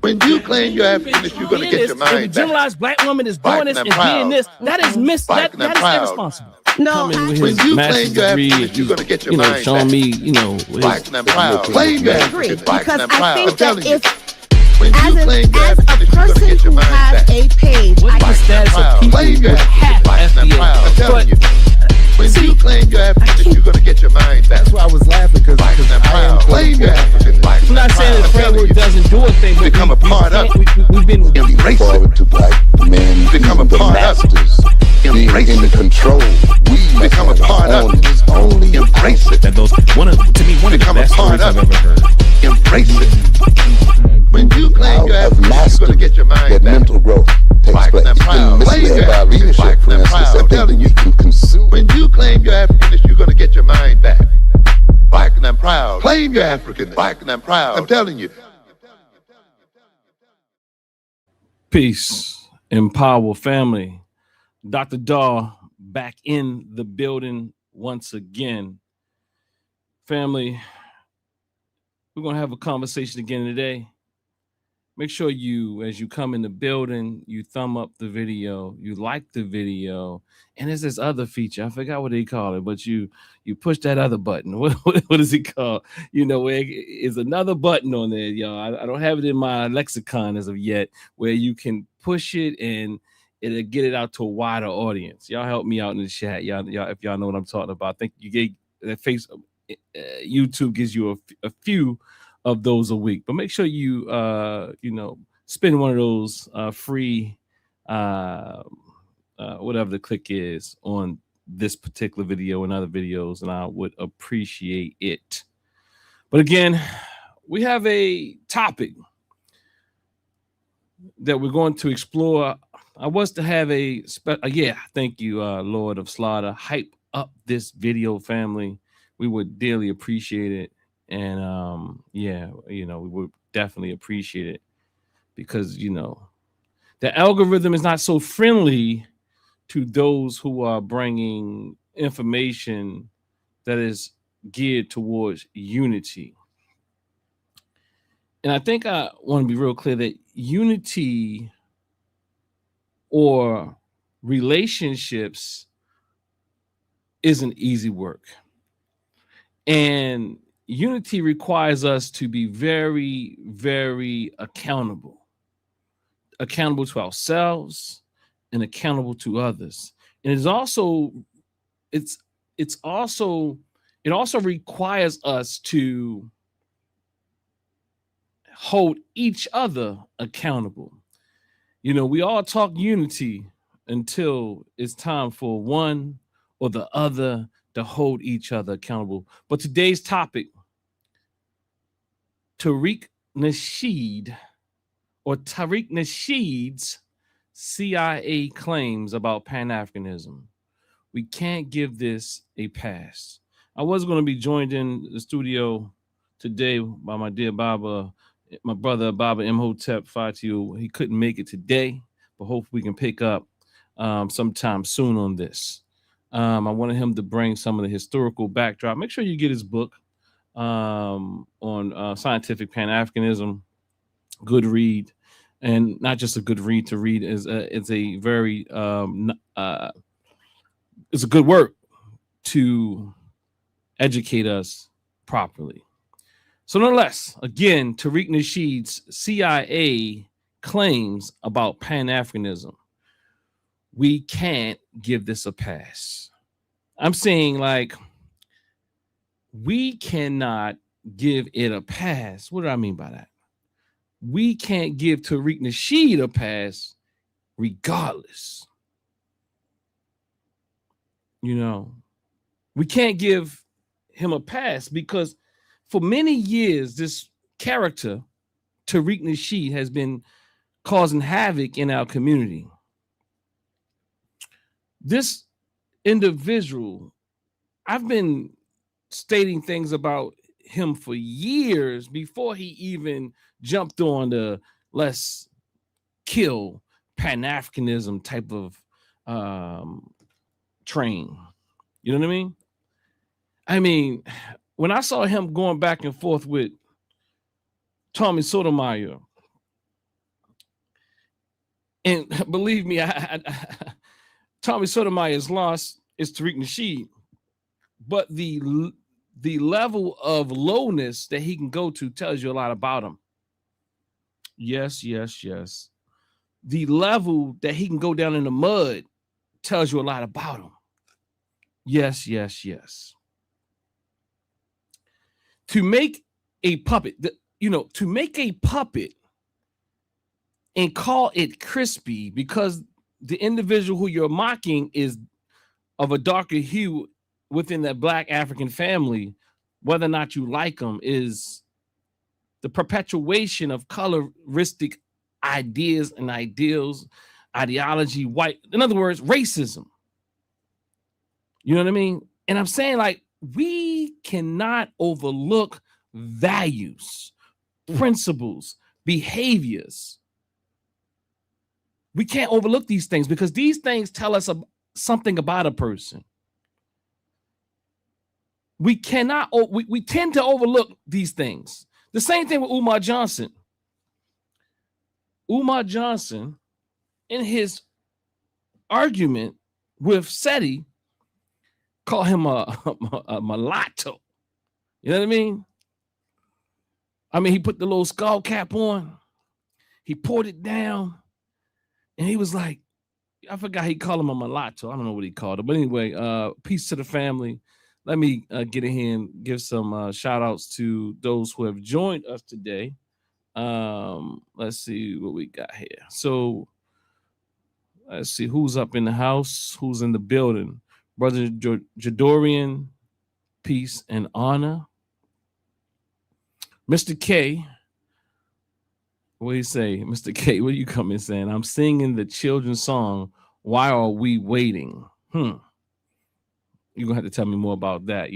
When you claim you're Africanist, you're going to get your mind back. If a generalized black woman is doing this and being this, that is that is irresponsible. No, when you claim you're Africanist, you're going to get your mind back. Showing me, black and proud. Claim you're Africanist, black and proud. I think that if as a person who has a page, what is the status of people with half FBA? When you claim you're Africanist, you're going to get your mind back. That's why I was laughing, because I am claim you're Africanist. I'm not saying the framework doesn't do a thing, but become a part of it. We've been forward to black men become a part of it. Being in the control. We become a part of it. Only embrace it. That those one of the become best a part stories I've of ever heard. Embrace it. When you claim you're Africanist, you're going to get your mind that back. mental growth takes place. You've been misled by leadership, for instance, that thinking you can consume. When you claim you're Africanist, you're going to get your mind back. Black and I'm proud. Claim you're Africanist. Black and I'm proud. I'm telling you. Peace and power, family. Dr. Daw back in the building once again. Family, we're going to have a conversation again today. Make sure you, as you come in the building, you thumb up the video, you like the video, and there's this other feature. I forgot what they call it, but you push that other button. What is it called? It's another button on there, y'all. I don't have it in my lexicon as of yet, where you can push it and it'll get it out to a wider audience. Y'all help me out in the chat, y'all if y'all know what I'm talking about. I think you gave that YouTube gives you a few of those a week, but make sure you spend one of those free whatever the click is on this particular video and other videos, and I would appreciate it. But again, we have a topic that we're going to explore. I was to have thank you, Lord of Slaughter. Hype up this video, family. We would dearly appreciate it. And we would definitely appreciate it, because the algorithm is not so friendly to those who are bringing information that is geared towards unity. And I think I want to be real clear that unity or relationships isn't easy work. And unity requires us to be very, very accountable to ourselves and accountable to others. And it also requires us to hold each other accountable. We all talk unity until it's time for one or the other to hold each other accountable. But today's topic, Tariq Nasheed's CIA claims about Pan-Africanism. We can't give this a pass. I was going to be joined in the studio today by my dear Baba, my brother Baba Imhotep Fatu. He couldn't make it today, but hopefully we can pick up sometime soon on this. I wanted him to bring some of the historical backdrop. Make sure you get his book on scientific Pan-Africanism. Good read, and not just a good read to read. It's a very it's a good work to educate us properly. So nonetheless, again, Tariq Nasheed's CIA claims about Pan-Africanism. We can't give this a pass. I'm saying, we cannot give it a pass. What do I mean by that? We can't give Tariq Nasheed a pass regardless. We can't give him a pass because for many years, this character, Tariq Nasheed, has been causing havoc in our community. This individual, I've been stating things about him for years before he even jumped on the let's kill Pan-Africanism type of train. You know what I mean? I mean, when I saw him going back and forth with Tommy Sotomayor And believe me, Tommy Sotomayor's loss is Tariq Nasheed, but the level of lowness that he can go to tells you a lot about him. Yes. The level that he can go down in the mud tells you a lot about him. Yes. To make a puppet, to make a puppet and call it crispy because the individual who you're mocking is of a darker hue within that Black African family, whether or not you like them, is the perpetuation of coloristic ideas and ideals, ideology, white, in other words, racism. You know what I mean? And I'm saying, like, we cannot overlook values, principles, behaviors. We can't overlook these things because these things tell us something about a person. We cannot, we tend to overlook these things. The same thing with Umar Johnson. Umar Johnson, in his argument with Seti, called him a mulatto. You know what I mean? He put the little skull cap on. He poured it down. And he was like, I forgot he called him a mulatto. I don't know what he called him. But anyway, peace to the family. Let me get in here and give some shout outs to those who have joined us today. Let's see what we got here. So let's see who's up in the house, who's in the building. Brother Jadorian, peace and honor. Mr. K, what do you say? Mr. K, what are you coming saying? I'm singing the children's song, Why Are We Waiting? You're gonna have to tell me more about that.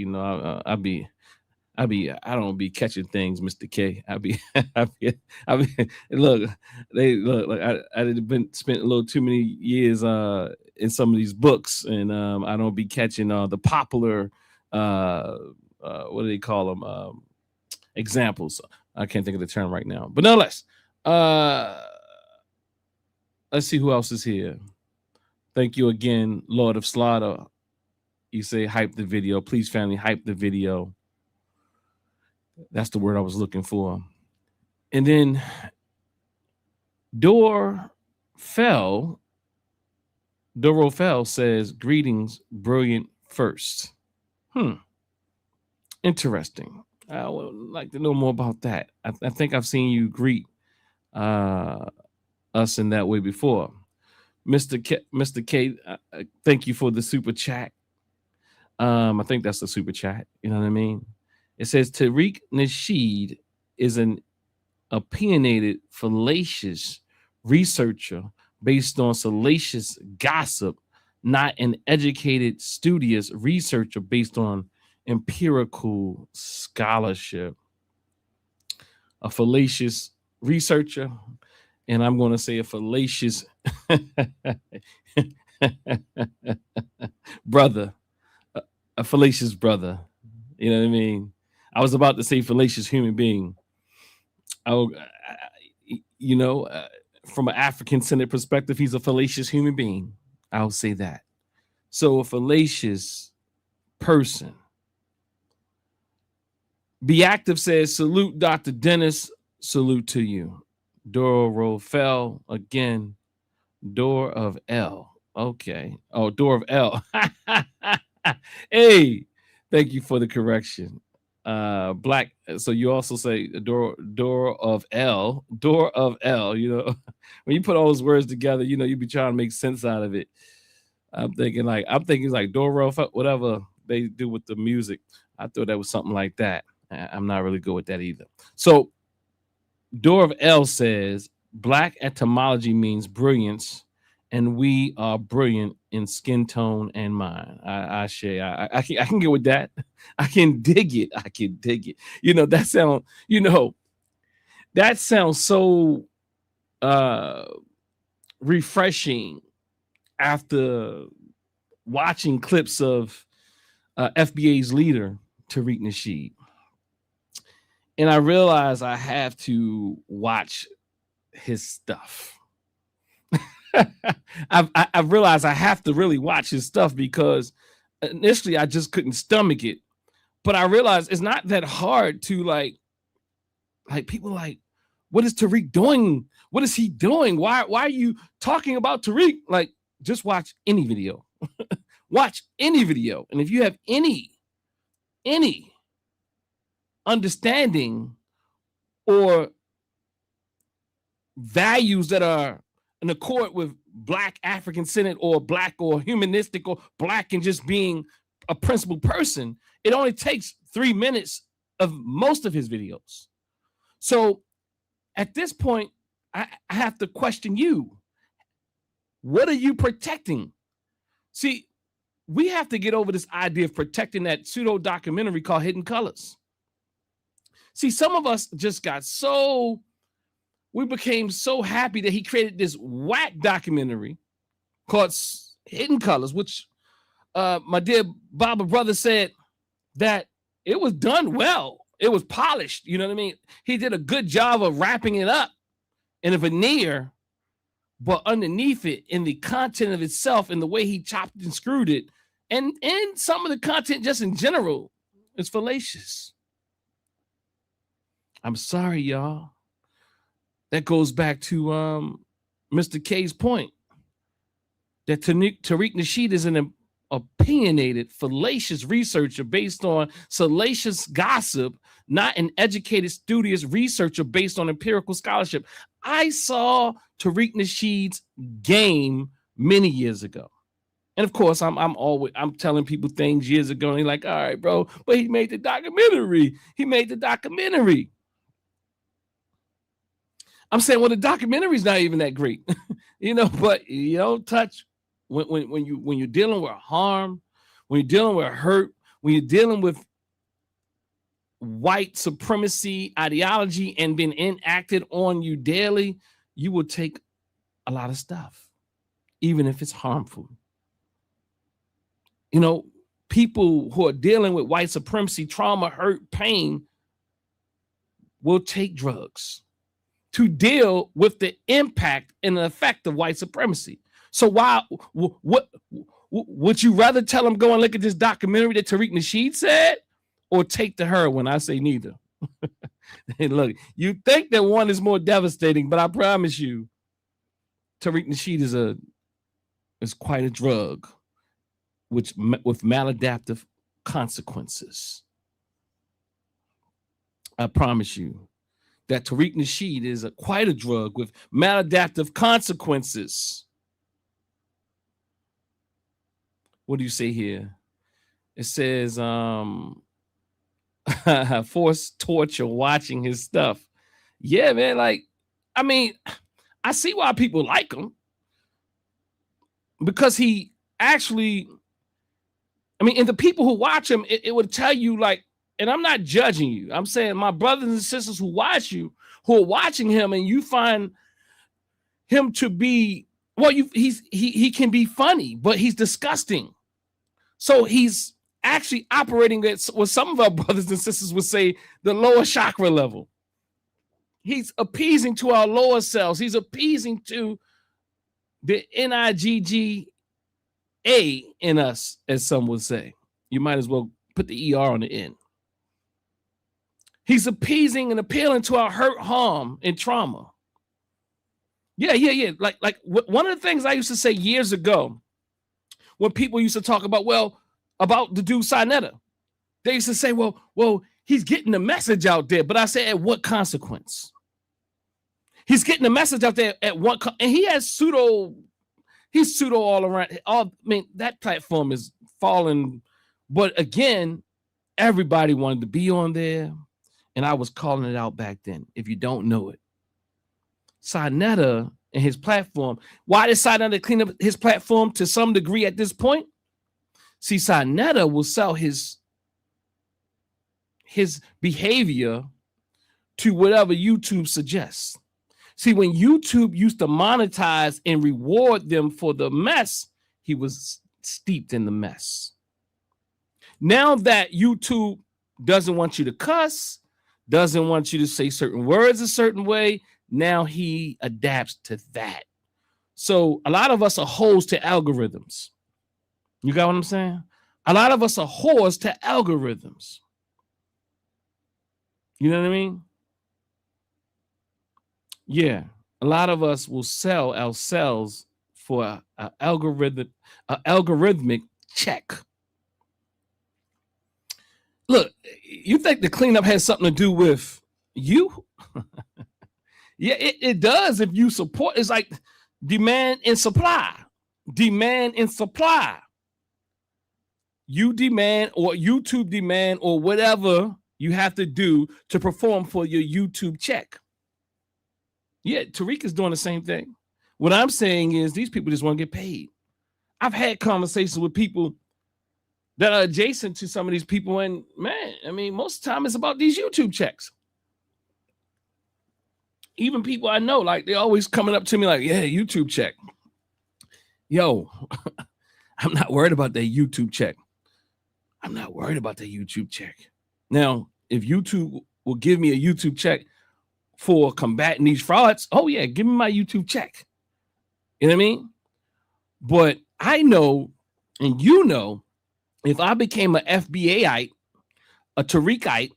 I don't be catching things, Mr. K. Look, I've been spent a little too many years in some of these books, and I don't be catching the popular what do they call them? Examples. I can't think of the term right now, but nonetheless, let's see who else is here. Thank you again, Lord of Slaughter. You say hype the video. Please, family, hype the video. That's the word I was looking for. And then Doro Fell says, greetings, brilliant first. Interesting. I would like to know more about that. I think I've seen you greet us in that way before. Mr. K, thank you for the super chat. I think that's the super chat. You know what I mean? It says Tariq Nasheed is an opinionated, fallacious researcher based on salacious gossip, not an educated, studious researcher based on empirical scholarship. A fallacious researcher, and I'm going to say a fallacious brother, a fallacious brother. You know what I mean? I was about to say fallacious human being. From an African-centered perspective, he's a fallacious human being. I'll say that. So a fallacious person. Be Active says, salute Dr. Dennis. Salute to you. Doro Rofel again. Door of L. Okay. Oh, Door of L. Hey, thank you for the correction. Black. So you also say door of L. Door of L. When you put all those words together, you be trying to make sense out of it. I'm thinking like door of whatever they do with the music. I thought that was something like that. I'm not really good with that either. So Door of L says Black etymology means brilliance, and we are brilliant in skin tone and mind. I can get with that. I can dig it. That sounds so refreshing after watching clips of FBA's leader, Tariq Nasheed. And I realize I have to watch his stuff. I've realized I have to really watch his stuff because initially I just couldn't stomach it. But I realized it's not that hard to like people like, what is Tariq doing? What is he doing? Why are you talking about Tariq? Like, just watch any video. Watch any video. And if you have any understanding or values that are in accord with Black African Senate or Black or humanistic or Black and just being a principled person, it only takes 3 minutes of most of his videos. So at this point, I have to question you. What are you protecting? See, we have to get over this idea of protecting that pseudo documentary called Hidden Colors. See, some of us just we became so happy that he created this whack documentary called Hidden Colors, which my dear Baba brother said that it was done well. It was polished. You know what I mean? He did a good job of wrapping it up in a veneer, but underneath it, in the content of itself, and the way he chopped and screwed it, and some of the content just in general is fallacious. I'm sorry, y'all. That goes back to Mr. K's point that Tariq Nasheed is an opinionated, fallacious researcher based on salacious gossip, not an educated, studious researcher based on empirical scholarship. I saw Tariq Nasheed's game many years ago. And of course, I'm telling people things years ago, and they're like, all right, bro, but he made the documentary. I'm saying, well, the documentary's not even that great, but you don't touch when you're dealing with harm, when you're dealing with hurt, when you're dealing with white supremacy ideology and being enacted on you daily, you will take a lot of stuff, even if it's harmful. People who are dealing with white supremacy, trauma, hurt, pain will take drugs to deal with the impact and the effect of white supremacy. So why would you rather tell them go and look at this documentary that Tariq Nasheed said, or take the heroin? I say neither. Hey, look, you think that one is more devastating, but I promise you, Tariq Nasheed is quite a drug, with maladaptive consequences. I promise you that Tariq Nasheed is quite a drug with maladaptive consequences. What do you say here? It says forced torture watching his stuff. Yeah, man. I see why people like him, because he actually, and the people who watch him, it would tell you, and I'm not judging you. I'm saying my brothers and sisters who watch you, who are watching him, and you find him to be, he can be funny, but he's disgusting. So he's actually operating at what some of our brothers and sisters would say the lower chakra level. He's appeasing to our lower selves. He's appeasing to the NIGGA in us, as some would say. You might as well put the ER on the end. He's appeasing and appealing to our hurt, harm, and trauma. Yeah. Like one of the things I used to say years ago, when people used to talk about the dude Sinetta, they used to say, well, he's getting the message out there. But I say, at what consequence? He's getting the message out there at what, and he has he's pseudo all around. That platform is falling. But again, everybody wanted to be on there. And I was calling it out back then, if you don't know it. Sinetta and his platform. Why did Sinetta clean up his platform to some degree at this point? See, Sinetta will sell his behavior to whatever YouTube suggests. See, when YouTube used to monetize and reward them for the mess, he was steeped in the mess. Now that YouTube doesn't want you to cuss, doesn't want you to say certain words a certain way, now he adapts to that. So a lot of us are hoes to algorithms. You got what I'm saying? A lot of us are whores to algorithms. You know what I mean? Yeah. A lot of us will sell ourselves for an algorithmic check. Look, you think the cleanup has something to do with you? Yeah, it does if you support. It's like demand and supply. Demand and supply. You demand, or YouTube demand, or whatever you have to do to perform for your YouTube check. Yeah, Tariq is doing the same thing. What I'm saying is these people just want to get paid. I've had conversations with people that are adjacent to some of these people, and man, I mean, most of the time it's about these YouTube checks. Even people I know, like, they're always coming up to me like, yeah, YouTube check. Yo, I'm not worried about that YouTube check. I'm not worried about that YouTube check. Now, if YouTube will give me a YouTube check for combating these frauds, oh yeah, give me my YouTube check. You know what I mean? But I know, and you know, if I became an FBAite, a Tariqite,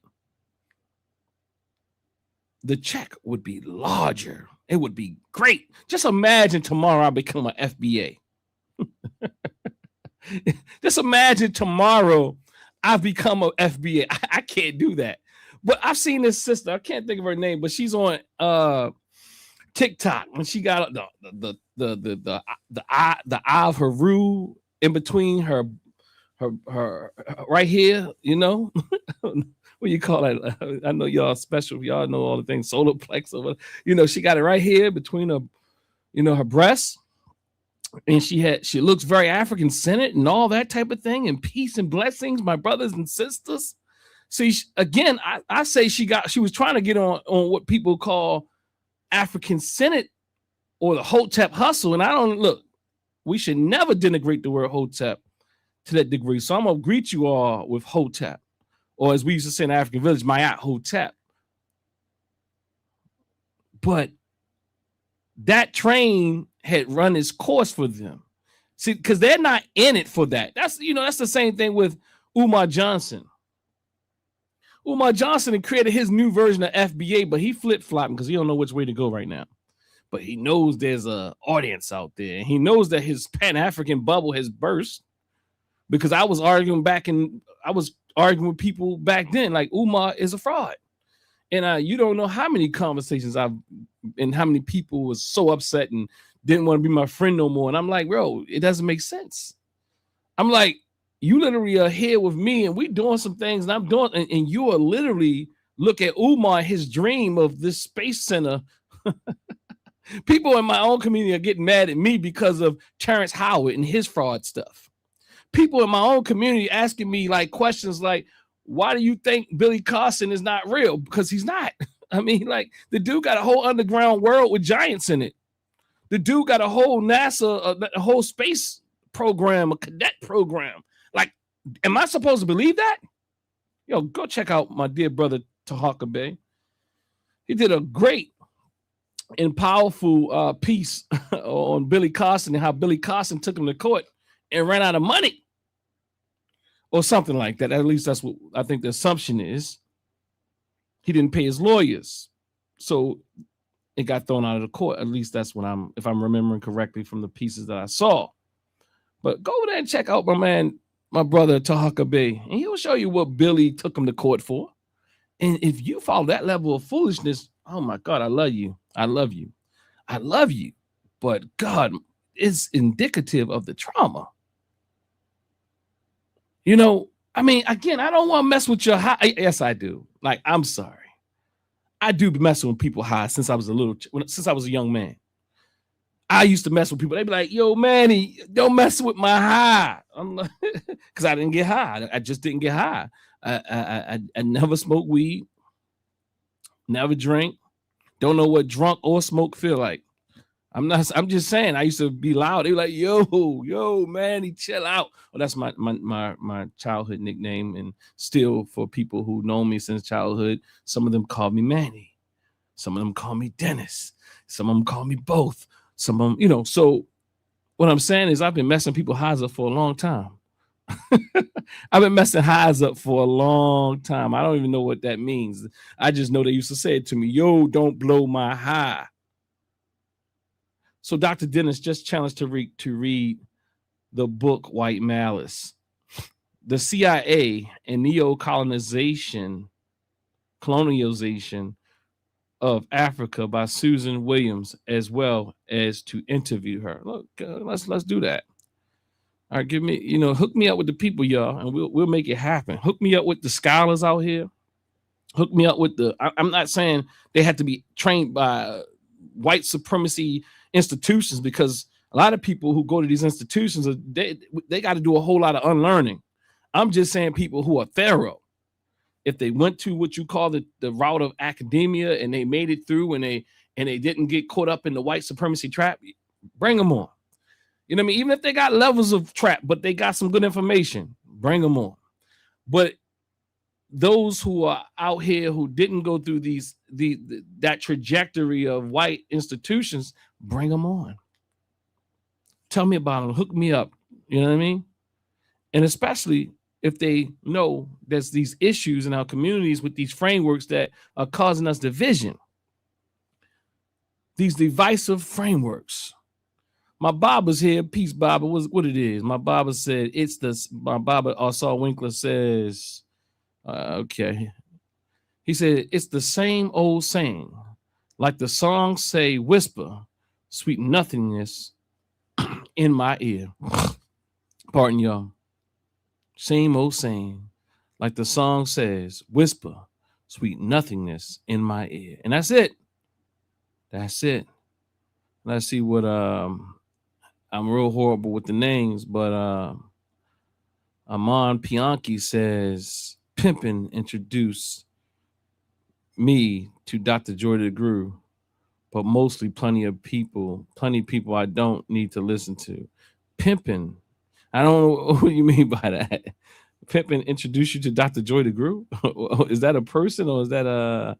the check would be larger. It would be great. Just imagine tomorrow I become an FBA. Just imagine tomorrow I've become a FBA. I can't do that. But I've seen this sister. I can't think of her name, but she's on TikTok, and she got the eye of her rule in between her right here, you know. What you call that? I know y'all special. Y'all know all the things, solar plex, or you know, she got it right here between her, you know, her breasts. And she looks very African centered and all that type of thing, and peace and blessings, my brothers and sisters. See, again, I say she was trying to get on what people call African centered or the Hotep hustle. And I don't look, we should never denigrate the word Hotep to that degree. So I'm gonna greet you all with Hotep, or as we used to say in the African village, Mayat Hotep. But that train had run its course for them. See, because they're not in it for that. That's, you know, that's the same thing with Umar Johnson. Umar Johnson had created his new version of FBA, but he flip-flopping because he don't know which way to go right now. But he knows there's an audience out there, and he knows that his Pan-African bubble has burst. Because I was arguing with people back then, like Umar is a fraud. And you don't know how many conversations and how many people was so upset and didn't want to be my friend no more. And I'm like, bro, it doesn't make sense. I'm like, you literally are here with me and we doing some things, and I'm doing, and you are literally look at Umar, his dream of this space center. People in my own community are getting mad at me because of Terrence Howard and his fraud stuff. People in my own community asking me like questions like, why do you think Billy Carson is not real? Because he's not. I mean, like, the dude got a whole underground world with giants in it. The dude got a whole NASA, a whole space program, a cadet program. Like, am I supposed to believe that? Yo, go check out my dear brother Tahaka Bey. He did a great and powerful piece on Billy Carson and how Billy Carson took him to court and ran out of money or something like that. At least that's what I think the assumption is. He didn't pay his lawyers, so it got thrown out of the court. At least that's what if I'm remembering correctly from the pieces that I saw. But go over there and check out my man, my brother Tahaka Bey, and he'll show you what Billy took him to court for. And if you follow that level of foolishness, oh my God, I love you. I love you. I love you. But God, it's indicative of the trauma. You know, I mean, again, I don't want to mess with your high. Yes, I do. Like, I'm sorry. I do be messing with people high since I was a young man. I used to mess with people. They'd be like, yo, Manny, don't mess with my high. I'm like, because I didn't get high. I just didn't get high. I never smoked weed, never drink, don't know what drunk or smoke feel like. I'm just saying, I used to be loud. They were like, yo, Manny, chill out. Well, that's my childhood nickname. And still, for people who know me since childhood, some of them call me Manny. Some of them call me Dennis. Some of them call me both. Some of them, so what I'm saying is I've been messing people's highs up for a long time. I've been messing highs up for a long time. I don't even know what that means. I just know they used to say it to me, yo, don't blow my high. So Dr. Dennis just challenged Tariq to read the book White Malice, the CIA and colonization of Africa by Susan Williams, as well as to interview her. Look, let's do that. All right, give me, hook me up with the people, y'all, and we'll make it happen. Hook me up with the scholars out here. Hook me up with I'm not saying they have to be trained by white supremacy institutions, because a lot of people who go to these institutions, they got to do a whole lot of unlearning. I'm just saying people who are thorough. If they went to what you call the route of academia and they made it through and they didn't get caught up in the white supremacy trap, bring them on. You know what I mean? Even if they got levels of trap, but they got some good information, bring them on. But those who are out here who didn't go through that trajectory of white institutions, bring them on. Tell me about them. Hook me up. You know what I mean? And especially if they know there's these issues in our communities with these frameworks that are causing us division. These divisive frameworks. My Baba's here. Peace, Baba. What it is? My Baba said my Baba Saul Winkler says, okay. He said, it's the same old saying. Like the song say, whisper, sweet nothingness in my ear. Pardon y'all. Same old saying. Like the song says, whisper, sweet nothingness in my ear. And that's it. That's it. Let's see what I'm real horrible with the names, but Amon Pianki says, Pimpin introduced me to Dr. Joy DeGruy, but mostly plenty of people I don't need to listen to. Pimpin, I don't know what you mean by that. Pimpin introduced you to Dr. Joy DeGruy? Is that a person, or is that are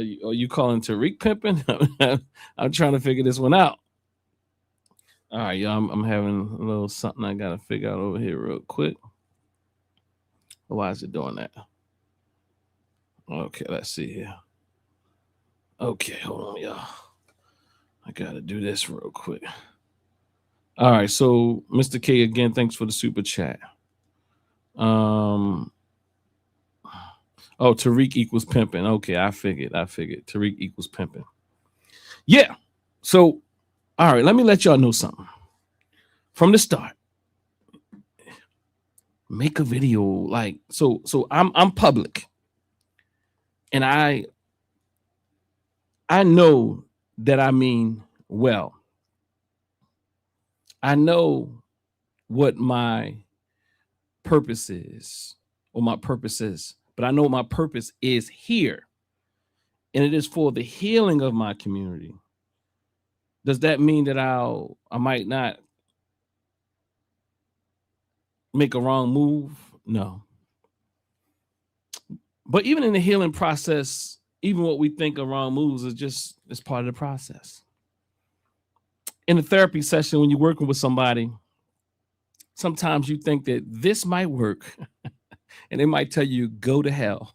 you calling Tariq Pimpin? I'm trying to figure this one out. All right, y'all, I'm having a little something I got to figure out over here real quick. Why is it doing that? Okay, let's see here. Okay, hold on, y'all. I got to do this real quick. All right, so Mr. K, again, thanks for the super chat. Oh, Tariq equals pimping. Okay, I figured. Tariq equals pimping. Yeah, so, all right, let me let y'all know something. From the start, make a video like so I'm public, and I know that I mean well. I know what my purpose is, but I know my purpose is here, and it is for the healing of my community. Does that mean that I might not make a wrong move? No. But even in the healing process, even what we think are wrong moves is part of the process. In a therapy session, when you're working with somebody, sometimes you think that this might work, and they might tell you, go to hell.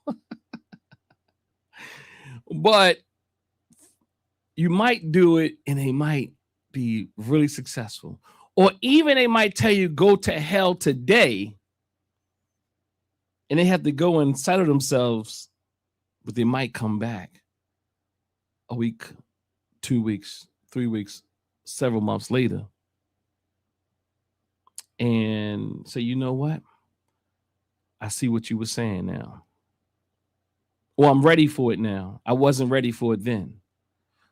But you might do it, and they might be really successful. Or even they might tell you, go to hell today, and they have to go and settle themselves, but they might come back a week, 2 weeks, 3 weeks, several months later, and say, you know what? I see what you were saying now. Or I'm ready for it now. I wasn't ready for it then.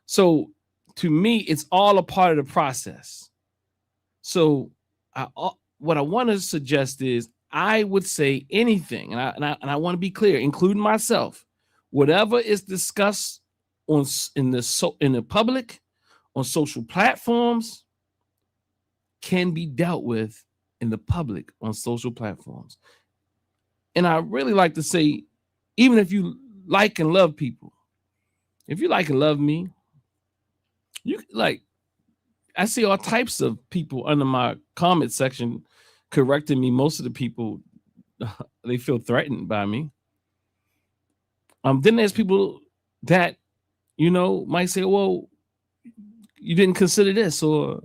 So to me, it's all a part of the process. So what I want to suggest is I would say anything, and I want to be clear, including myself, whatever is discussed in the public, on social platforms, can be dealt with in the public on social platforms. And I really like to say, even if you like and love people, if you like and love me, You like, I see all types of people under my comment section correcting me. Most of the people, they feel threatened by me. Then there's people that, might say, well, you didn't consider this, or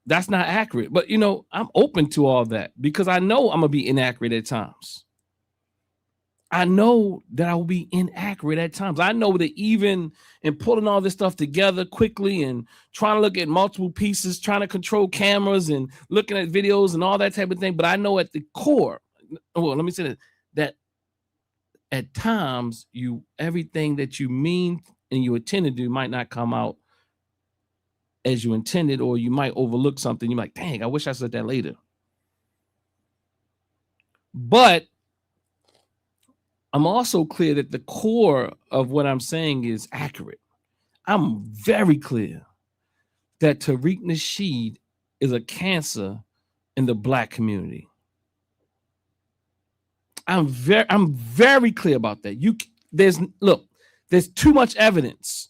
that's not accurate. But, I'm open to all that because I know I'm going to be inaccurate at times. I know that I will be inaccurate at times. I know that even in pulling all this stuff together quickly and trying to look at multiple pieces, trying to control cameras and looking at videos and all that type of thing. But I know at the core, well, let me say that at times everything that you mean and you intend to do might not come out as you intended, or you might overlook something. You're like, dang, I wish I said that later. But I'm also clear that the core of what I'm saying is accurate. I'm very clear that Tariq Nasheed is a cancer in the Black community. I'm very clear about that. There's too much evidence,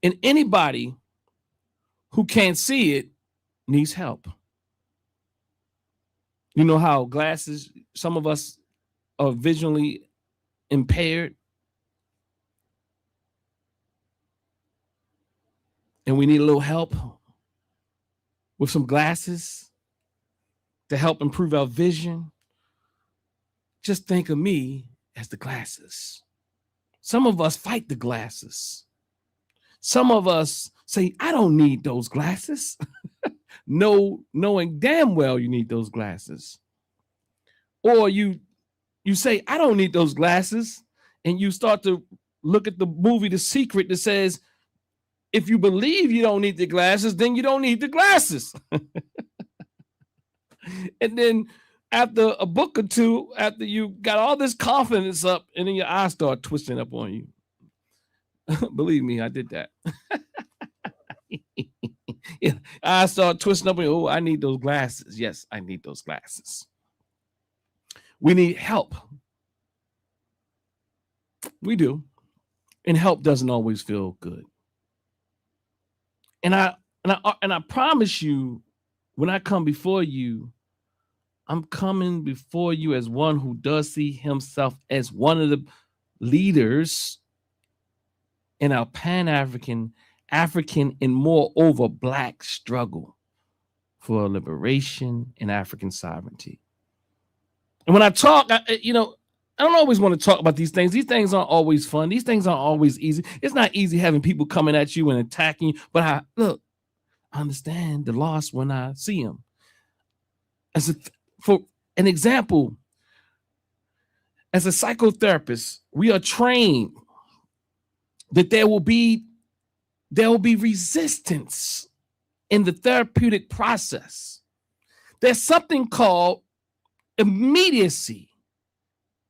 and anybody who can't see it needs help. You know how glasses, some of us are visually impaired, and we need a little help with some glasses to help improve our vision. Just think of me as the glasses. Some of us fight the glasses. Some of us say, I don't need those glasses. Knowing damn well you need those glasses. Or you say, I don't need those glasses, and you start to look at the movie The Secret that says, if you believe you don't need the glasses, then you don't need the glasses. And then after a book or two, after you got all this confidence up, and then your eyes start twisting up on you. Believe me, I did that. Yeah, I start twisting up. Oh, I need those glasses. Yes, I need those glasses. We need help. We do. And help doesn't always feel good. And I promise you, when I come before you, I'm coming before you as one who does see himself as one of the leaders in our Pan-African, African, and moreover Black struggle for liberation and African sovereignty. And when I talk, I don't always want to talk about these things. These things aren't always fun. These things aren't always easy. It's not easy having people coming at you and attacking you. But I understand the loss when I see them. For an example, as a psychotherapist, we are trained that there will be resistance in the therapeutic process. There's something called immediacy.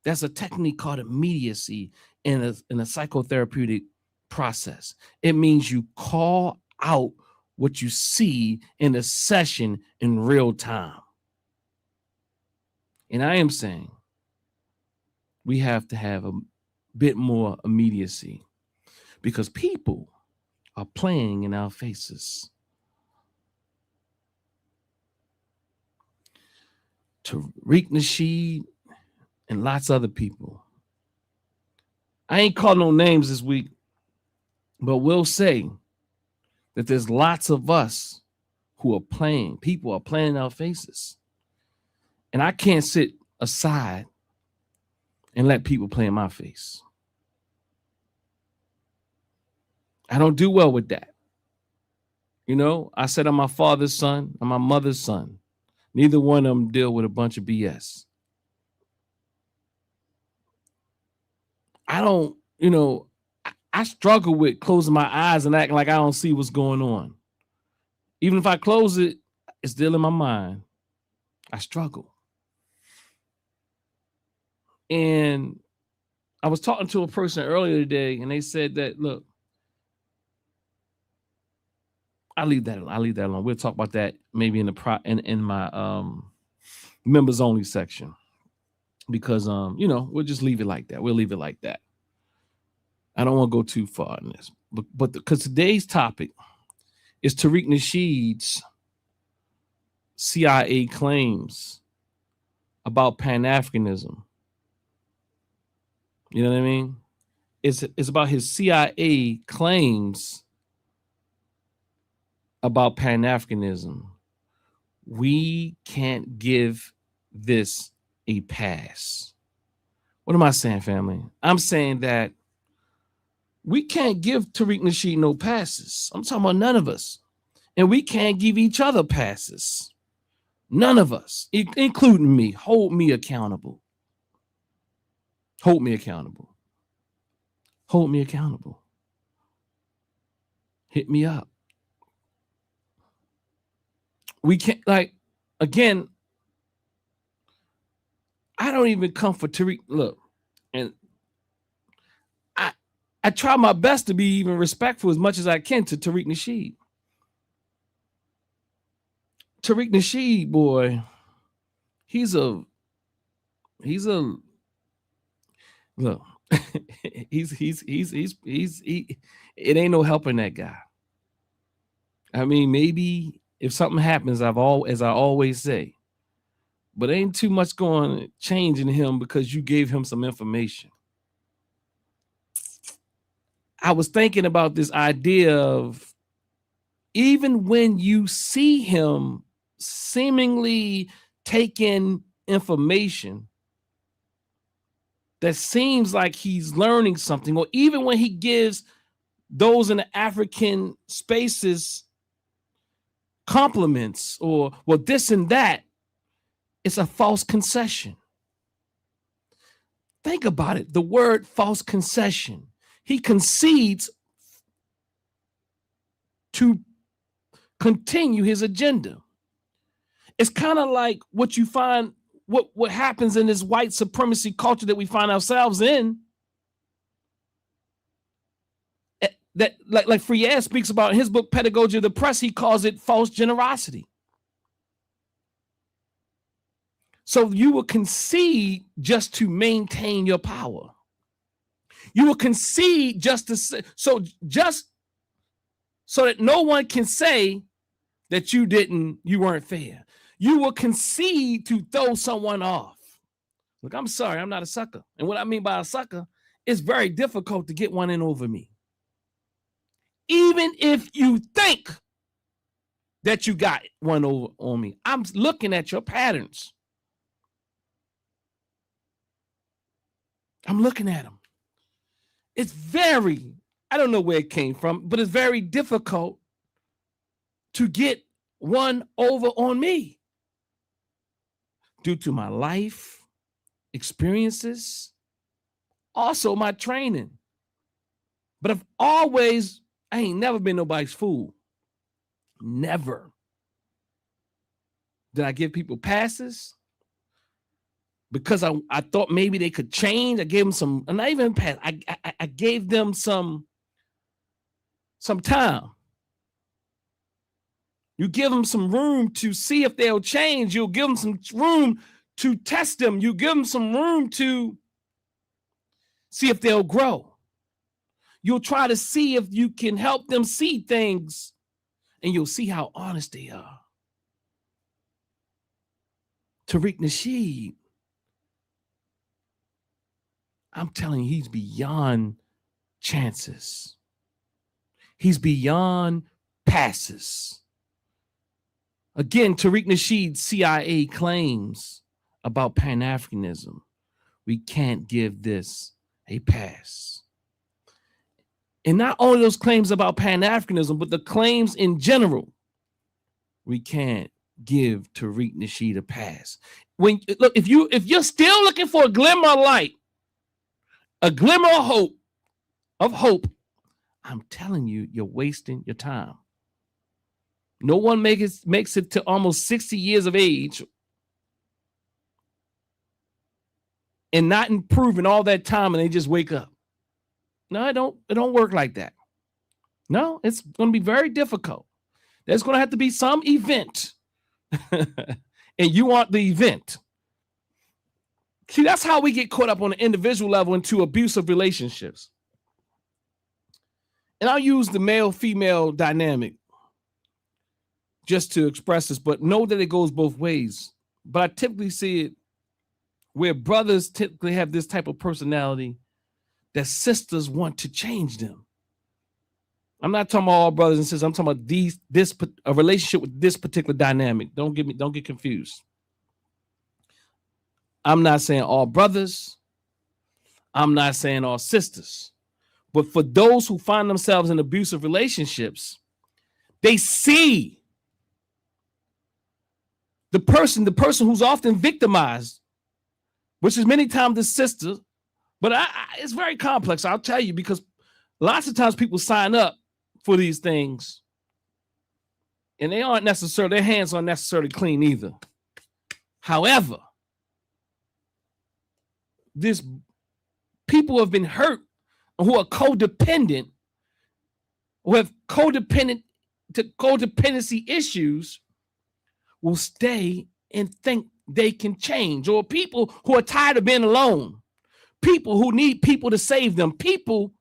That's a technique called immediacy in a psychotherapeutic process. It means you call out what you see in a session in real time. And I am saying we have to have a bit more immediacy because people are playing in our faces. Tariq Nasheed and lots of other people. I ain't calling no names this week, but we'll say that there's lots of us who are playing. People are playing in our faces. And I can't sit aside and let people play in my face. I don't do well with that. I said I'm my father's son, I'm my mother's son. Neither one of them deal with a bunch of BS. I don't, I struggle with closing my eyes and acting like I don't see what's going on. Even if I close it, it's still in my mind. I struggle. And I was talking to a person earlier today, and they said that, look, I'll leave that alone. We'll talk about that maybe in my members only section, because we'll just leave it like that. We'll leave it like that. I don't want to go too far in this, but because today's topic is Tariq Nasheed's CIA claims about Pan-Africanism. You know what I mean? It's about his CIA claims about Pan-Africanism. We can't give this a pass. What am I saying, family? I'm saying that we can't give Tariq Nasheed no passes. I'm talking about none of us. And we can't give each other passes. None of us, including me. Hold me accountable. Hold me accountable. Hold me accountable. Hit me up. We can't, like, again, I don't even come for Tariq. Look, and I try my best to be even respectful as much as I can to Tariq Nasheed. Tariq Nasheed, boy, he's a look, it ain't no helping that guy. I mean, maybe if something happens, as I always say, but ain't too much going to change in him because you gave him some information. I was thinking about this idea of even when you see him seemingly taking information that seems like he's learning something, or even when he gives those in the African spaces compliments or well, this and that, it's a false concession. Think about it. The word false concession. He concedes to continue his agenda. It's kind of like what you find, what happens in this white supremacy culture that we find ourselves in. That like Freire speaks about in his book, Pedagogy of the Press, he calls it false generosity. So you will concede just to maintain your power. You will concede just to say, so that no one can say that you weren't fair. You will concede to throw someone off. Look, I'm sorry, I'm not a sucker. And what I mean by a sucker, it's very difficult to get one in over me. Even if you think that you got one over on me, I'm looking at your patterns. I'm looking at them. It's I don't know where it came from, but it's very difficult to get one over on me due to my life experiences, also my training. But I ain't never been nobody's fool. Never. Did I give people passes? Because I thought maybe they could change. I gave them some, not even pass. I gave them some time. You give them some room to see if they'll change. You'll give them some room to test them. You give them some room to see if they'll grow. You'll try to see if you can help them see things, and you'll see how honest they are. Tariq Nasheed, I'm telling you, he's beyond chances. He's beyond passes. Again, Tariq Nasheed's CIA claims about Pan-Africanism. We can't give this a pass. And not only those claims about Pan-Africanism, but the claims in general, we can't give Tariq Nasheed a pass. Look, if you're still looking for a glimmer of light, a glimmer of hope, I'm telling you, you're wasting your time. No one makes it to almost 60 years of age and not improving all that time, and they just wake up. No, it don't work like that. No, it's going to be very difficult. There's going to have to be some event, and you want the event. See, that's how we get caught up on an individual level into abusive relationships. and I'll use the male-female dynamic just to express this, but know that it goes both ways. But I typically see it where brothers typically have this type of personality that sisters want to change them. I'm not talking about all brothers and sisters. I'm talking about a relationship with this particular dynamic. Don't get confused. I'm not saying all brothers. I'm not saying all sisters. But for those who find themselves in abusive relationships, they see the person who's often victimized, which is many times the sister. But it's very complex, I'll tell you, because lots of times people sign up for these things and their hands aren't necessarily clean either. However, this people have been hurt who are codependent, who have codependency issues, will stay and think they can change. Or people who are tired of being alone, people who need people to save them, people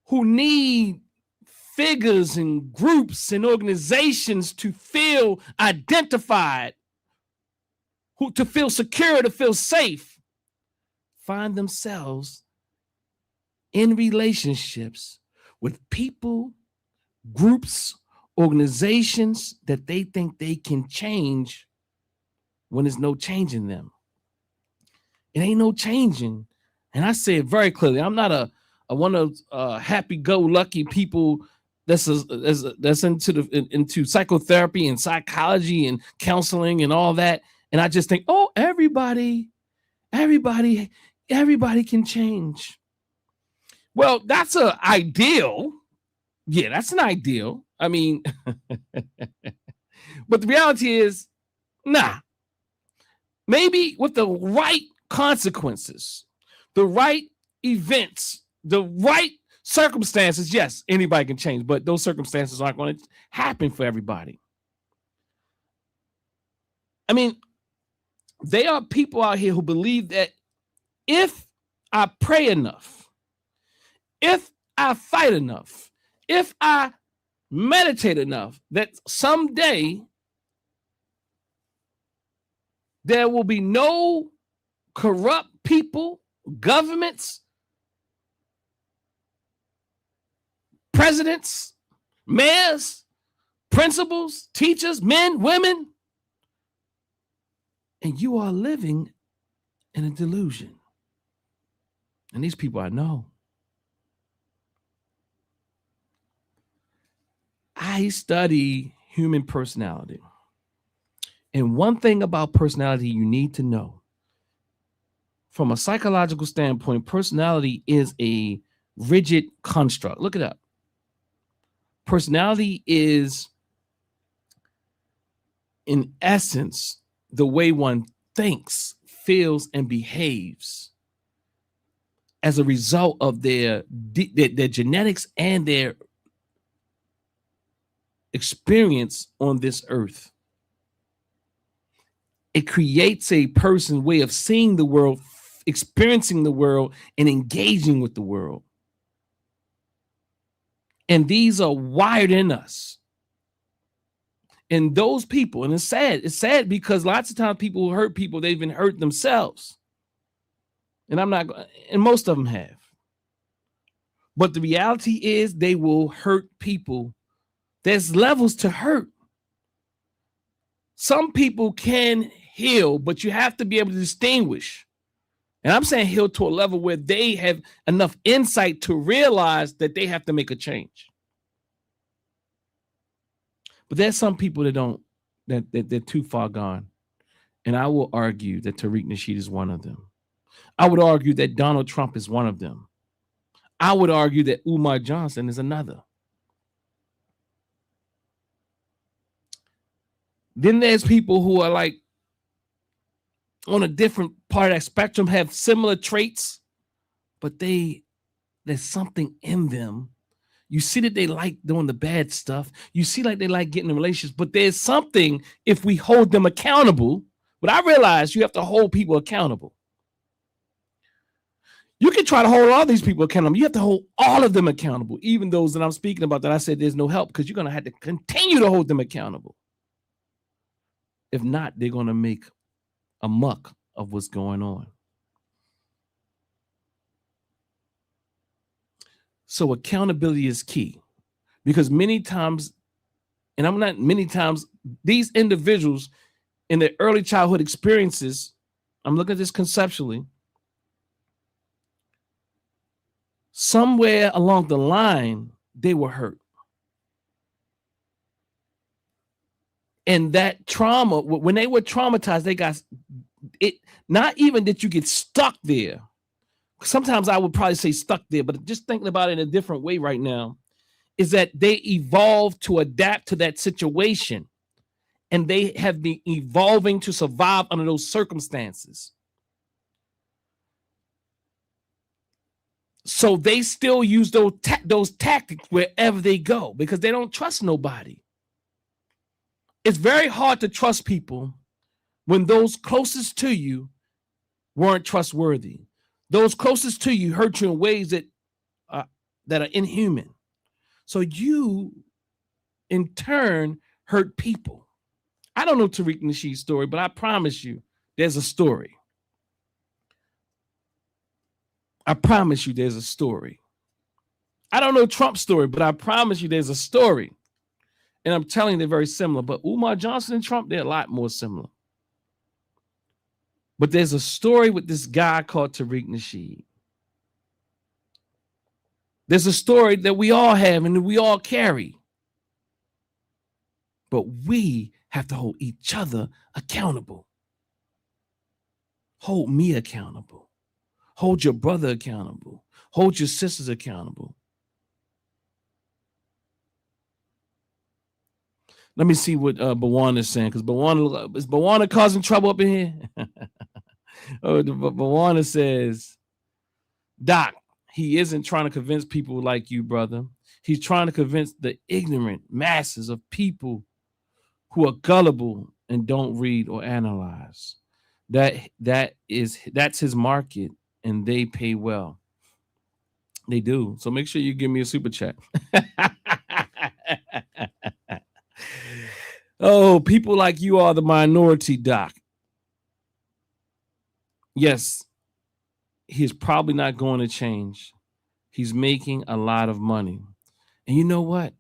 who need figures and groups and organizations to feel identified, to feel secure, to feel safe, find themselves in relationships with people, groups, organizations that they think they can change when there's no changing them. It ain't no changing. And I say it very clearly. I'm not a one of happy-go-lucky people that's into psychotherapy and psychology and counseling and all that. And I just think, oh, everybody can change. Well, that's an ideal. Yeah, that's an ideal. I mean, but the reality is, nah. Maybe with the right consequences, the right events, the right circumstances, yes, anybody can change, but those circumstances aren't going to happen for everybody. I mean, there are people out here who believe that if I pray enough, if I fight enough, if I meditate enough, that someday there will be no corrupt people, governments, presidents, mayors, principals, teachers, men, women, and you are living in a delusion. And these people I know. I study human personality. And one thing about personality you need to know, from a psychological standpoint, personality is a rigid construct. Look it up. Personality is, in essence, the way one thinks, feels, and behaves as a result of their genetics and their experience on this earth. It creates a person's way of seeing the world, experiencing the world, and engaging with the world. And these are wired in us. And those people, and it's sad because lots of times people who hurt people, they've been hurt themselves. And most of them have. But the reality is they will hurt people. There's levels to hurt. Some people can heal, but you have to be able to distinguish. And I'm saying heal to a level where they have enough insight to realize that they have to make a change. But there's some people that they're too far gone. And I will argue that Tariq Nasheed is one of them. I would argue that Donald Trump is one of them. I would argue that Umar Johnson is another. Then there's people who are like on a different part of that spectrum, have similar traits, but there's something in them. You see that they like doing the bad stuff. You see like they like getting in relationships, but there's something if we hold them accountable. But I realize you have to hold people accountable. You can try to hold all these people accountable. You have to hold all of them accountable, even those that I'm speaking about that I said there's no help, because you're going to have to continue to hold them accountable. If not, they're going to make a muck of what's going on. So accountability is key, because many times, and I'm not many times, these individuals in their early childhood experiences, I'm looking at this conceptually, somewhere along the line, they were hurt. And that trauma, when they were traumatized, they got it. Not even that you get stuck there. Sometimes I would probably say stuck there, but just thinking about it in a different way right now, is that they evolved to adapt to that situation. And they have been evolving to survive under those circumstances. So they still use those tactics wherever they go, because they don't trust nobody. It's very hard to trust people when those closest to you weren't trustworthy. Those closest to you hurt you in ways that are inhuman. So you, in turn, hurt people. I don't know Tariq Nasheed's story, but I promise you there's a story. I promise you there's a story. I don't know Trump's story, but I promise you there's a story. And I'm telling you, they're very similar. But Umar Johnson and Trump, they're a lot more similar. But there's a story with this guy called Tariq Nasheed. There's a story that we all have and that we all carry. But we have to hold each other accountable. Hold me accountable. Hold your brother accountable. Hold your sisters accountable. Let me see what Bawana is saying, because is Bawana causing trouble up in here? Bawana says, Doc, he isn't trying to convince people like you, brother. He's trying to convince the ignorant masses of people who are gullible and don't read or analyze. That's his market, and they pay well. They do. So make sure you give me a super chat. Oh, people like you are the minority, Doc. Yes, he's probably not going to change. He's making a lot of money. And you know what?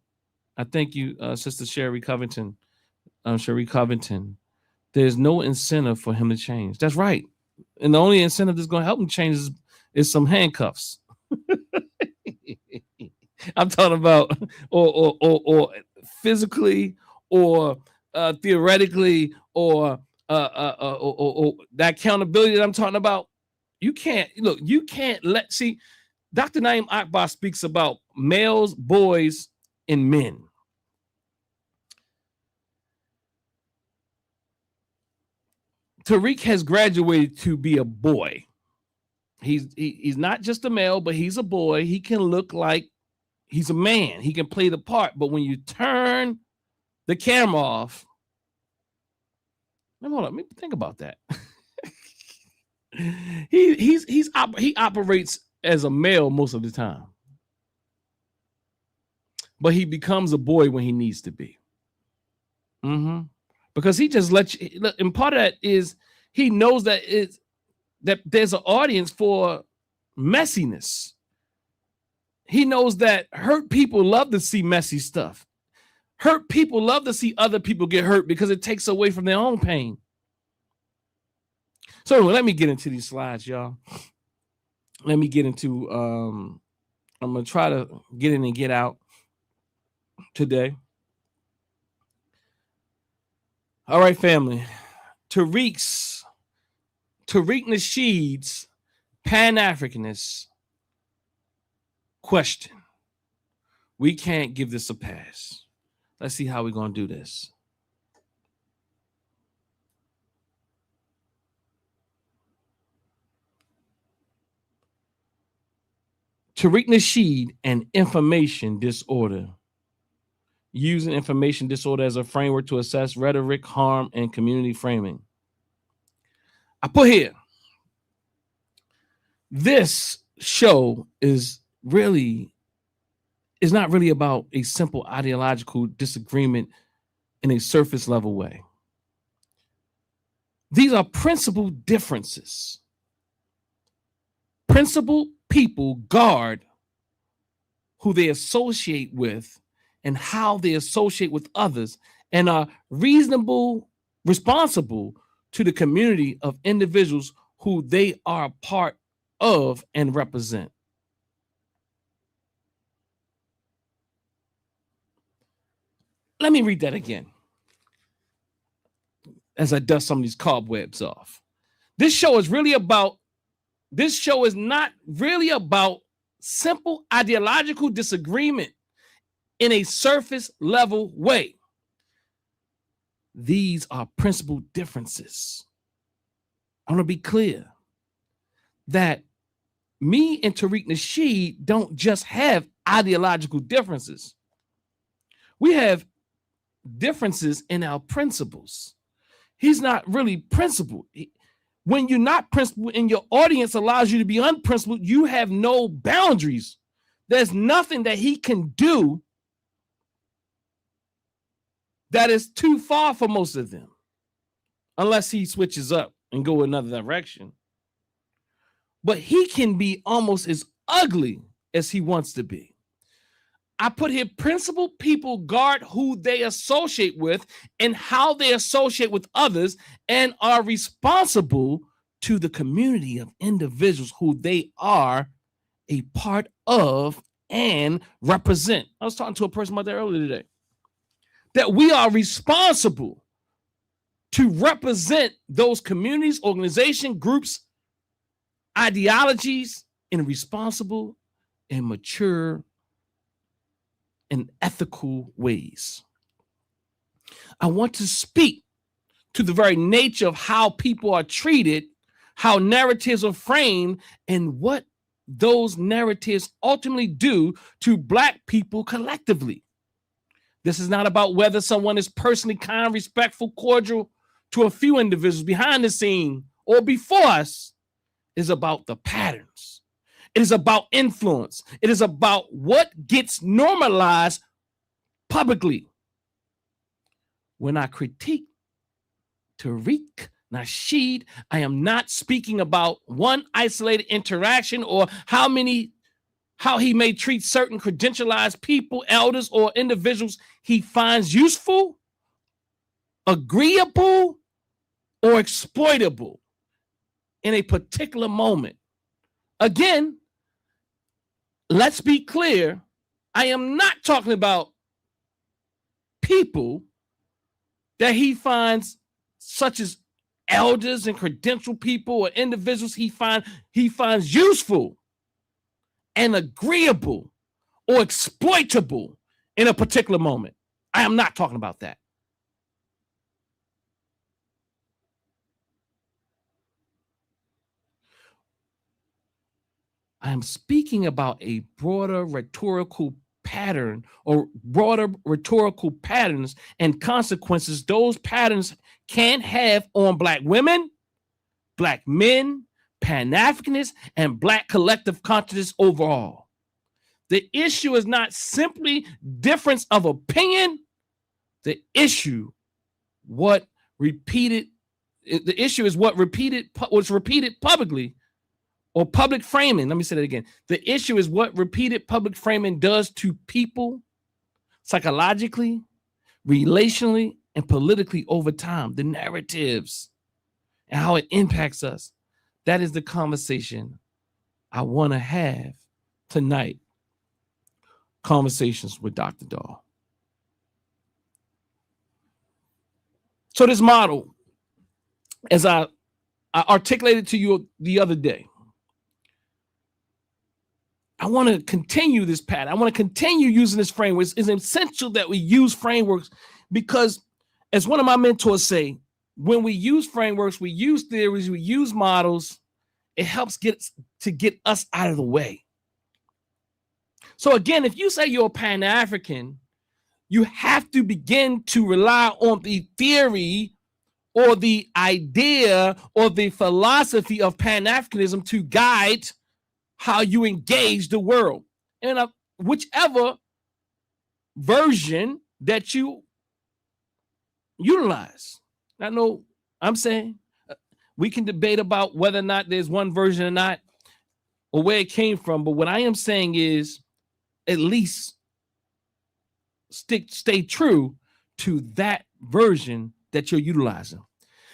I thank you, Sister Sherry Covington. There's no incentive for him to change. That's right. And the only incentive that's going to help him change is some handcuffs. I'm talking about or physically or theoretically or that accountability that I'm talking about. You can't see. Dr. Naeem Akbar speaks about males, boys, and men. Tariq has graduated to be a boy. He's not just a male, but he's a boy. He can look like he's a man. He can play the part. But when you turn the camera off, hold on, let me think about that. He operates as a male most of the time, but he becomes a boy when he needs to be. Because he just lets you, and part of that is he knows that there's an audience for messiness. He knows that hurt people love to see messy stuff. Hurt people love to see other people get hurt because it takes away from their own pain. So anyway, let me get into these slides, y'all. Let me get into, I'm going to try to get in and get out today. All right, family. Tariq Nasheed's Pan-Africanist question. We can't give this a pass. Let's see how we're going to do this. Tariq Nasheed and information disorder. Using information disorder as a framework to assess rhetoric, harm, and community framing. I put here, this show is not really about a simple ideological disagreement in a surface level way. These are principal differences. Principal people guard who they associate with and how they associate with others, and are responsible to the community of individuals who they are a part of and represent. Let me read that again as I dust some of these cobwebs off. This show is not really about simple ideological disagreement in a surface level way. These are principal differences. I want to be clear that me and Tariq Nasheed don't just have ideological differences. We have differences in our principles. He's not really principled. When you're not principled and your audience allows you to be unprincipled, you have no boundaries. There's nothing that he can do that is too far for most of them, unless he switches up and go another direction. But he can be almost as ugly as he wants to be. I put here, principled people guard who they associate with and how they associate with others, and are responsible to the community of individuals who they are a part of and represent. I was talking to a person about that earlier today. That we are responsible to represent those communities, organization, groups, ideologies in responsible and mature and ethical ways. I want to speak to the very nature of how people are treated, how narratives are framed, and what those narratives ultimately do to Black people collectively. This is not about whether someone is personally kind, respectful, cordial to a few individuals behind the scene or before us. It is about the patterns. It is about influence. It is about what gets normalized publicly. When I critique Tariq Nasheed, I am not speaking about one isolated interaction or how he may treat certain credentialized people, elders, or individuals he finds useful, agreeable, or exploitable in a particular moment. Again, let's be clear. I am not talking about people that he finds, such as elders and credentialed people or individuals he finds useful and agreeable or exploitable in a particular moment. I am not talking about that. I am speaking about a broader rhetorical pattern or broader rhetorical patterns and consequences those patterns can have on Black women, Black men, Pan-Africanists, and Black collective consciousness overall. The issue is not simply difference of opinion. The issue is what was repeated publicly, or public framing. Let me say that again. The issue is what repeated public framing does to people psychologically, relationally, and politically over time. The narratives and how it impacts us. That is the conversation I want to have tonight. Conversations with Dr. Dahl. So this model, as I articulated to you the other day, I want to continue this pattern. I want to continue using this framework. It's essential that we use frameworks because, as one of my mentors say, when we use frameworks, we use theories, we use models, it helps get us out of the way. So again, if you say you're a Pan-African, you have to begin to rely on the theory or the idea or the philosophy of Pan-Africanism to guide how you engage the world, and whichever version that you utilize. I know I'm saying we can debate about whether or not there's one version or not, or where it came from, but what I am saying is at least stay true to that version that you're utilizing.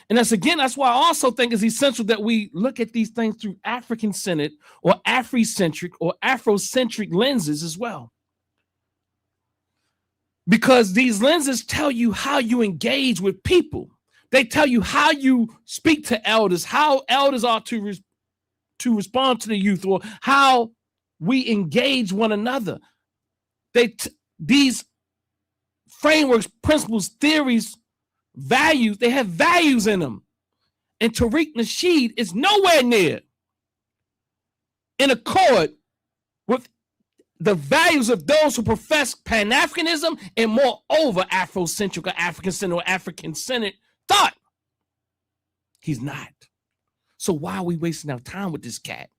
And that's why I also think it's essential that we look at these things through African-centered or Afrocentric or Afrocentric lenses as well. Because these lenses tell you how you engage with people. They tell you how you speak to elders, how elders are to respond to the youth, or how we engage one another. These frameworks, principles, theories, values, they have values in them. And Tariq Nasheed is nowhere near in accord with the values of those who profess Pan-Africanism and moreover Afrocentric or African-centered or African-centered thought. He's not. So why are we wasting our time with this cat?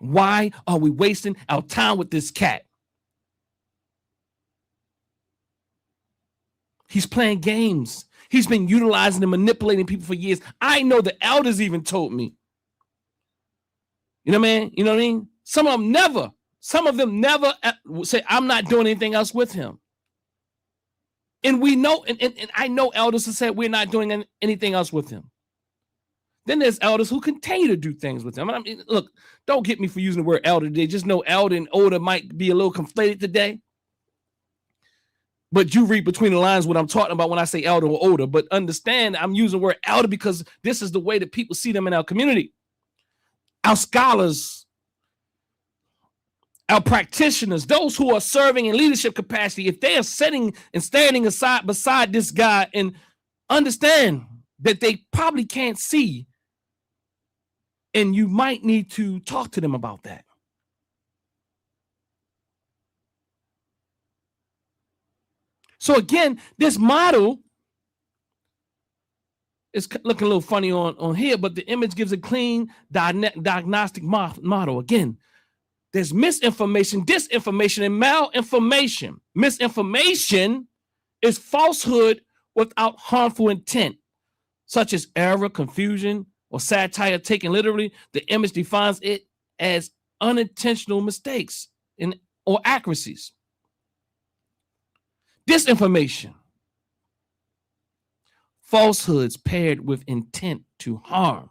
Why are we wasting our time with this cat? He's playing games. He's been utilizing and manipulating people for years. I know the elders even told me. You know what I mean? You know what I mean? Some of them never say, I'm not doing anything else with him. And we know, and I know elders who said we're not doing anything else with him. Then there's elders who continue to do things with him. I mean, look, don't get me for using the word elder today. Just know elder and older might be a little conflated today. But you read between the lines what I'm talking about when I say elder or older. But understand, I'm using the word elder because this is the way that people see them in our community. Our scholars, our practitioners, those who are serving in leadership capacity, if they are sitting and standing beside this guy, and understand that they probably can't see, and you might need to talk to them about that. So again, this model is looking a little funny on here, but the image gives a clean diagnostic model. Again, there's misinformation, disinformation, and malinformation. Misinformation is falsehood without harmful intent, such as error, confusion, or satire taken literally. The image defines it as unintentional mistakes or accuracies. Disinformation, falsehoods paired with intent to harm,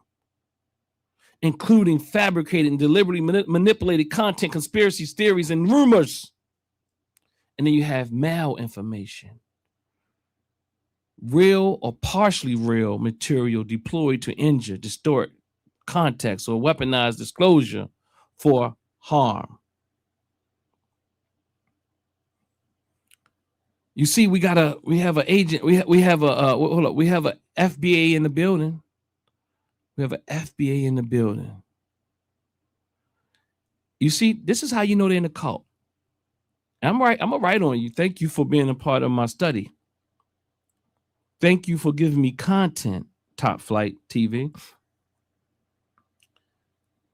including fabricated and deliberately manipulated content, conspiracies, theories, and rumors. And then you have malinformation, real or partially real material deployed to injure, distort context, or weaponize disclosure for harm. You see, we have an agent. We have a FBA in the building. We have an FBA in the building. You see, this is how you know they're in the cult. I'm gonna write on you. Thank you for being a part of my study. Thank you for giving me content, Top Flight TV.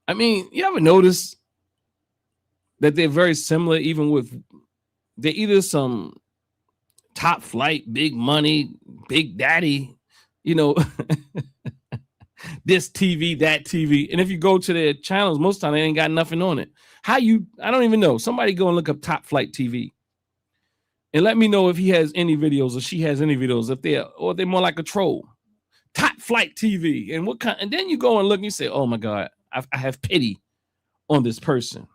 I mean, you ever notice that they're very similar, even with they're either some top flight, big money, big daddy, you know, this TV, that TV. And if you go to their channels, most of the time they ain't got nothing on it. I don't even know. Somebody go and look up Top Flight TV and let me know if he has any videos or she has any videos, if they're more like a troll. Top Flight TV. And what kind? And then you go and look and you say, oh my God, I have pity on this person.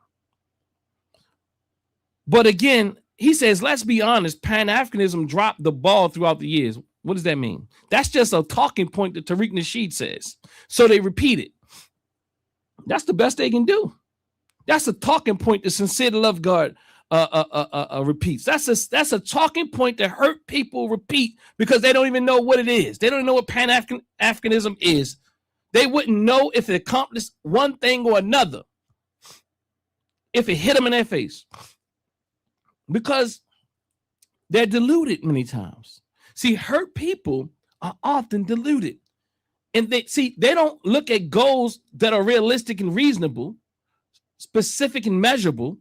But again, he says, let's be honest, Pan-Africanism dropped the ball throughout the years. What does that mean? That's just a talking point that Tariq Nasheed says. So they repeat it. That's the best they can do. That's a talking point that Sincere to Love God repeats. That's a talking point that hurt people repeat because they don't even know what it is. They don't know what Pan-Africanism is. They wouldn't know if it accomplished one thing or another, if it hit them in their face. Because they're deluded many times. See, hurt people are often deluded. And they don't look at goals that are realistic and reasonable, specific and measurable,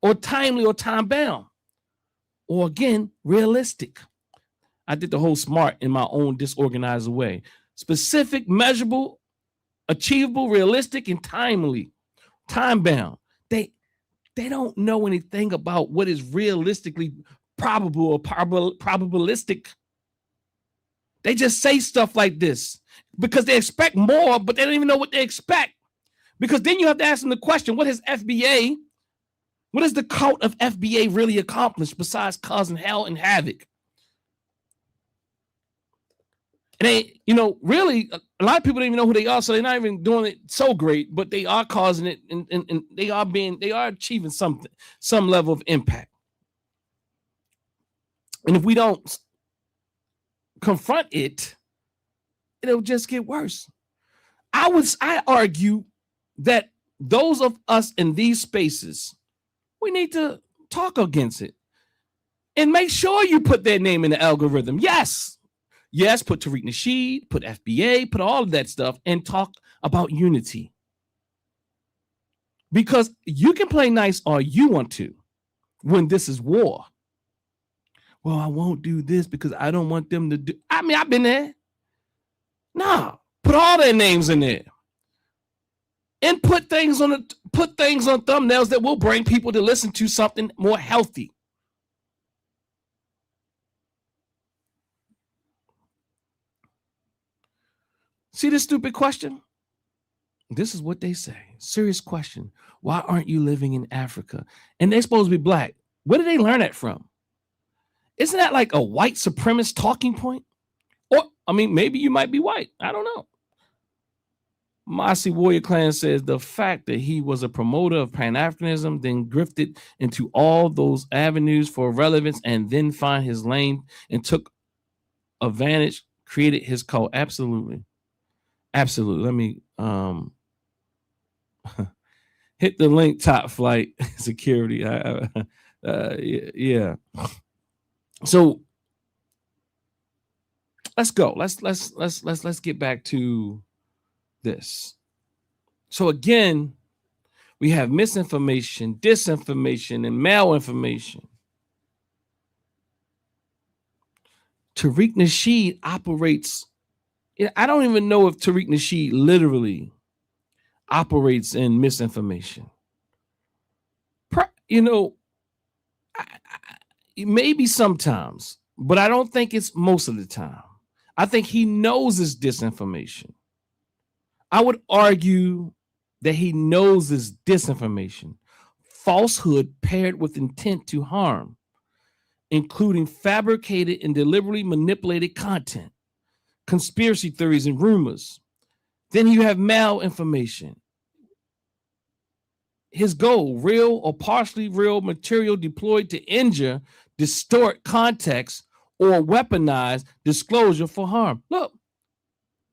or timely or time bound, or again, realistic. I did the whole SMART in my own disorganized way. Specific, measurable, achievable, realistic, and timely, time bound. They don't know anything about what is realistically probable or probabilistic. They just say stuff like this because they expect more, but they don't even know what they expect. Because then you have to ask them the question, what has the cult of FBA really accomplished besides causing hell and havoc? And they, really, a lot of people don't even know who they are, so they're not even doing it so great, but they are causing it, and they are achieving some level of impact. And if we don't confront it, it'll just get worse. I argue that those of us in these spaces, we need to talk against it and make sure you put their name in the algorithm. Yes, put Tariq Nasheed, put FBA, put all of that stuff, and talk about unity. Because you can play nice all you want to when this is war. Well, I won't do this because I don't want them to do. I mean, I've been there. Nah, put all their names in there. And put things on thumbnails that will bring people to listen to something more healthy. See this stupid question? This is what they say. Serious question. Why aren't you living in Africa? And they're supposed to be black. Where did they learn that from? Isn't that like a white supremacist talking point? Or, I mean, maybe you might be white. I don't know. Mossy Warrior Clan says the fact that he was a promoter of Pan-Africanism, then grifted into all those avenues for relevance and then find his lane and took advantage, created his cult. Absolutely. Absolutely. Let me hit the link, Top Flight Security. Yeah. So let's go. Let's get back to this. So again, we have misinformation, disinformation, and malinformation. Tariq Nasheed operates. I don't even know if Tariq Nasheed literally operates in misinformation. Maybe sometimes, but I don't think it's most of the time. I think he knows it's disinformation. I would argue that he knows it's disinformation, falsehood paired with intent to harm, including fabricated and deliberately manipulated content, conspiracy theories and rumors. Then you have malinformation. His goal, real or partially real material deployed to injure, distort context, or weaponize disclosure for harm. Look,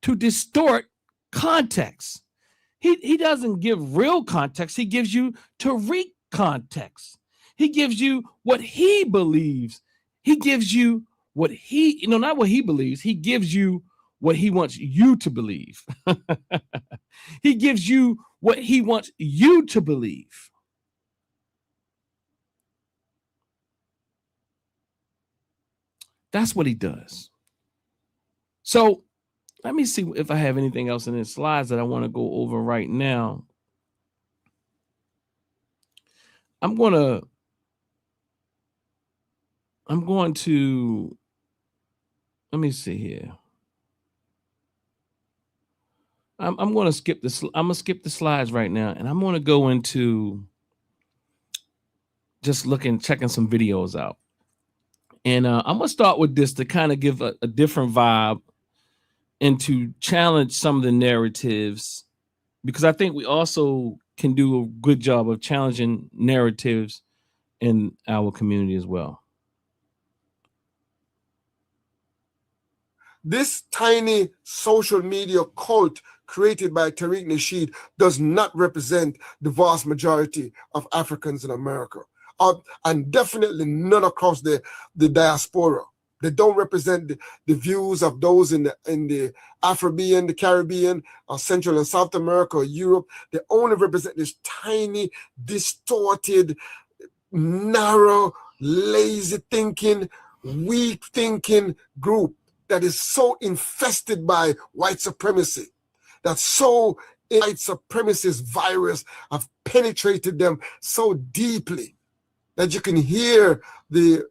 to distort context. He doesn't give real context. He gives you Tariq context. He gives you what he believes. He gives you what he, not what he believes. He gives you what he wants you to believe. He gives you what he wants you to believe. That's what he does. So let me see if I have anything else in the slides that I want to go over right now. I'm going to, let me see here. I'm going to skip this. I'm going to skip the slides right now, and I'm going to go into just checking some videos out. And I'm going to start with this to kind of give a different vibe and to challenge some of the narratives, because I think we also can do a good job of challenging narratives in our community as well. This tiny social media cult created by Tariq Nasheed does not represent the vast majority of Africans in America, and definitely none across the diaspora. They don't represent the views of those in the Afrobean, the Caribbean, or Central and South America, or Europe. They only represent this tiny, distorted, narrow, lazy thinking, weak thinking group that is so infested by white supremacy, that so white supremacist virus have penetrated them so deeply that you can hear the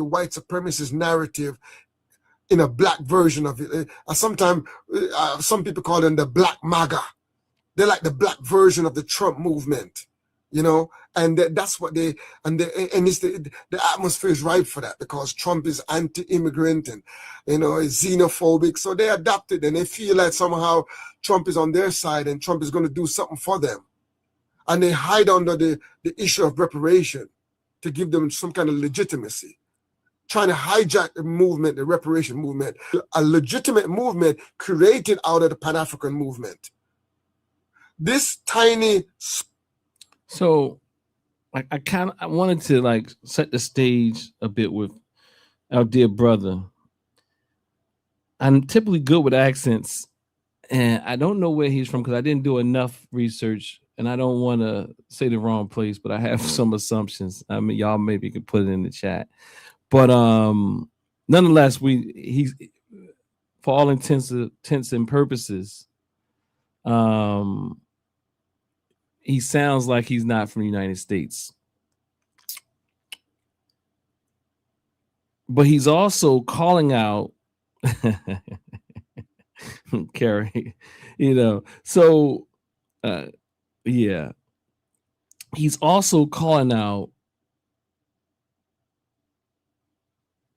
white supremacist narrative in a black version of it. Sometimes some people call them the Black MAGA. They're like the black version of the Trump movement, you know, and that's what and it's the atmosphere is ripe for that, because Trump is anti-immigrant and, you know, is xenophobic. So they adapt it, and they feel like somehow Trump is on their side and Trump is going to do something for them. And they hide under the issue of reparation to give them some kind of legitimacy, trying to hijack the movement, the reparation movement, a legitimate movement created out of the Pan-African movement. This tiny... So I wanted to like set the stage a bit with our dear brother. I'm typically good with accents, and I don't know where he's from because I didn't do enough research, and I don't want to say the wrong place, but I have some assumptions. I mean, y'all maybe can put it in the chat. But nonetheless, he's for all intents and purposes, he sounds like he's not from the United States. But he's also calling out Carrie, you know. So yeah. He's also calling out.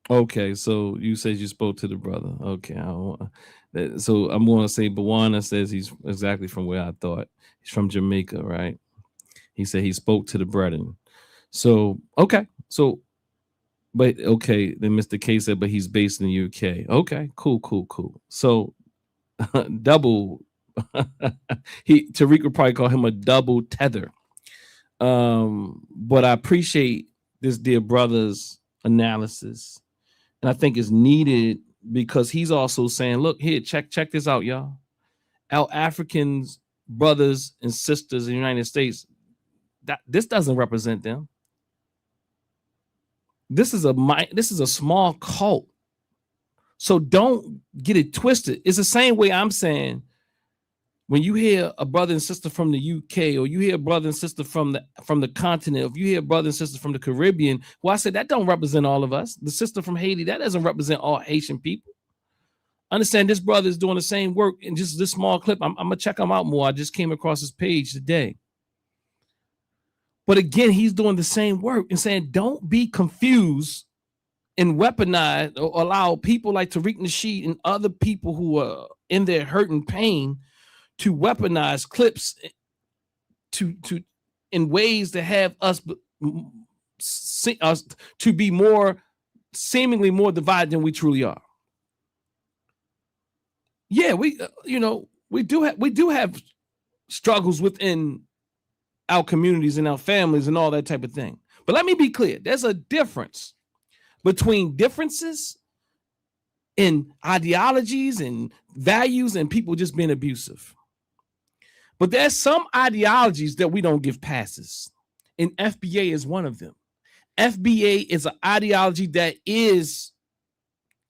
Okay, so you said you spoke to the brother. Okay, so I'm going to say Bawana says he's exactly from where I thought. He's from Jamaica, right? He said he spoke to the brethren. So, okay. So, but okay, then Mr. K said, but he's based in the UK. Okay, cool. So, double. Tariq would probably call him a double tether. But I appreciate this dear brother's analysis. And I think it's needed because he's also saying, look here, check this out, y'all. Our Africans, brothers and sisters in the United States, this doesn't represent them. This is a small cult. So don't get it twisted. It's the same way I'm saying when you hear a brother and sister from the UK, or you hear a brother and sister from the continent, or if you hear a brother and sister from the Caribbean, well, I said that don't represent all of us. The sister from Haiti, that doesn't represent all Haitian people. Understand this brother is doing the same work in just this small clip. I'm gonna check him out more. I just came across his page today. But again, he's doing the same work and saying, don't be confused and weaponize or allow people like Tariq Nasheed and other people who are in their hurt and pain to weaponize clips to in ways to have us to be seemingly more divided than we truly are. Yeah, we do have struggles within our communities and our families and all that type of thing. But let me be clear. There's a difference between differences in ideologies and values and people just being abusive. But there's some ideologies that we don't give passes. And FBA is one of them. FBA is an ideology that is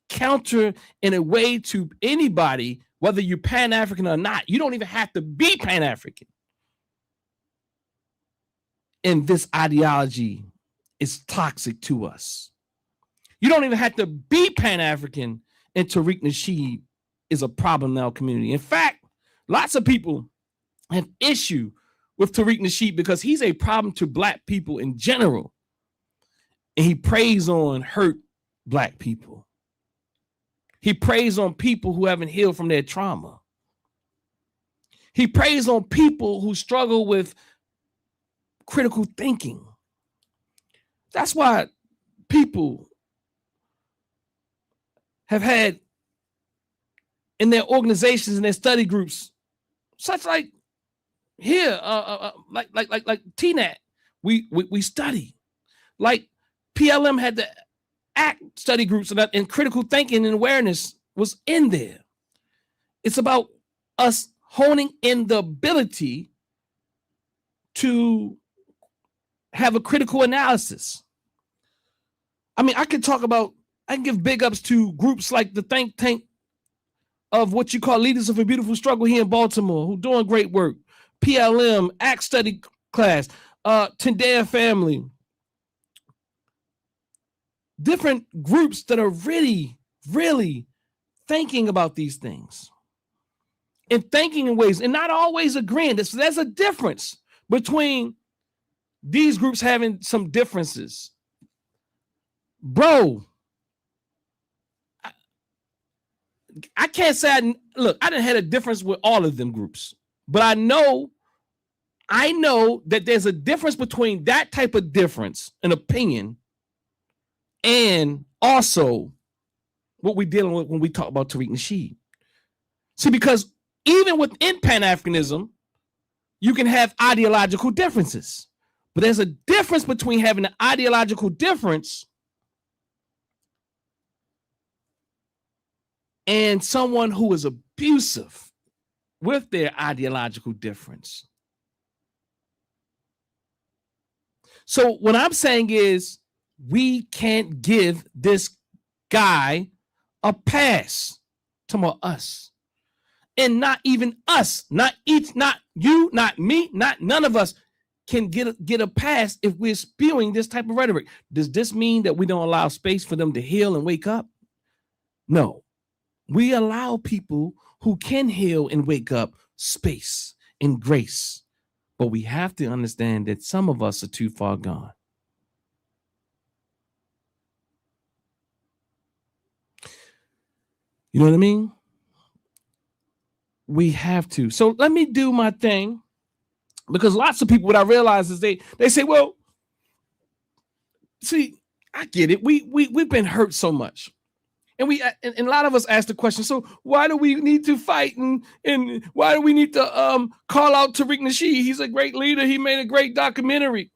counter in a way to anybody, whether you're Pan-African or not. You don't even have to be Pan-African. And this ideology is toxic to us. You don't even have to be Pan-African, and Tariq Nasheed is a problem in our community. In fact, lots of people have issue with Tariq Nasheed because he's a problem to Black people in general. And he preys on hurt Black people. He preys on people who haven't healed from their trauma. He preys on people who struggle with critical thinking. That's why people have had in their organizations and their study groups, such like here, like TNAT, we study. Like PLM had the ACT study groups and critical thinking and awareness was in there. It's about us honing in the ability to have a critical analysis. I mean, I can give big ups to groups like the think tank of what you call Leaders of a Beautiful Struggle here in Baltimore, who doing great work. PLM, ACT study class, Tendea family. Different groups that are really, really thinking about these things and thinking in ways and not always agreeing. There's a difference between these groups having some differences. Bro, I can't say I didn't have a difference with all of them groups, but I know that there's a difference between that type of difference in opinion and also what we're dealing with when we talk about Tariq Nasheed. See, because even within Pan-Africanism, you can have ideological differences, but there's a difference between having an ideological difference and someone who is abusive with their ideological difference. So what I'm saying is we can't give this guy a pass. Talking about us. And not even us, not you, not me, not none of us can get a pass if we're spewing this type of rhetoric. Does this mean that we don't allow space for them to heal and wake up? No. We allow people who can heal and wake up space and grace. But we have to understand that some of us are too far gone. You know what I mean? We have to. So let me do my thing, because lots of people, what I realize is they say, well, see, I get it. We've been hurt so much. And a lot of us ask the question, so why do we need to fight and why do we need to call out Tariq Nasheed? He's a great leader. He made a great documentary.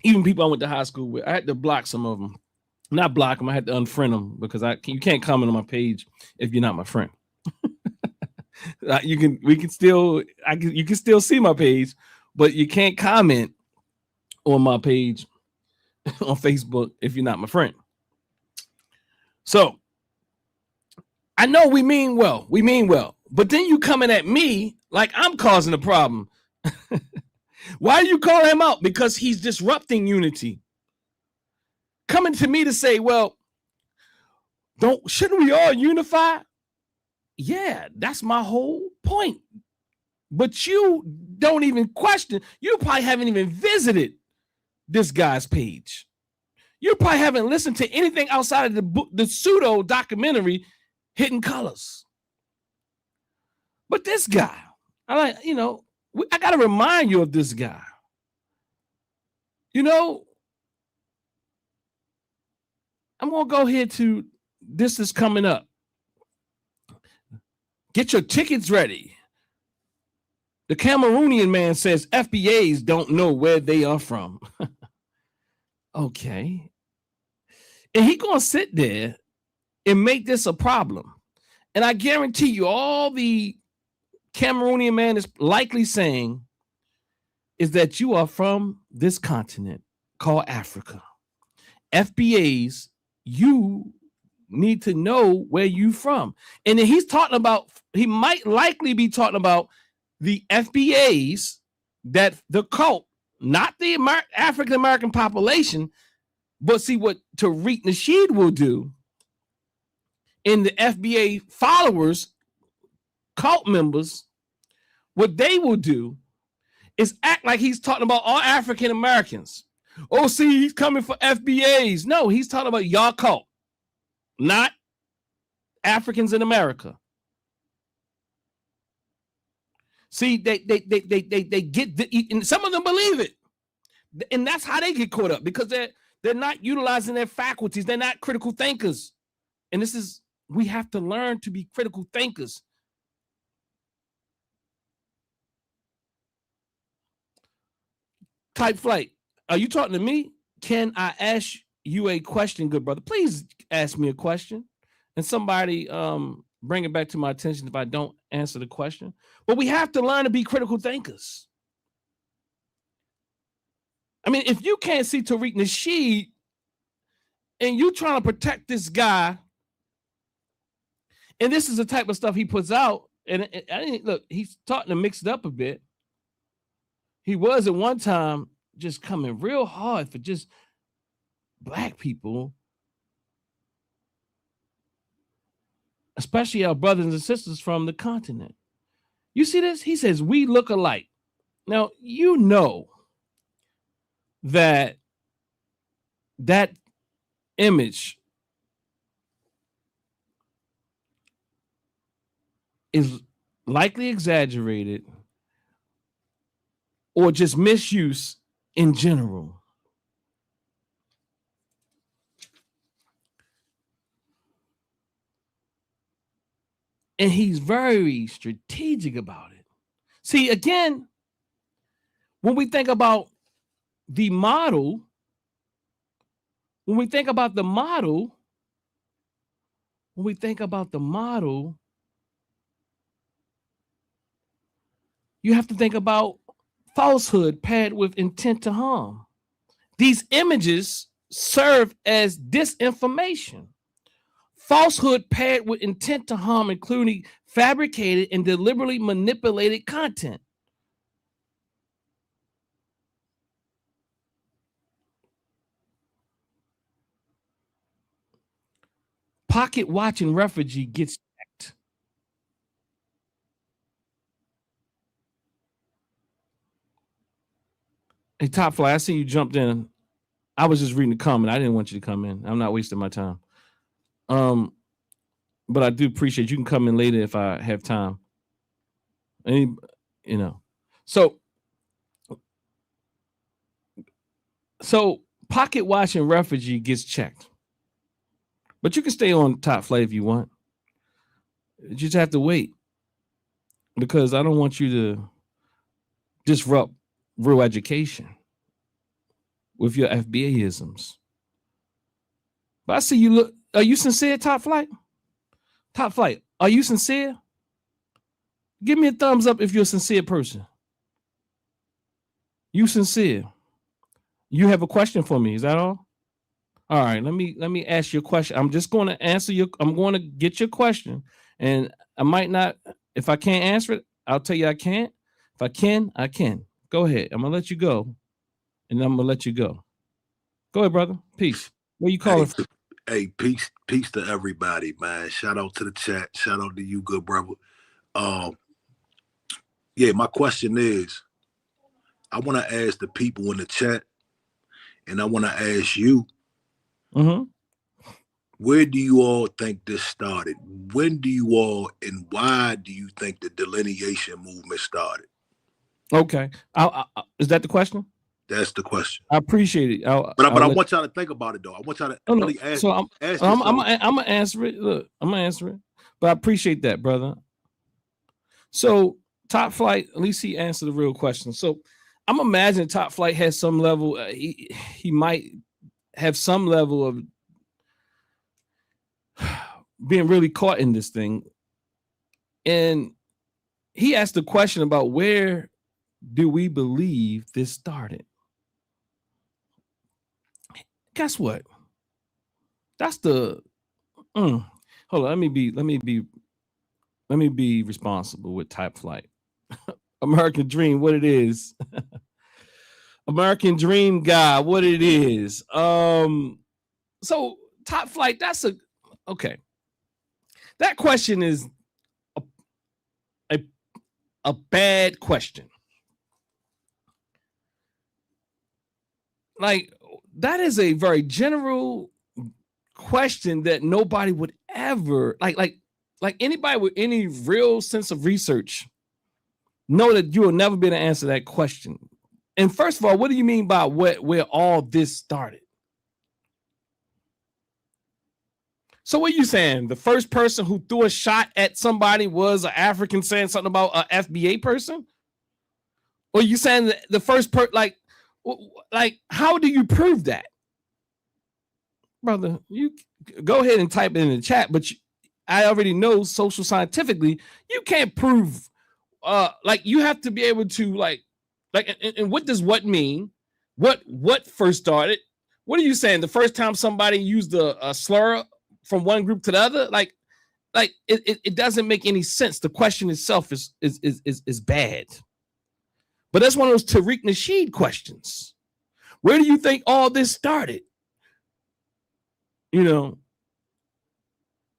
Even people I went to high school with, I had to block some of them. Not block them, I had to unfriend them because you can't comment on my page if you're not my friend. You can still see my page, but you can't comment on my page on Facebook if you're not my friend. So I know we mean well, but then you coming at me like I'm causing a problem. Why do you call him out? Because he's disrupting unity. Coming to me to say, well, shouldn't we all unify? Yeah, that's my whole point. But you don't even question. You probably haven't even visited this guy's page. You probably haven't listened to anything outside of the pseudo documentary Hidden Colors. But this guy, I got to remind you of this guy. I'm going to go here to this is coming up. Get your tickets ready. The Cameroonian man says FBAs don't know where they are from. Okay. And he going to sit there and make this a problem. And I guarantee you all the Cameroonian man is likely saying is that you are from this continent called Africa. FBAs, you need to know where you from. And then he might likely be talking about the FBAs, that the cult, not the African American population, but see what Tariq Nasheed will do in the FBA followers, cult members, what they will do is act like he's talking about all African Americans. Oh, see, he's coming for FBAs. No, he's talking about y'all cult, not Africans in America. See, they get and some of them believe it, and that's how they get caught up, because they're not utilizing their faculties. They're not critical thinkers, and we have to learn to be critical thinkers. Type Flight, are you talking to me? can I ask you a question, good brother? Please ask me a question. And somebody bring it back to my attention if I don't answer the question. But we have to learn to be critical thinkers. I mean, if you can't see Tariq Nasheed and you trying to protect this guy, and this is the type of stuff he puts out, and look, he's starting to mix it up a bit. He was at one time just coming real hard for just Black people, especially our brothers and sisters from the continent. You see this? He says, we look alike. Now, you know that image is likely exaggerated or just misuse in general. And he's very strategic about it. See, again, when we think about the model, you have to think about falsehood paired with intent to harm. These images serve as disinformation. Falsehood paired with intent to harm, including fabricated and deliberately manipulated content. Pocket watching refugee gets checked. Hey, Top Fly, I see you jumped in. I was just reading the comment. I didn't want you to come in. I'm not wasting my time. But I do appreciate you can come in later if I have time. So pocket watching refugee gets checked. But you can stay on Top Flight if you want. You just have to wait because I don't want you to disrupt real education with your FBA-isms. But I see you look. Are you sincere, Top Flight? Top Flight, are you sincere? Give me a thumbs up if you're a sincere person. You sincere. You have a question for me. Is that all? All right, let me ask you a question. I'm just going to answer I'm going to get your question. And I might not, if I can't answer it, I'll tell you I can't. If I can, I can. Go ahead. I'm gonna let you go. And I'm gonna let you go. Go ahead, brother. Peace. Where you calling from? Hey, peace to everybody, man. Shout out to the chat. Shout out to you, good brother. Yeah, my question is, I want to ask the people in the chat, and I want to ask you, where do you all think this started? When do you all and why do you think the delineation movement started? Okay. Is that the question? That's the question. I appreciate it. But I want y'all to think about it, though. I want y'all to really ask. So I'm gonna answer it. Look, I'm gonna answer it. But I appreciate that, brother. So Top Flight, at least he answered the real question. So I'm imagining Top Flight has some level. He might have some level of being really caught in this thing. And he asked the question about where do we believe this started? Guess what? That's the hold on. Let me be responsible with Top Flight. American Dream, what it is. American Dream guy, what it is. So Top Flight, that's okay. That question is a bad question. Like, that is a very general question that nobody would ever like anybody with any real sense of research know that you will never be able to answer that question. And first of all, what do you mean by where all this started? So what are you saying? The first person who threw a shot at somebody was an African saying something about an FBA person? Or you saying that the first person, like, how do you prove that? brother, you go ahead and type it in the chat, but I already know social scientifically, you can't prove, like you have to be able to and what does what mean? What first started? What are you saying? The first time somebody used a slur from one group to the other? Like it doesn't make any sense. The question itself is bad. But that's one of those Tariq Nasheed questions. Where do you think all this started? You know,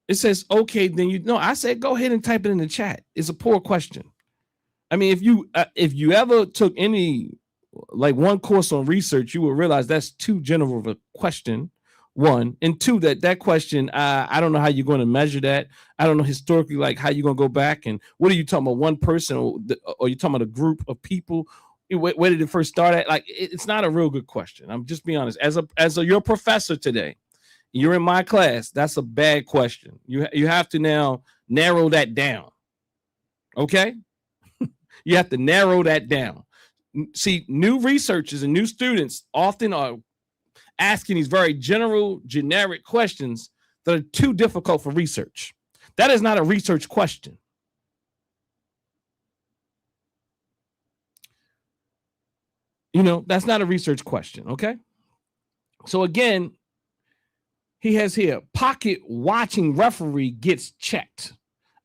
it says, okay, then I said, go ahead and type it in the chat. It's a poor question. I mean, if you ever took any, like one course on research, you will realize that's too general of a question, one. And two, that question, I don't know how you're going to measure that. I don't know historically, like how you're going to go back and what are you talking about, one person or you talking about a group of people? Where did it first start at? Like, it's not a real good question. I'm just being honest. As your professor today, you're in my class. That's a bad question. You have to now narrow that down. Okay? You have to narrow that down. See, new researchers and new students often are asking these very general, generic questions that are too difficult for research. That is not a research question. You know, that's not a research question, okay? So again, he has here, pocket watching referee gets checked.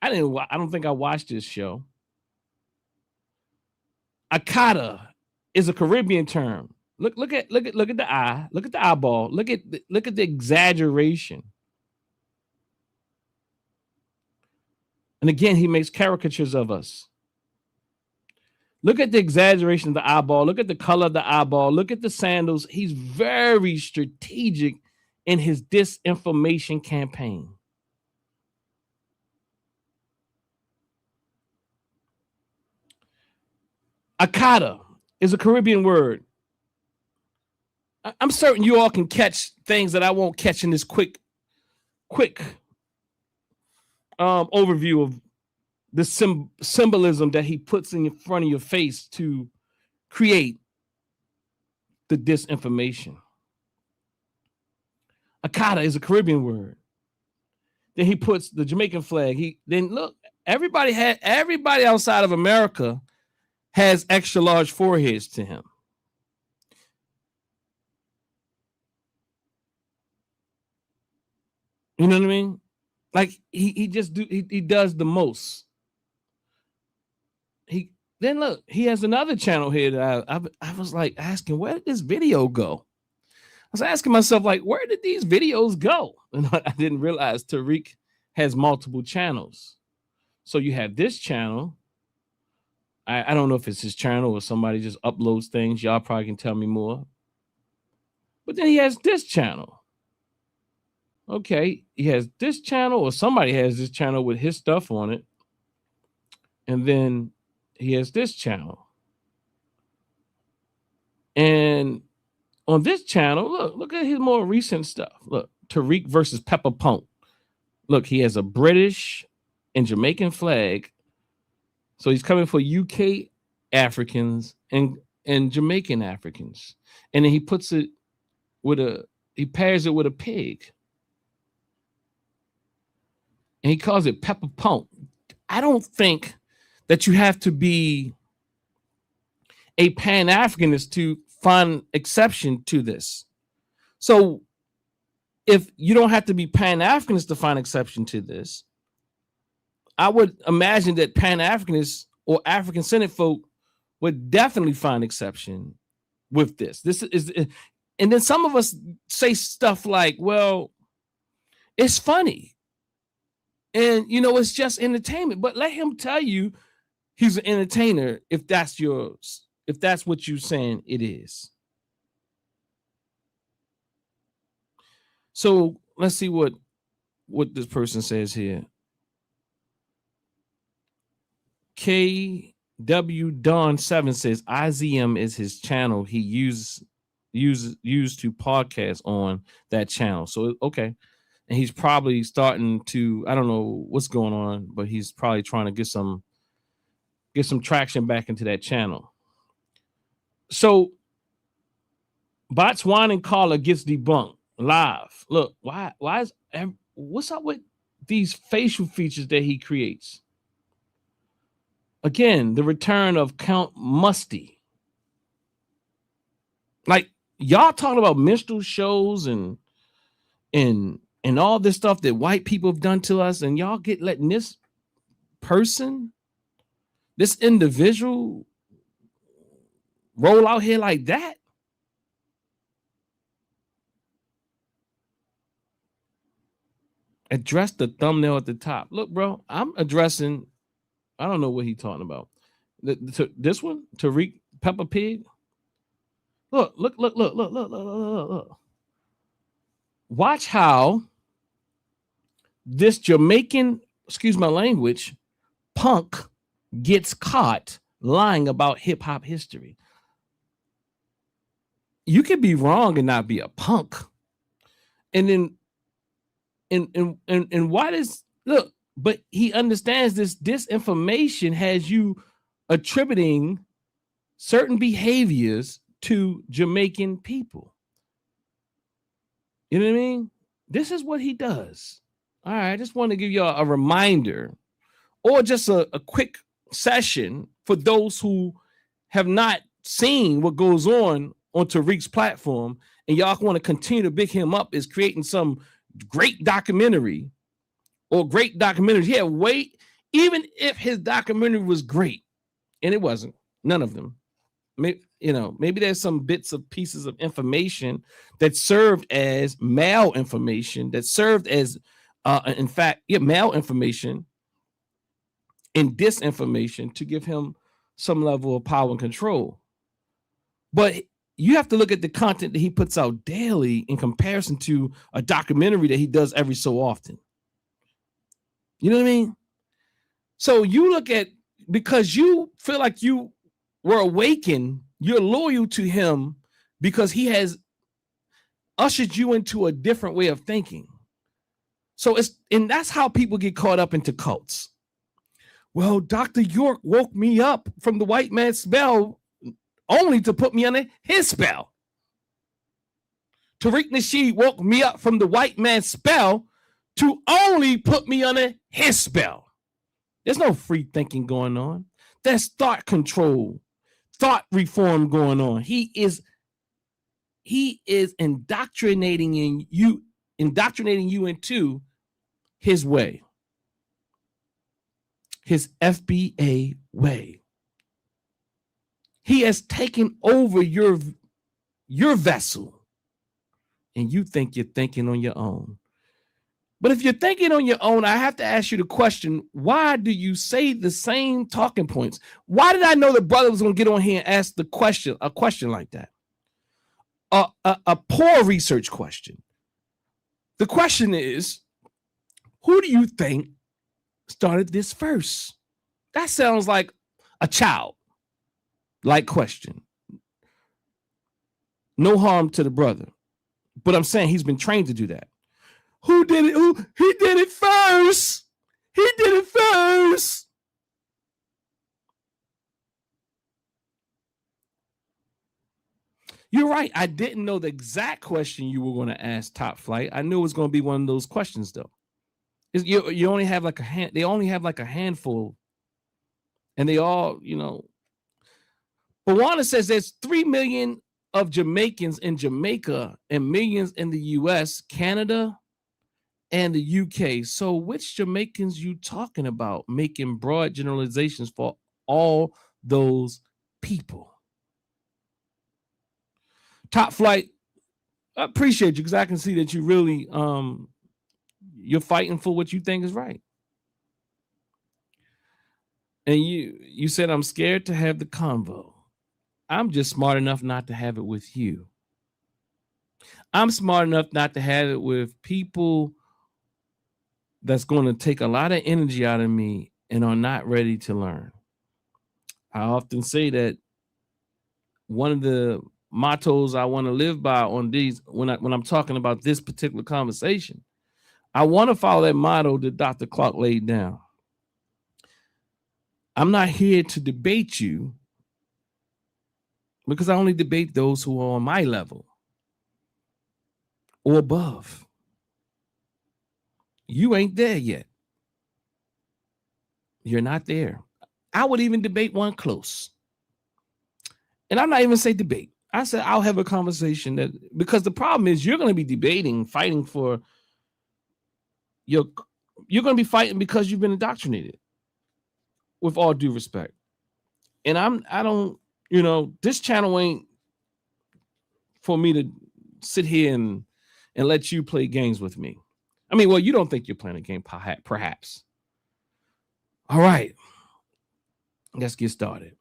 I don't think I watched this show. Akata is a Caribbean term. Look at the eye. Look at the eyeball. Look at the exaggeration. And again, he makes caricatures of us. Look at the exaggeration of the eyeball. Look at the color of the eyeball. Look at the sandals. He's very strategic in his disinformation campaign. Akata is a Caribbean word. I'm certain you all can catch things that I won't catch in this quick overview of the symbolism that he puts in front of your face to create the disinformation. Akata is a Caribbean word. Then he puts the Jamaican flag. Everybody outside of America has extra large foreheads to him. You know what I mean? Like he does the most. He has another channel here that I was like asking, where did this video go? I was asking myself, like, where did these videos go? And I didn't realize Tariq has multiple channels. So you have this channel. I don't know if it's his channel or somebody just uploads things. Y'all probably can tell me more. But then he has this channel. Okay, he has this channel, or somebody has this channel with his stuff on it. And then he has this channel. And on this channel, look at his more recent stuff. Look, Tariq versus Pepper Punk. Look, he has a British and Jamaican flag. So he's coming for UK Africans and Jamaican Africans. And then he puts it he pairs it with a pig. And he calls it Pepper Punk. I don't think that you have to be a Pan-Africanist to find exception to this. So if you don't have to be Pan-Africanist to find exception to this, I would imagine that Pan-Africanists or African-centered folk would definitely find exception with this. And then some of us say stuff like, well, it's funny. And, it's just entertainment. But let him tell you he's an entertainer if that's what you're saying it is. So let's see what this person says here. KW Dawn 7 says IZM is his channel. He used to podcast on that channel. So okay. And he's probably starting to, I don't know what's going on, but he's probably trying to get some traction back into that channel. So Botswana caller gets debunked. live. Look, why is what's up with these facial features that he creates? Again, the return of Count Musty. Like, y'all talking about minstrel shows and all this stuff that white people have done to us, and y'all letting this person, this individual, roll out here like that. Address the thumbnail at the top. Look, bro, I'm addressing. I don't know what he's talking about. This one, Tariq Peppa Pig. Look. Watch how this Jamaican, excuse my language, punk gets caught lying about hip hop history. You can be wrong and not be a punk. And then, and why does look? But he understands this disinformation has you attributing certain behaviors to Jamaican people. You know what I mean? This is what he does. All right, I just want to give you a reminder or just a quick session for those who have not seen what goes on Tariq's platform, and y'all want to continue to big him up is creating some great documentary or great documentaries. Yeah, wait, even if his documentary was great, and it wasn't, none of them. Maybe, maybe there's some bits of pieces of information that served as malinformation, that served as, in fact, malinformation and disinformation to give him some level of power and control. But you have to look at the content that he puts out daily in comparison to a documentary that he does every so often. You know what I mean? So you look at, because you feel like you were awakened, you're loyal to him because he has ushered you into a different way of thinking. So and that's how people get caught up into cults. Well, Dr. York woke me up from the white man's spell only to put me under his spell. Tariq Nasheed woke me up from the white man's spell to only put me under his spell. There's no free thinking going on. There's thought control, thought reform going on. He is indoctrinating you into his way, his FBA way. He has taken over your vessel, and you think you're thinking on your own. But if you're thinking on your own, I have to ask you the question, why do you say the same talking points? Why did I know the brother was going to get on here and ask a question like that? A poor research question. The question is, who do you think started this first? That sounds like a child-like question. No harm to the brother, but I'm saying he's been trained to do that. Who did it? He did it first. He did it first. You're right. I didn't know the exact question you were going to ask, Top Flight. I knew it was going to be one of those questions, though. You only have like they only have like a handful, and they all, Bawana says there's 3 million of Jamaicans in Jamaica and millions in the U.S., Canada, and the UK. So which Jamaicans you talking about, making broad generalizations for all those people? Top Flight, I appreciate you because I can see that you really you're fighting for what you think is right. And you said, I'm scared to have the convo. I'm just smart enough not to have it with you. I'm smart enough not to have it with people that's going to take a lot of energy out of me and are not ready to learn. I often say that one of the mottos I want to live by on these, when I'm talking about this particular conversation, I want to follow that motto that Dr. Clark laid down. I'm not here to debate you because I only debate those who are on my level or above. You ain't there yet. You're not there. I would even debate one close. And I'm not even say debate. I said I'll have a conversation that, because the problem is you're going to be debating, fighting for you're going to be fighting because you've been indoctrinated, with all due respect. And I don't, this channel ain't for me to sit here and let you play games with me. I mean, well, you don't think you're playing a game, perhaps. All right. Let's get started.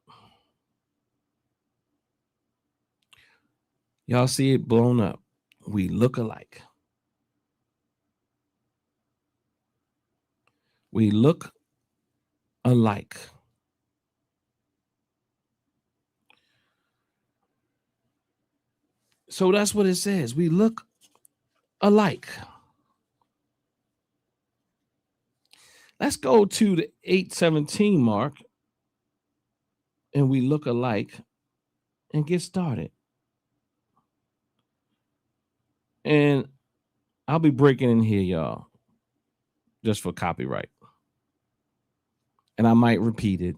Y'all see it blown up. We look alike. We look alike. So that's what it says. We look alike. Let's go to the 8:17 mark and we look alike and get started. And I'll be breaking in here, y'all, just for copyright. And I might repeat it.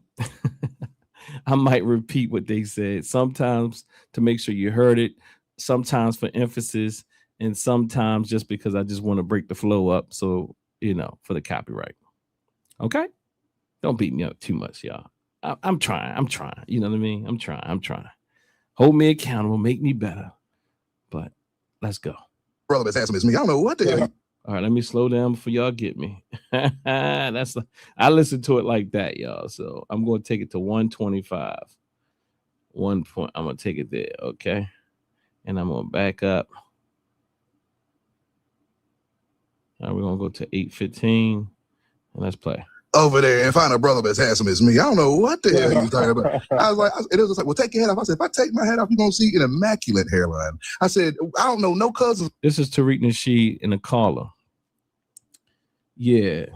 I might repeat what they said, sometimes to make sure you heard it, sometimes for emphasis, and sometimes just because I just want to break the flow up. So, for the copyright. Okay? Don't beat me up too much, y'all. I'm trying. You know what I mean? I'm trying. Hold me accountable, make me better. But let's go. Brother that's handsome as me. I don't know what the hell. All right, let me slow down before y'all get me. I listen to it like that, y'all. So I'm going to take it to 125. 1 point. I'm going to take it there, okay? And I'm going to back up. Now we're going to go to 8:15, and let's play. Over there and find a brother that's handsome as me. I don't know what the hell he's talking about. I was like, it was just like, well, take your head off. I said, if I take my head off, you're going to see an immaculate hairline. I said, I don't know, no cousins. This is Tariq Nasheed in a caller. Yeah.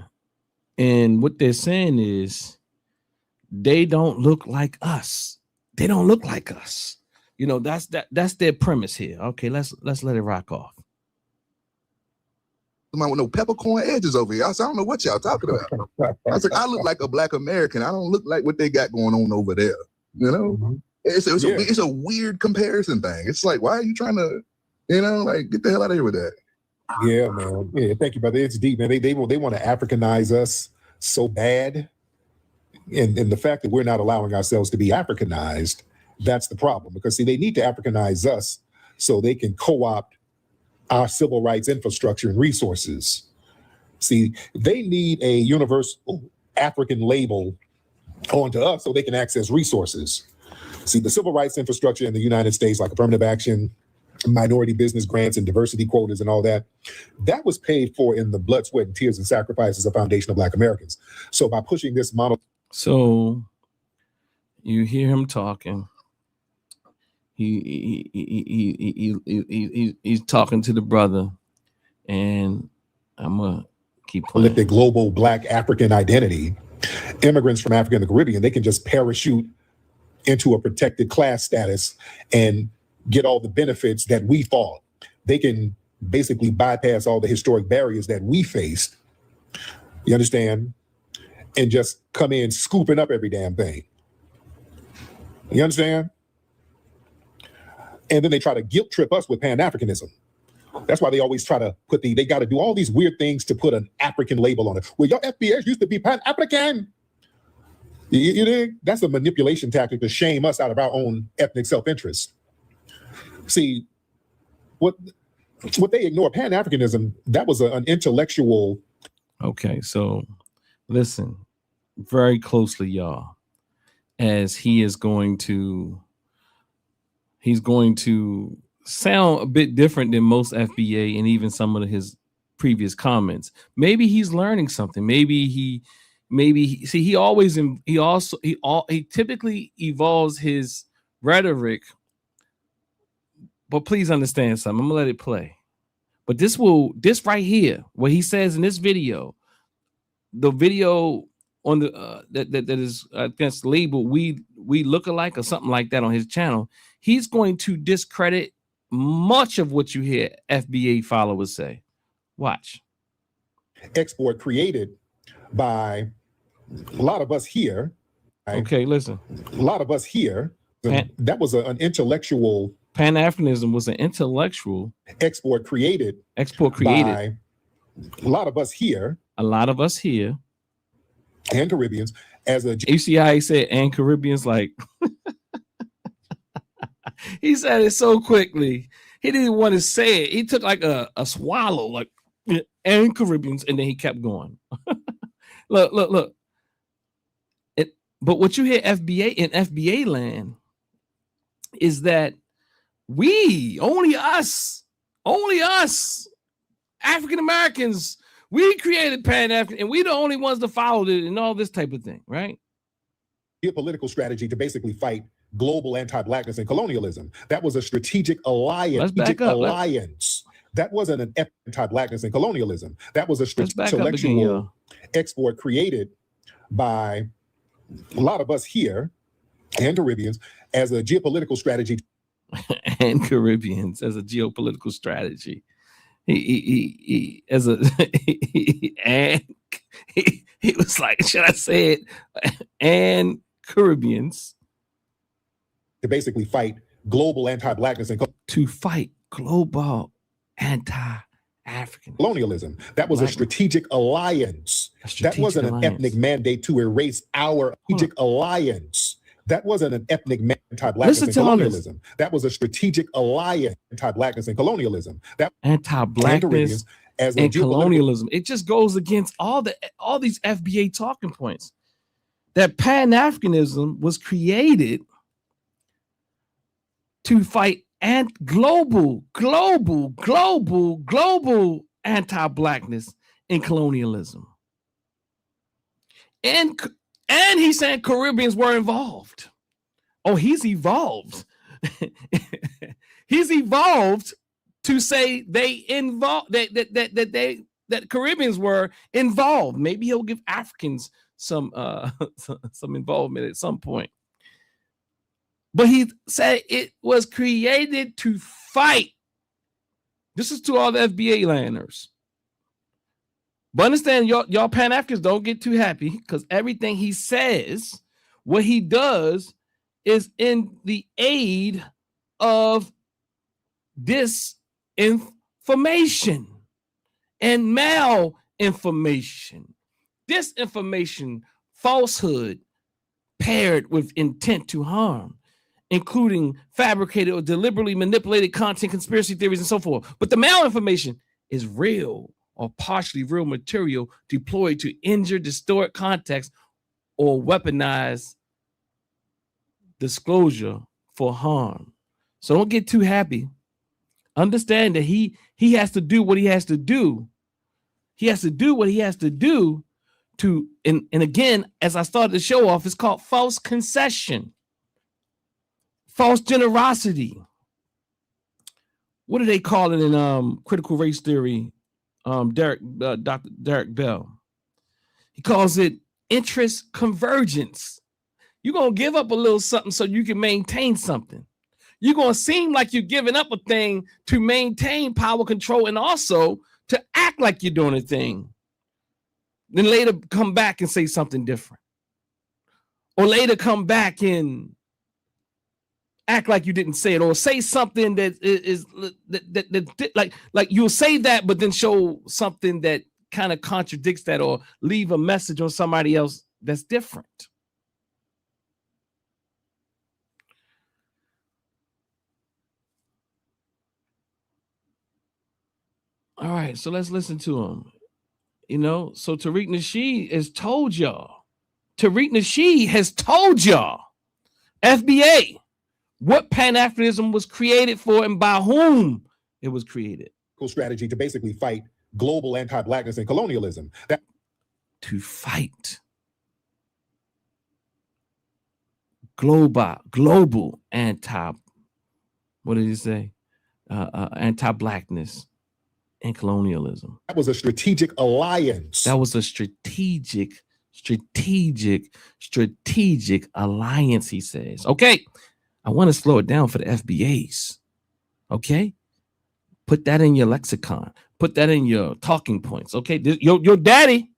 And what they're saying is they don't look like us. They don't look like us. That's their premise here. Okay, let's let it rock off. With no peppercorn edges over here. I said, I don't know what y'all talking about. I said, I look like a Black American. I don't look like what they got going on over there. Mm-hmm. It's a weird comparison thing. It's like, why are you trying to, get the hell out of here with that? Yeah, man. Yeah, thank you, brother. It's deep, man. They want to Africanize us so bad. And the fact that we're not allowing ourselves to be Africanized, that's the problem. Because, see, they need to Africanize us so they can co-opt our civil rights infrastructure and resources. See, they need a universal African label onto us so they can access resources. See, the civil rights infrastructure in the United States, like affirmative action, minority business grants, and diversity quotas and all that, that was paid for in the blood, sweat, and tears and sacrifices of the foundation of Black Americans. So by pushing this model. So you hear him talking. He's talking to the brother, and I'm gonna keep playing. The global Black African identity, immigrants from Africa and the Caribbean, they can just parachute into a protected class status and get all the benefits that we fought. They can basically bypass all the historic barriers that we faced. You understand? And just come in scooping up every damn thing. You understand? And then they try to guilt trip us with Pan-Africanism. That's why they always try to they got to do all these weird things to put an African label on it. Well, your FBS used to be Pan-African. You dig? That's a manipulation tactic to shame us out of our own ethnic self-interest. See, what they ignore, Pan-Africanism, that was an intellectual. Okay, so listen very closely, y'all, as he's going to sound a bit different than most FBA and even some of his previous comments. Maybe he's learning something. He typically evolves his rhetoric. But please understand something. I'm gonna let it play. But this right here, what he says in this video, the video on the that is against label we look alike or something like that on his channel, he's going to discredit much of what you hear FBA followers say. Watch. Export created by a lot of us here. Right? Okay, listen. A lot of us here. That was an intellectual. Pan-Africanism was an intellectual export created by a lot of us here. A lot of us here. And Caribbeans as a. You see how he said and Caribbeans, like he said it so quickly. He didn't want to say it. He took like a swallow, like and Caribbeans, and then he kept going. Look. But what you hear FBA in FBA land is that only us, African Americans, we created Pan-African, and we the only ones that followed it and all this type of thing, right? Geopolitical strategy to basically fight global anti-blackness and colonialism. That was a strategic alliance. That wasn't an anti-blackness and colonialism. That was a intellectual export created by a lot of us here and Caribbeans as a geopolitical strategy. And Caribbeans as a geopolitical strategy. He was like, should I say it? And Caribbeans to basically fight global anti-blackness and global anti-African colonialism. That was a strategic alliance. That wasn't an ethnic mandate to erase our strategic alliance. That wasn't an ethnic anti-blackness and colonialism. That was a strategic alliance anti-blackness and colonialism. That anti-blackness and colonialism. It just goes against all these FBA talking points. That Pan-Africanism was created to fight and global anti-blackness and colonialism. And he's saying Caribbeans were involved. Oh, he's evolved. He's evolved to say that Caribbeans were involved. Maybe he'll give Africans some involvement at some point. But he said it was created to fight. This is to all the FBA landers. But understand, y'all Pan-Africans don't get too happy because everything he says, what he does is in the aid of disinformation and malinformation. Disinformation, falsehood, paired with intent to harm, including fabricated or deliberately manipulated content, conspiracy theories, and so forth. But the malinformation is real or partially real material deployed to injure, distort context, or weaponize disclosure for harm. So don't get too happy. Understand that he has to do what he has to do. He has to do what he has to do to, and again, as I started to show off, it's called false concession, false generosity. What do they call it in critical race theory? Dr. Derek Bell. He calls it interest convergence. You're going to give up a little something so you can maintain something. You're going to seem like you're giving up a thing to maintain power control and also to act like you're doing a thing. Then later come back and say something different. Or later come back and act like you didn't say it, or say something that is like you'll say that, but then show something that kind of contradicts that, or leave a message on somebody else that's different. All right, so let's listen to him. So Tariq Nasheed has told y'all. FBA, what Pan-Africanism was created for and by whom it was created. Strategy to basically fight global anti-blackness and colonialism. To fight global anti-blackness and colonialism. That was a strategic alliance. That was a strategic alliance, he says. Okay, I want to slow it down for the FBAs. Okay, put that in your lexicon. Put that in your talking points. Okay, your daddy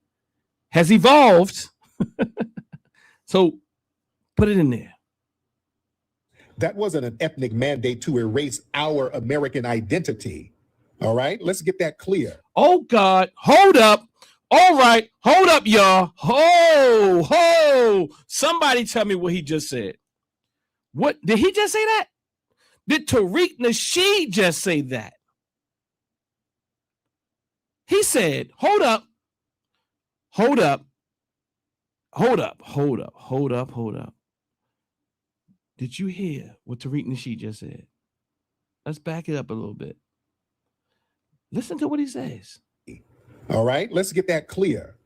has evolved, so put it in there. That wasn't an ethnic mandate to erase our American identity. All right, let's get that clear. Oh God, hold up. All right, hold up, y'all. Ho, somebody tell me what he just said. What did he just say that? Did Tariq Nasheed just say that? He said, hold up. Did you hear what Tariq Nasheed just said? Let's back it up a little bit. Listen to what he says. All right, let's get that clear.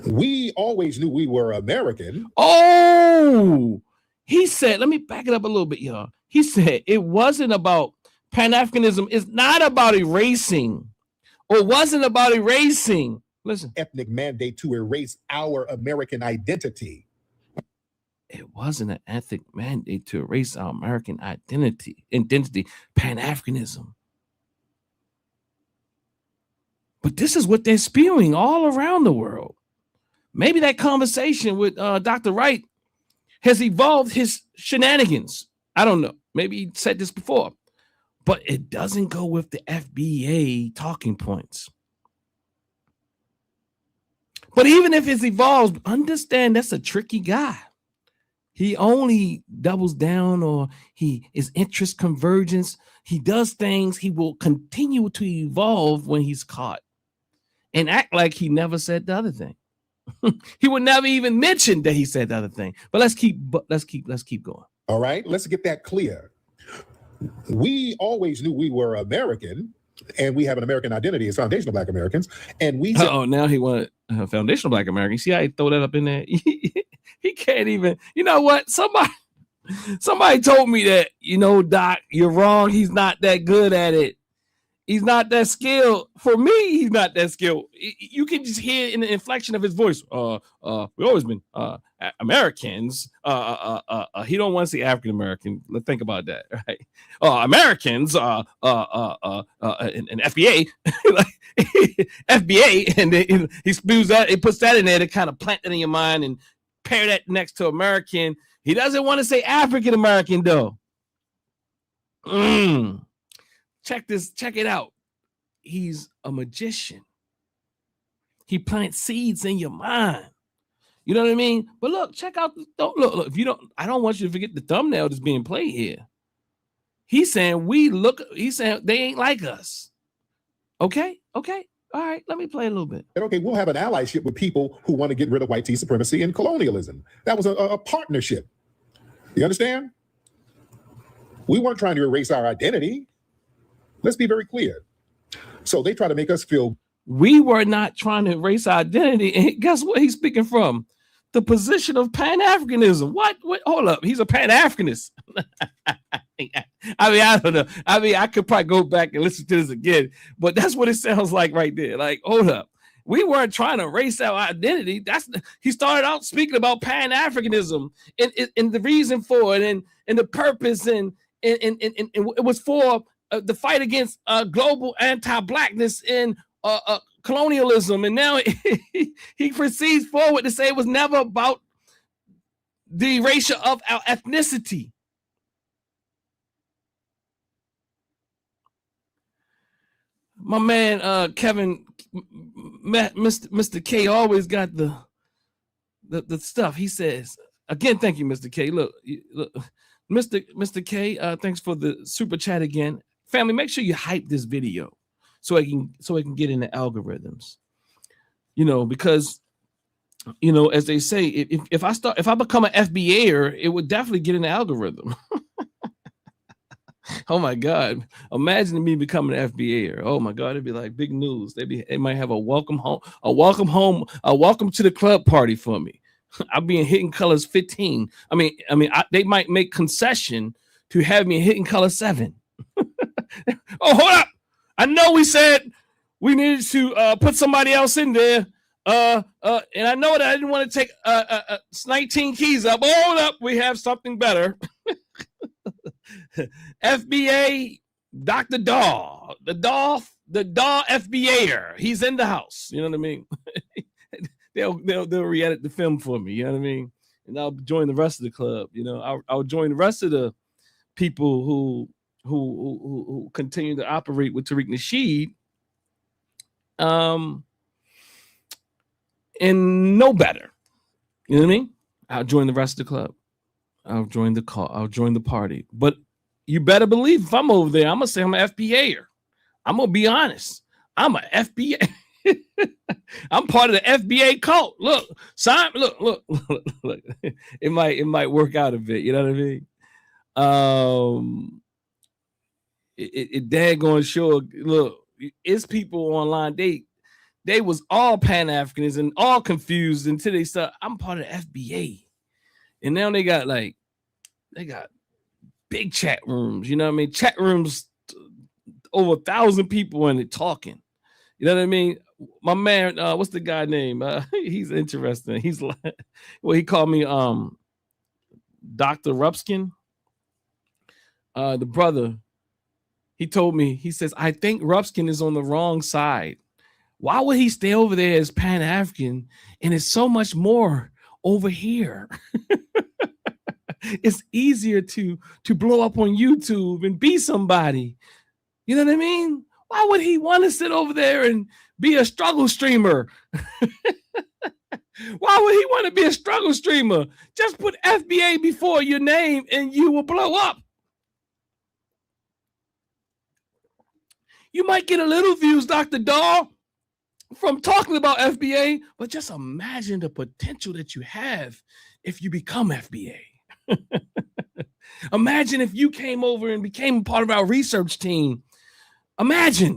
We always knew we were American. Oh, he said, let me back it up a little bit, y'all. He said it wasn't about Pan-Africanism. It's not about erasing, or wasn't about erasing. Listen. Ethnic mandate to erase our American identity. It wasn't an ethnic mandate to erase our American identity, Pan-Africanism. But this is what they're spewing all around the world. Maybe that conversation with Dr. Wright has evolved his shenanigans. I don't know. Maybe he said this before, but it doesn't go with the FBA talking points. But even if it's evolved, understand that's a tricky guy. He only doubles down, or he is interest convergence. He does things. He will continue to evolve when he's caught and act like he never said the other thing. He would never even mention that he said the other thing. But let's keep going. All right, let's get that clear. We always knew we were American, and we have an American identity as foundational Black Americans. And we now he wanted foundational Black American. See how he throw that up in there? He can't even. You know what? Somebody told me that, Doc, you're wrong. He's not that good at it. He's not that skilled. For me, he's not that skilled. You can just hear in the inflection of his voice. We've always been Americans. He don't want to say African American. Let's think about that, right? Americans, and FBA, FBA, and then he spews that. He puts that in there to kind of plant that in your mind and pair that next to American. He doesn't want to say African American though. Check it out. He's a magician. He plants seeds in your mind. You know what I mean? But look, check out. Look. If you don't, I don't want you to forget the thumbnail that's being played here. He's saying He's saying they ain't like us. Okay. All right. Let me play a little bit. Okay, we'll have an allyship with people who want to get rid of white supremacy and colonialism. That was a partnership. You understand? We weren't trying to erase our identity. Let's be very clear. So they try to make us feel. We were not trying to erase our identity. And guess what he's speaking from? The position of Pan-Africanism. What? Hold up. He's a Pan-Africanist. I don't know. I could probably go back and listen to this again, but that's what it sounds like right there. Like, hold up. We weren't trying to erase our identity. He started out speaking about Pan-Africanism and the reason for it and the purpose and it was for the fight against global anti-Blackness and colonialism. And now he proceeds forward to say it was never about the erasure of our ethnicity. My man, Kevin, Mr. K always got the stuff. He says, again, thank you, Mr. K. Look, Mr. K, thanks for the super chat again. Family, make sure you hype this video so it can get in the algorithms. Because as they say, if I become an FBAer, it would definitely get in the algorithm. Oh my God! Imagine me becoming an FBAer. Oh my God! It'd be like big news. They might have a welcome to the club party for me. I'll be in Hidden Colors 15. They might make concession to have me in Hidden Color 7. Oh, hold up! I know we said we needed to put somebody else in there. And I know that I didn't want to take 19 keys up. Hold up, we have something better. FBA, Dr. Daw, the Daw FBAer. He's in the house. You know what I mean? they'll re-edit the film for me. You know what I mean? And I'll join the rest of the club. You know, I'll join the rest of the people who continue to operate with Tariq Nasheed. And know better. You know what I mean? I'll join the rest of the club. I'll join the call. I'll join the party. But you better believe if I'm over there, I'm gonna say I'm an FBAer. I'm gonna be honest. I'm an FBA. I'm part of the FBA cult. Look, Simon. Look. It might work out a bit. You know what I mean? It daggone sure. Look, it's people online. They was all Pan-Africanists and all confused until they start. I'm part of the FBA, and now they got big chat rooms. You know what I mean? Chat rooms over 1,000 people in it talking. You know what I mean? My man, what's the guy name? He's interesting. He's like, well, he called me Dr. Rupskin. The brother, he told me, he says, I think Rupskin is on the wrong side. Why would he stay over there as Pan-African and it's so much more over here? It's easier to blow up on YouTube and be somebody. You know what I mean? Why would he want to sit over there and be a struggle streamer? Why would he want to be a struggle streamer? Just put FBA before your name and you will blow up. You might get a little views, Dr. Daw, from talking about FBA, but just imagine the potential that you have if you become FBA. Imagine if you came over and became part of our research team.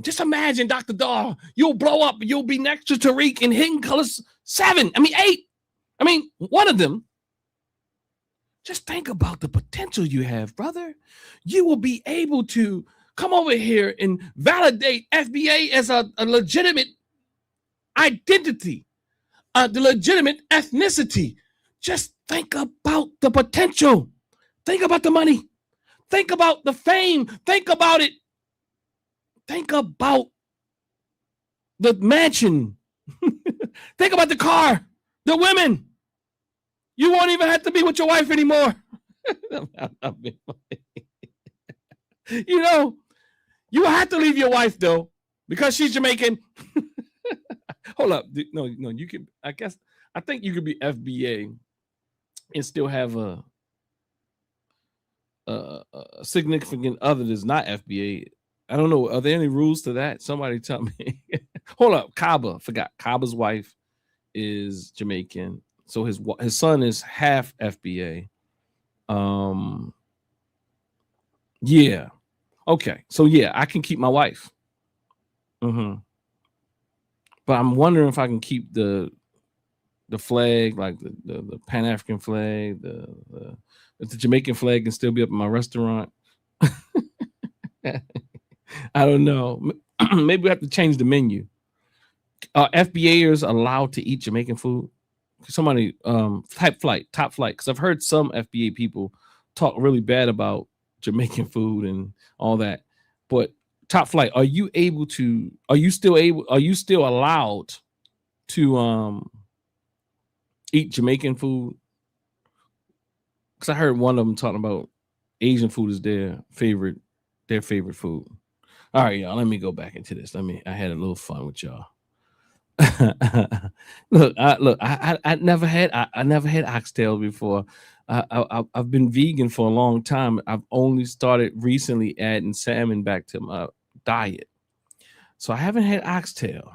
Just imagine, Dr. Daw, you'll blow up. You'll be next to Tariq in Hidden Colors 8. One of them. Just think about the potential you have, brother. You will be able to come over here and validate FBA as a legitimate identity, the legitimate ethnicity. Just think about the potential. Think about the money. Think about the fame. Think about it. Think about the mansion. Think about the car, the women. You won't even have to be with your wife anymore. You know, you have to leave your wife though, because she's Jamaican. Hold up. No, you can, I think you could be FBA and still have a significant other that's not FBA. I don't know. Are there any rules to that? Somebody tell me. Hold up. Kaba. Forgot. Kaba's wife is Jamaican. So his son is half FBA. Yeah. Okay. So yeah, I can keep my wife. But I'm wondering if I can keep the flag, like the Pan-African flag, if the Jamaican flag can still be up in my restaurant. I don't know. Maybe we have to change the menu. Are FBAers allowed to eat Jamaican food? Somebody top flight, because I've heard some FBA people talk really bad about Jamaican food and all that. But top flight, are you still allowed to eat Jamaican food? Because I heard one of them talking about Asian food is their favorite food. All right, y'all, let me go back into this. I had a little fun with y'all. I never had oxtail before. I've been vegan for a long time. I've only started recently adding salmon back to my diet. So I haven't had oxtail.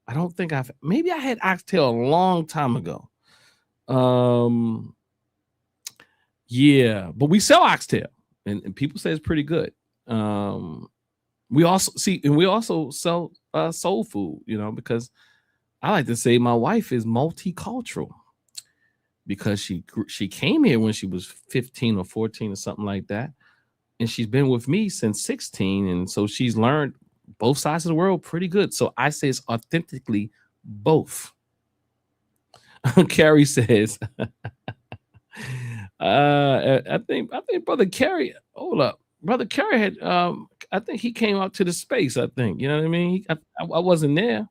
I don't think maybe I had oxtail a long time ago. Yeah, but we sell oxtail and people say it's pretty good. We also sell soul food, because I like to say my wife is multicultural because she came here when she was 15 or 14 or something like that. And she's been with me since 16. And so she's learned both sides of the world pretty good. So I say it's authentically both. Carrie says, I think Brother Carrie, hold up. Brother Carrie had, think he came out to the space. I think, you know what I mean. I wasn't there.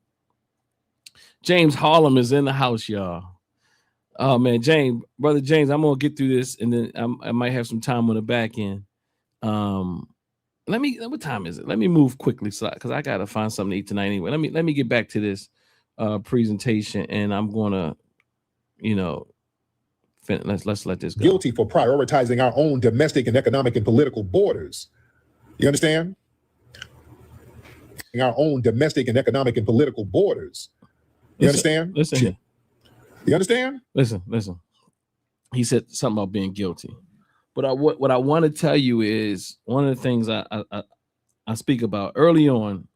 James Harlem is in the house, y'all. Oh man, brother James, I'm gonna get through this, and then I might have some time on the back end. What time is it? Let me move quickly, because I gotta find something to eat tonight anyway. Let me get back to this presentation, and I'm gonna, let's let this go. Guilty for prioritizing our own domestic and economic and political borders. You understand? Our own domestic and economic and political borders. You understand? Listen here. You understand? Listen. He said something about being guilty. But what I want to tell you is one of the things I speak about early on,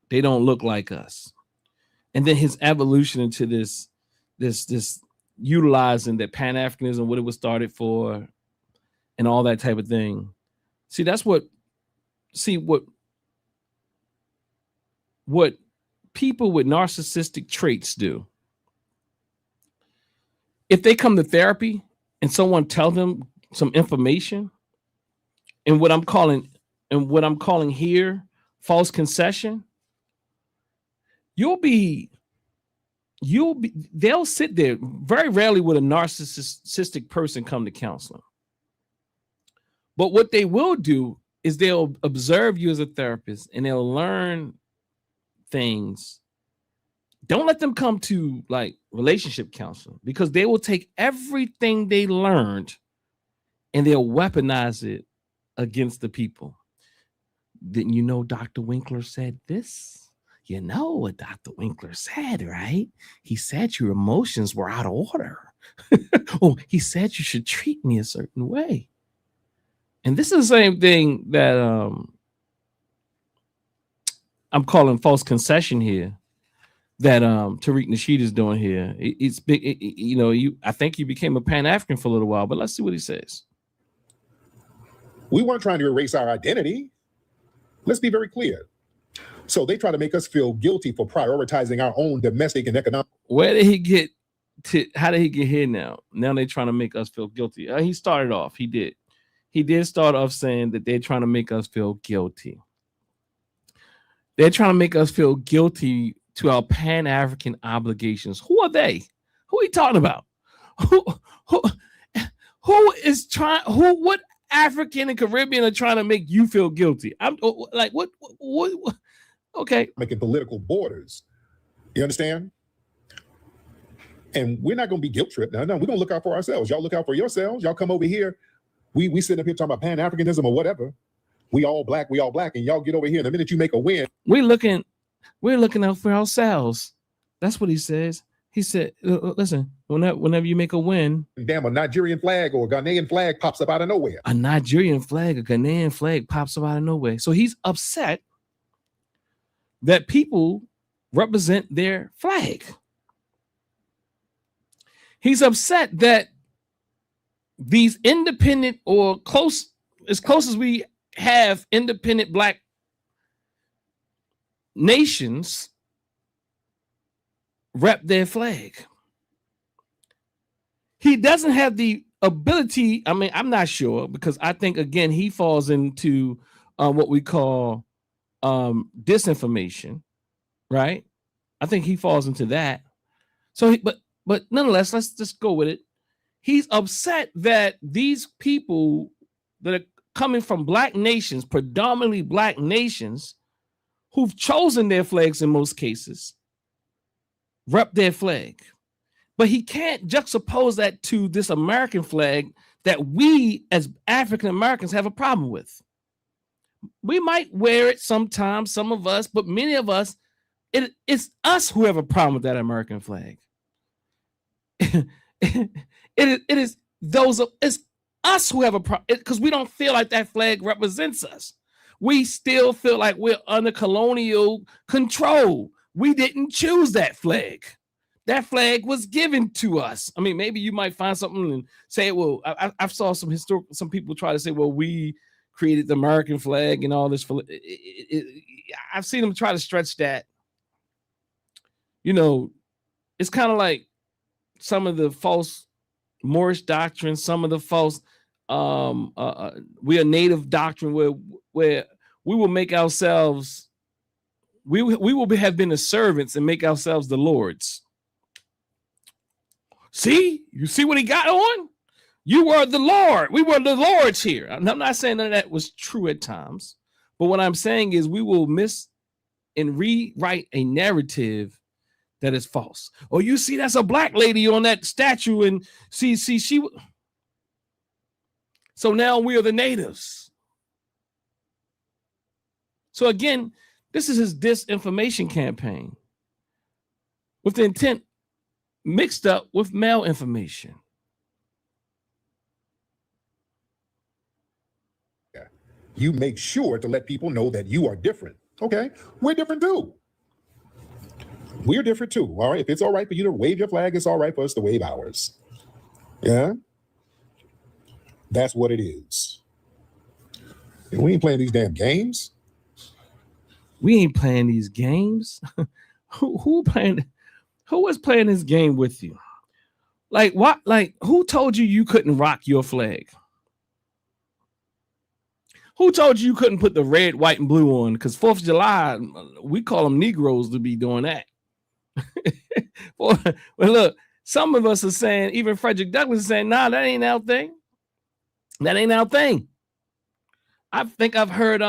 they don't look like us. And then his evolution into this utilizing that Pan-Africanism, what it was started for, and all that type of thing. See, that's what people with narcissistic traits do. If they come to therapy and someone tell them some information, and what I'm calling here false concession, they'll sit there. Very rarely would a narcissistic person come to counseling. But what they will do is they'll observe you as a therapist and they'll learn things. Don't let them come to like relationship counseling, because they will take everything they learned and they'll weaponize it against the people. Didn't you know Dr. Winkler said this? You know what Dr. Winkler said, right? He said your emotions were out of order. Oh, he said you should treat me a certain way. And this is the same thing that I'm calling false concession here, that Tariq Nasheed is doing here. It's big. I think you became a Pan-African for a little while, but let's see what he says. We weren't trying to erase our identity. Let's be very clear. So they try to make us feel guilty for prioritizing our own domestic and economic. Where did he get to? How did he get here now? Now they're trying to make us feel guilty. He started off. He did start off saying that they're trying to make us feel guilty. They're trying to make us feel guilty to our Pan-African obligations. Who are they? Who are you talking about? Who is trying? What African and Caribbean are trying to make you feel guilty? I'm like, what? Okay. Making political borders. You understand? And we're not going to be guilt tripped. No, we're going to look out for ourselves. Y'all look out for yourselves. Y'all come over here. We sit up here talking about Pan-Africanism or whatever. We all black, and y'all get over here. And the minute you make a win, we're looking out for ourselves. That's what he says. He said, listen, whenever you make a win, damn, a Nigerian flag or a Ghanaian flag pops up out of nowhere. A Nigerian flag, a Ghanaian flag pops up out of nowhere. So he's upset that people represent their flag. He's upset that these independent or as close as we have independent black nations rep their flag. He doesn't have the ability. I mean, I'm not sure, because I think, again, he falls into what we call disinformation, right? I think he falls into that. So, but nonetheless, let's just go with it. He's upset that these people that are coming from black nations, predominantly black nations, who've chosen their flags in most cases, rep their flag. But he can't juxtapose that to this American flag that we as African Americans have a problem with. We might wear it sometimes, some of us, but many of us, it's us who have a problem with that American flag. It's us who have a problem, because we don't feel like that flag represents us. We still feel like we're under colonial control. We didn't choose that flag. That flag was given to us. I mean, maybe you might find something and say, well, I saw some people try to say, well, we created the American flag and all this. I've seen them try to stretch that. It's kind of like some of the false Moorish doctrine, some of the false we are native doctrine, where we will make ourselves, we will have been the servants and make ourselves the lords. See, you see what he got on? You were the Lord. We were the lords here. I'm not saying that was true at times, but what I'm saying is we will miss and rewrite a narrative that is false. Oh, you see, that's a black lady on that statue, and see, she. So now we are the natives. So again, this is his disinformation campaign with the intent mixed up with malinformation. You make sure to let people know that you are different. Okay, we're different too. We're different too. All right, if it's all right for you to wave your flag, it's all right for us to wave ours. Yeah, that's what it is. And we ain't playing these damn games. We ain't playing these games. Who playing? Who was playing this game with you? Like what? Like who told you couldn't rock your flag? Who told you couldn't put the red, white, and blue on? Because 4th of July, we call them Negroes to be doing that. Well, look, some of us are saying, even Frederick Douglass is saying, nah, that ain't our thing. That ain't our thing. I think I've heard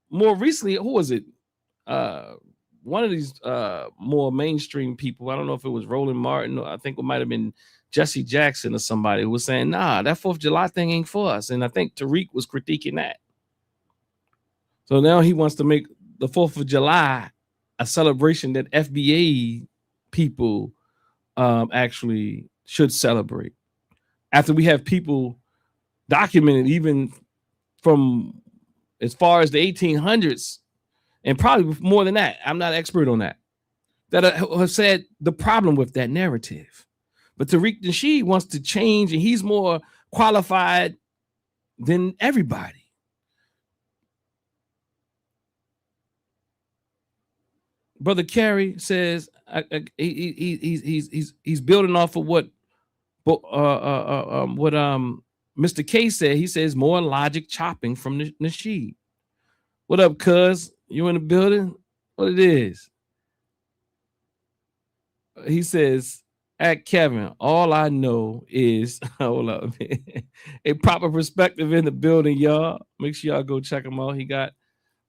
more recently, who was it? One of these more mainstream people, I don't know if it was Roland Martin, or I think it might have been Jesse Jackson or somebody who was saying, nah, that 4th of July thing ain't for us. And I think Tariq was critiquing that. So now he wants to make the 4th of July a celebration that FBA people actually should celebrate. After we have people documented even from as far as the 1800s, and probably more than that, I'm not an expert on that, that have said the problem with that narrative. But Tariq Nasheed wants to change, and he's more qualified than everybody. Brother Carey says he's building off of what Mr. K said. He says more logic chopping from Nasheed. What up, cuz? You in the building? What it is? He says, at Kevin, all I know is, hold up, a proper perspective in the building, y'all. Make sure y'all go check him out. He got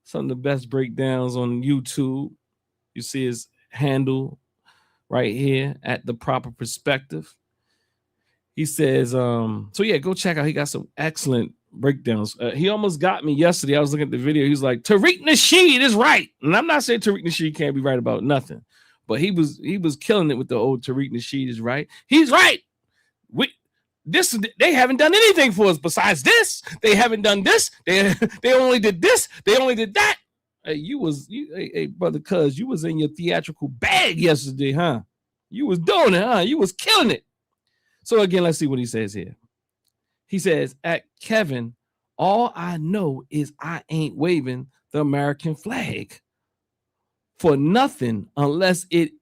some of the best breakdowns on YouTube. You see his handle right here at the proper perspective. He says, so yeah, go check out. He got some excellent breakdowns. He almost got me yesterday. I was looking at the video. He's like, Tariq Nasheed is right. And I'm not saying Tariq Nasheed can't be right about nothing, but he was killing it with the old Tariq Nasheed is right. He's right. They haven't done anything for us besides this. They haven't done this. They only did this. They only did that. Hey, brother, cuz you was in your theatrical bag yesterday, huh? You was doing it, huh? You was killing it. So again, let's see what he says here. He says, at Kevin, all I know is I ain't waving the American flag for nothing unless it's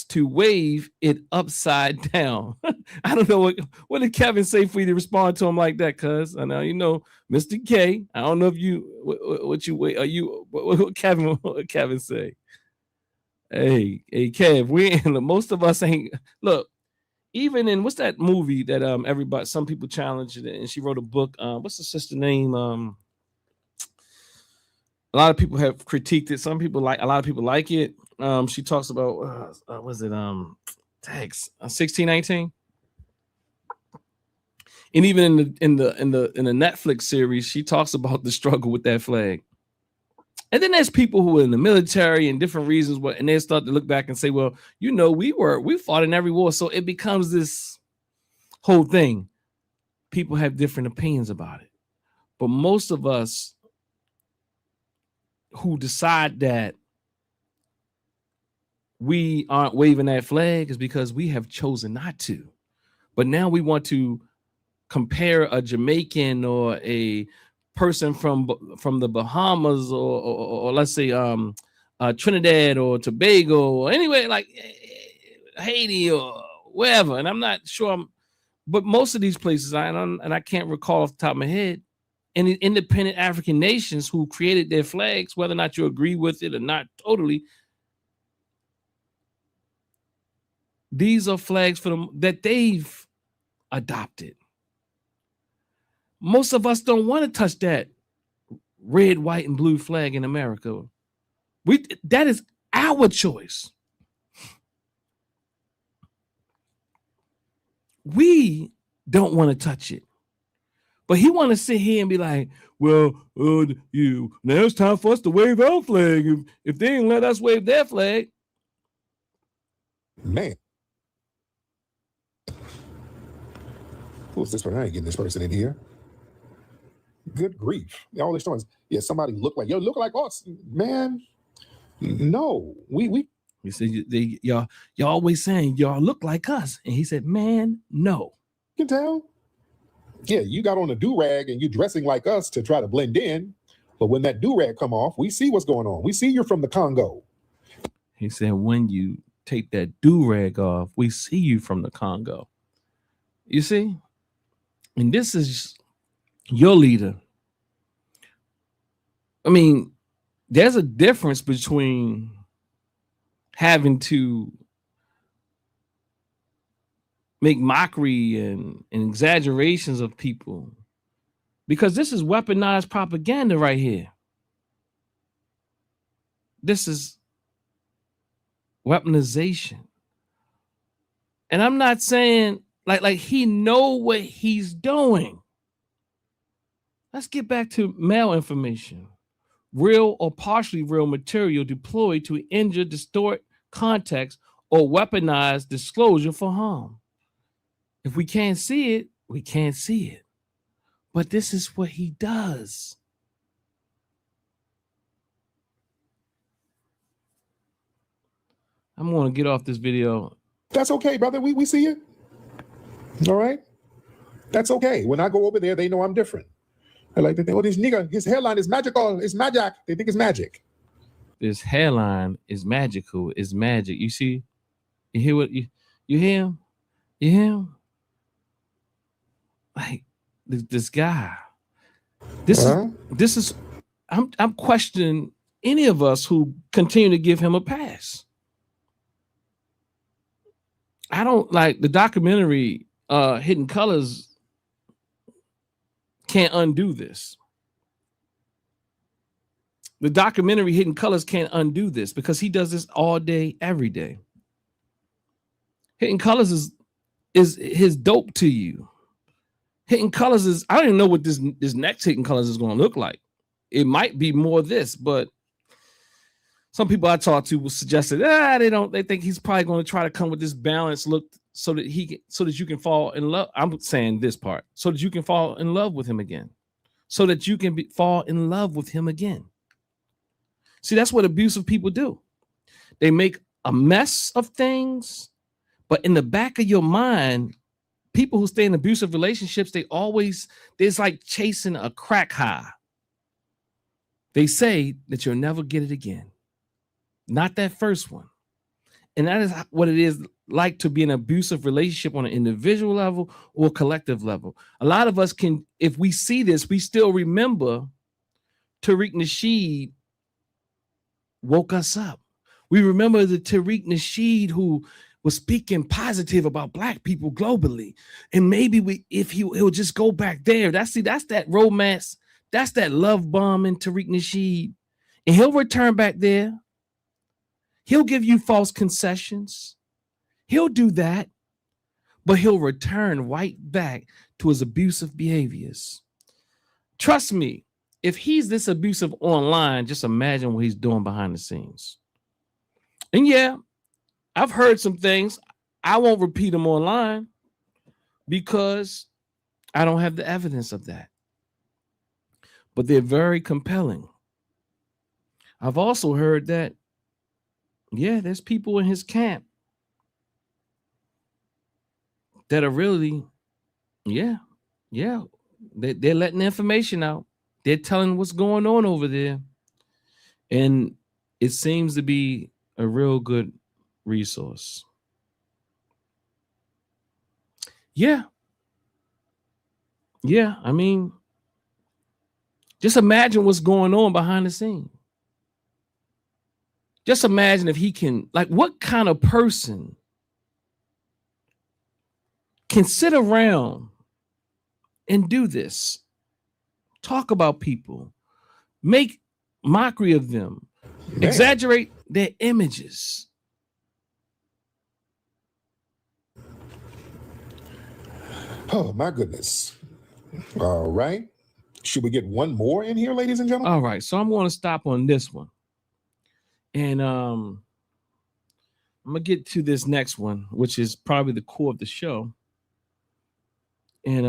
to wave it upside down. I don't know what did Kevin say for you to respond to him like that, cuz? I know you know Mr. K. I don't know if what Kevin say. Hey, Kev, most of us ain't look. Even in what's that movie that some people challenged it, and she wrote a book. What's the sister name? A lot of people have critiqued it. A lot of people like it. She talks about was it 1619? And even in the Netflix series, she talks about the struggle with that flag. And then there's people who are in the military and different reasons, and they start to look back and say, well, you know, we fought in every war. So it becomes this whole thing. People have different opinions about it. But most of us who decide that we aren't waving that flag is because we have chosen not to. But now we want to compare a Jamaican or a person from the Bahamas or let's say Trinidad or Tobago or anyway, like Haiti or wherever. And I'm not sure, but most of these places, and I can't recall off the top of my head, and the independent African nations who created their flags, whether or not you agree with it or not totally, these are flags for them that they've adopted. Most of us don't want to touch that red, white, and blue flag in America. That is our choice. We don't want to touch it. But he want to sit here and be like, well, now it's time for us to wave our flag. If they ain't let us wave their flag. Man. Who's this person? I ain't getting this person in here. Good grief. All these stories. Yeah, somebody look like us. Man, no. We said, y'all always saying y'all look like us. And he said, man, no. You can tell. Yeah, you got on a do-rag and you dressing like us to try to blend in. But when that do-rag come off, we see what's going on. We see you're from the Congo. He said, when you take that do-rag off, we see you from the Congo. You see? And this is your leader. I mean, there's a difference between having to make mockery and exaggerations of people, because this is weaponized propaganda right here. This is weaponization. And I'm not saying like he know what he's doing. Let's get back to mail information. Real or partially real material deployed to injure, distort context, or weaponize disclosure for harm. If we can't see it, we can't see it. But this is what he does. I'm going to get off this video. That's okay, brother. We see it. All right. That's okay. When I go over there, they know I'm different. I like to think, oh, this nigga, his hairline is magical. It's magic. They think it's magic. This hairline is magical. It's magic. You see? You hear what you hear him? You hear him? Like this guy. This is I'm questioning any of us who continue to give him a pass. I don't like the documentary Hidden Colors can't undo this. The documentary Hidden Colors can't undo this because he does this all day, every day. Hidden Colors is his dope to you. Hidden Colors is, I don't even know what this next Hidden Colors is going to look like. It might be more this, but some people I talked to suggested they think he's probably going to try to come with this balanced look so that you can fall in love. I'm saying this part, so that you can fall in love with him again. So that you can fall in love with him again. See, that's what abusive people do. They make a mess of things, but in the back of your mind, people who stay in abusive relationships, there's like chasing a crack high. They say that you'll never get it again. Not that first one. And that is what it is like to be in an abusive relationship on an individual level or collective level. A lot of us can, if we see this, we still remember Tariq Nasheed woke us up. We remember the Tariq Nasheed who was speaking positive about Black people globally. And maybe if he'll just go back there. That's that romance. That's that love bomb in Tariq Nasheed. And he'll return back there. He'll give you false concessions. He'll do that, but he'll return right back to his abusive behaviors. Trust me, if he's this abusive online, just imagine what he's doing behind the scenes. And yeah, I've heard some things. I won't repeat them online because I don't have the evidence of that. But they're very compelling. I've also heard that yeah, there's people in his camp that are really, they're letting information out. They're telling what's going on over there. And it seems to be a real good resource. Yeah, I mean, Just imagine what's going on behind the scene. Just imagine if he can, like, what kind of person can sit around and do this? Talk about people, make mockery of them, exaggerate their images. Oh, my goodness. All right. Should we get one more in here, ladies and gentlemen? All right. So I'm going to stop on this one. And I'm going to get to this next one, which is probably the core of the show. And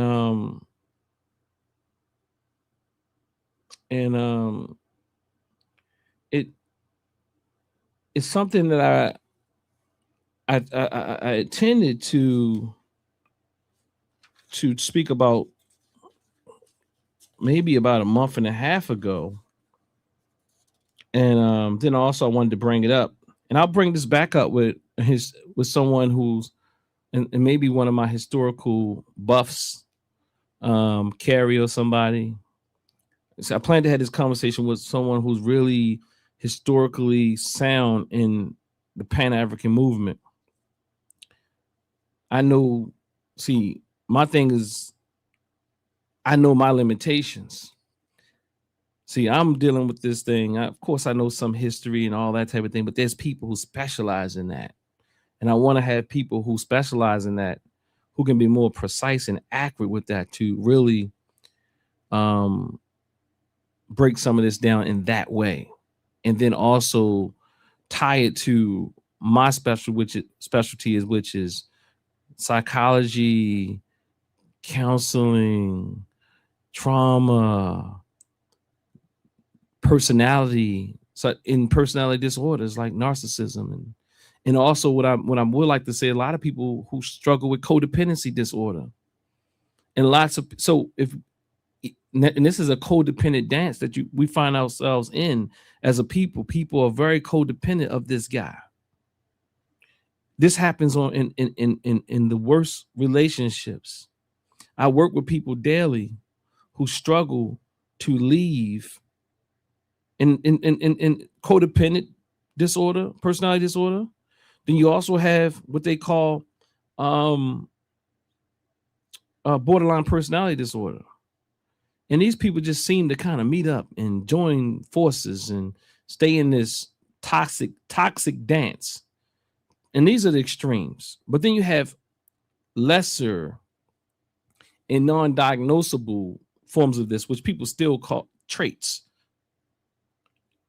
it's something that I intended to speak about maybe about a month and a half ago. And then also I wanted to bring it up, and I'll bring this back up with someone who's and maybe one of my historical buffs, Carrie or somebody. So I plan to have this conversation with someone who's really historically sound in the Pan-African movement. I know, see, my thing is, I know my limitations. See, I'm dealing with this thing. Of course, I know some history and all that type of thing, but there's people who specialize in that. And I want to have people who specialize in that, who can be more precise and accurate with that to really break some of this down in that way. And then also tie it to my specialty, which is psychology, counseling, trauma, personality, so in personality disorders like narcissism, and also what I would like to say, a lot of people who struggle with codependency disorder, and lots of, so if, and this is a codependent dance that we find ourselves in as a people. People are very codependent of this guy. This happens in the worst relationships. I work with people daily who struggle to leave in codependent disorder, personality disorder. Then you also have what they call borderline personality disorder. And these people just seem to kind of meet up and join forces and stay in this toxic dance. And these are the extremes. But then you have lesser and non-diagnosable forms of this, which people still call traits.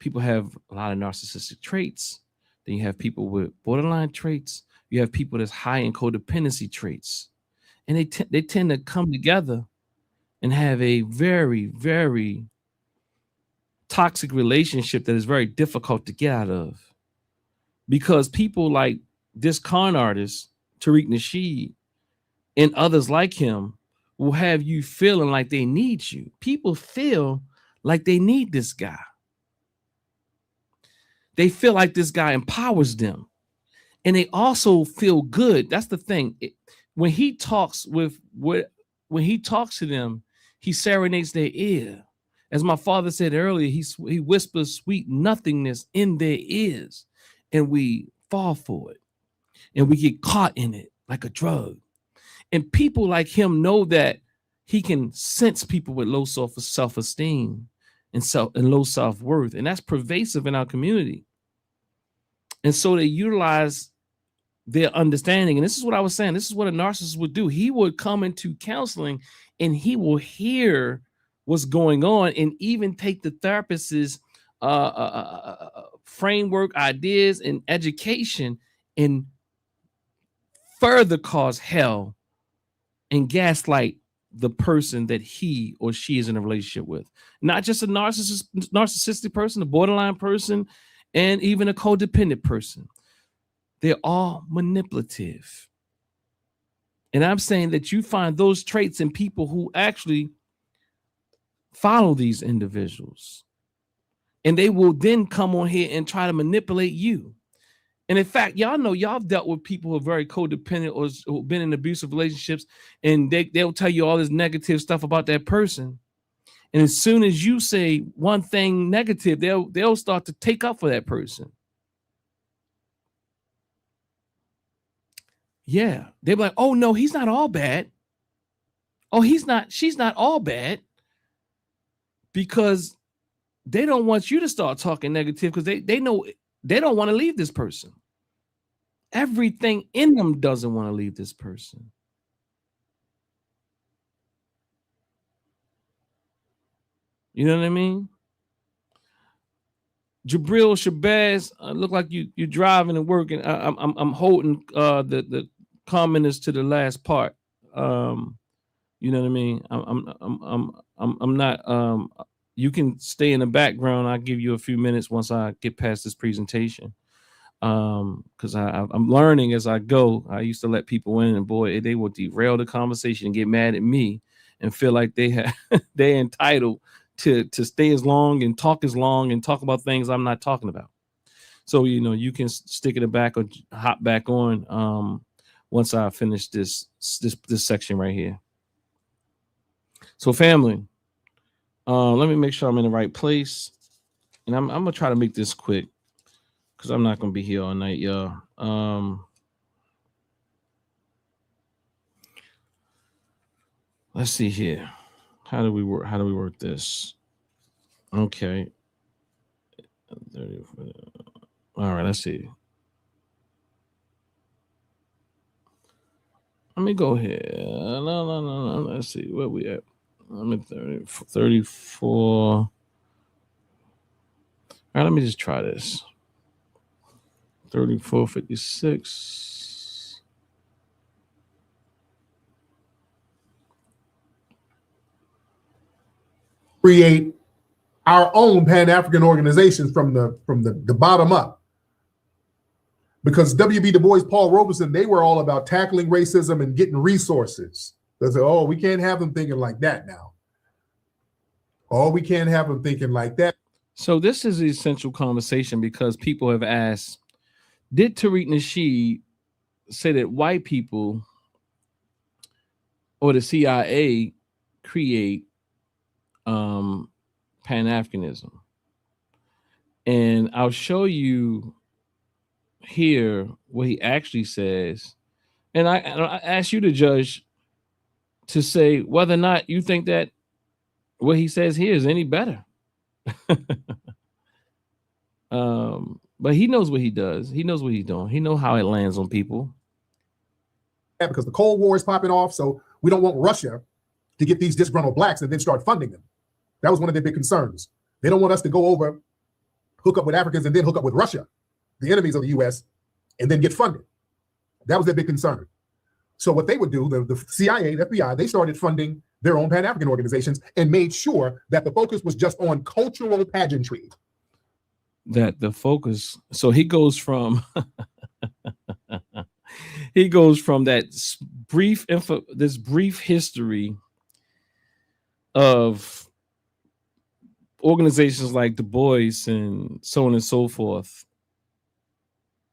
People have a lot of narcissistic traits. Then you have people with borderline traits. You have people that's high in codependency traits. And they tend to come together and have a very, very toxic relationship that is very difficult to get out of. Because people like this con artist, Tariq Nasheed, and others like him will have you feeling like they need you. People feel like they need this guy. They feel like this guy empowers them. And they also feel good. That's the thing. When he talks to them, he serenades their ear. As my father said earlier, he whispers sweet nothingness in their ears, and we fall for it, and we get caught in it like a drug. And people like him know that he can sense people with low self-esteem and low self-worth, and that's pervasive in our community. And so they utilize their understanding. And this is what I was saying. This is what a narcissist would do. He would come into counseling and he will hear what's going on and even take the therapist's framework, ideas, and education and further cause hell and gaslight the person that he or she is in a relationship with. Not just a narcissistic person, a borderline person, and even a codependent person. They're all manipulative. And I'm saying that you find those traits in people who actually follow these individuals. And they will then come on here and try to manipulate you. And in fact, y'all know, y'all dealt with people who are very codependent or who've been in abusive relationships, and they'll tell you all this negative stuff about that person. And as soon as you say one thing negative, they'll start to take up for that person. Yeah, they're like, oh no, he's not all bad. Oh, she's not all bad, because they don't want you to start talking negative, because they know they don't want to leave this person. Everything in them doesn't want to leave this person. You know what I mean? Jabril Shabazz, look like you're driving and working. I'm holding the commenters to the last part. You know what I mean? I'm not. You can stay in the background. I'll give you a few minutes once I get past this presentation. Because I'm learning as I go. I used to let people in, and boy, they will derail the conversation and get mad at me and feel like they're entitled to stay as long and talk about things I'm not talking about. So you can stick in the back or hop back on once I finish this section right here. So family, let me make sure I'm in the right place, and I'm gonna try to make this quick, because I'm not gonna be here all night, y'all. Let's see here. How do we work this? Okay. All right, let's see. Let me go here. No. Let's see where we at. I'm at 34. All right, let me just try this. 3456. Create our own Pan-African organizations from the bottom up. Because W.B. Du Bois, Paul Robeson, they were all about tackling racism and getting resources. They said, oh, we can't have them thinking like that now. Oh, we can't have them thinking like that. So this is the essential conversation, because people have asked, did Tariq Nasheed say that white people or the CIA create Pan-Africanism? And I'll show you here what he actually says. And I ask you to judge, to say whether or not you think that what he says here is any better. But he knows what he does. He knows what he's doing. He knows how it lands on people. Because the Cold War is popping off, so we don't want Russia to get these disgruntled blacks and then start funding them. That was one of their big concerns. They don't want us to go over, hook up with Africans, and then hook up with Russia, the enemies of the U.S., and then get funded. That was their big concern. So what they would do, the CIA, the FBI, they started funding their own Pan-African organizations and made sure that the focus was just on cultural pageantry. That the focus, so he goes from that brief history of organizations like Du Bois and so on and so forth,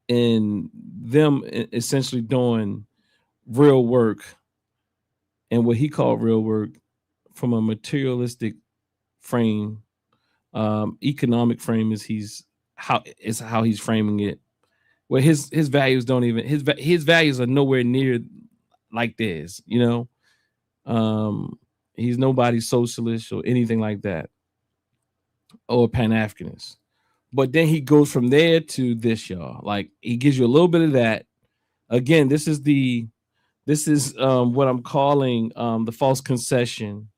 and them essentially doing real work, and what he called real work from a materialistic frame, economic frame is how he's framing it. Where his values don't even his values are nowhere near like theirs, He's nobody's socialist or anything like that, or Pan-Africanist. But then he goes from there to this, y'all. Like, he gives you a little bit of that. Again, this is what I'm calling the false concession,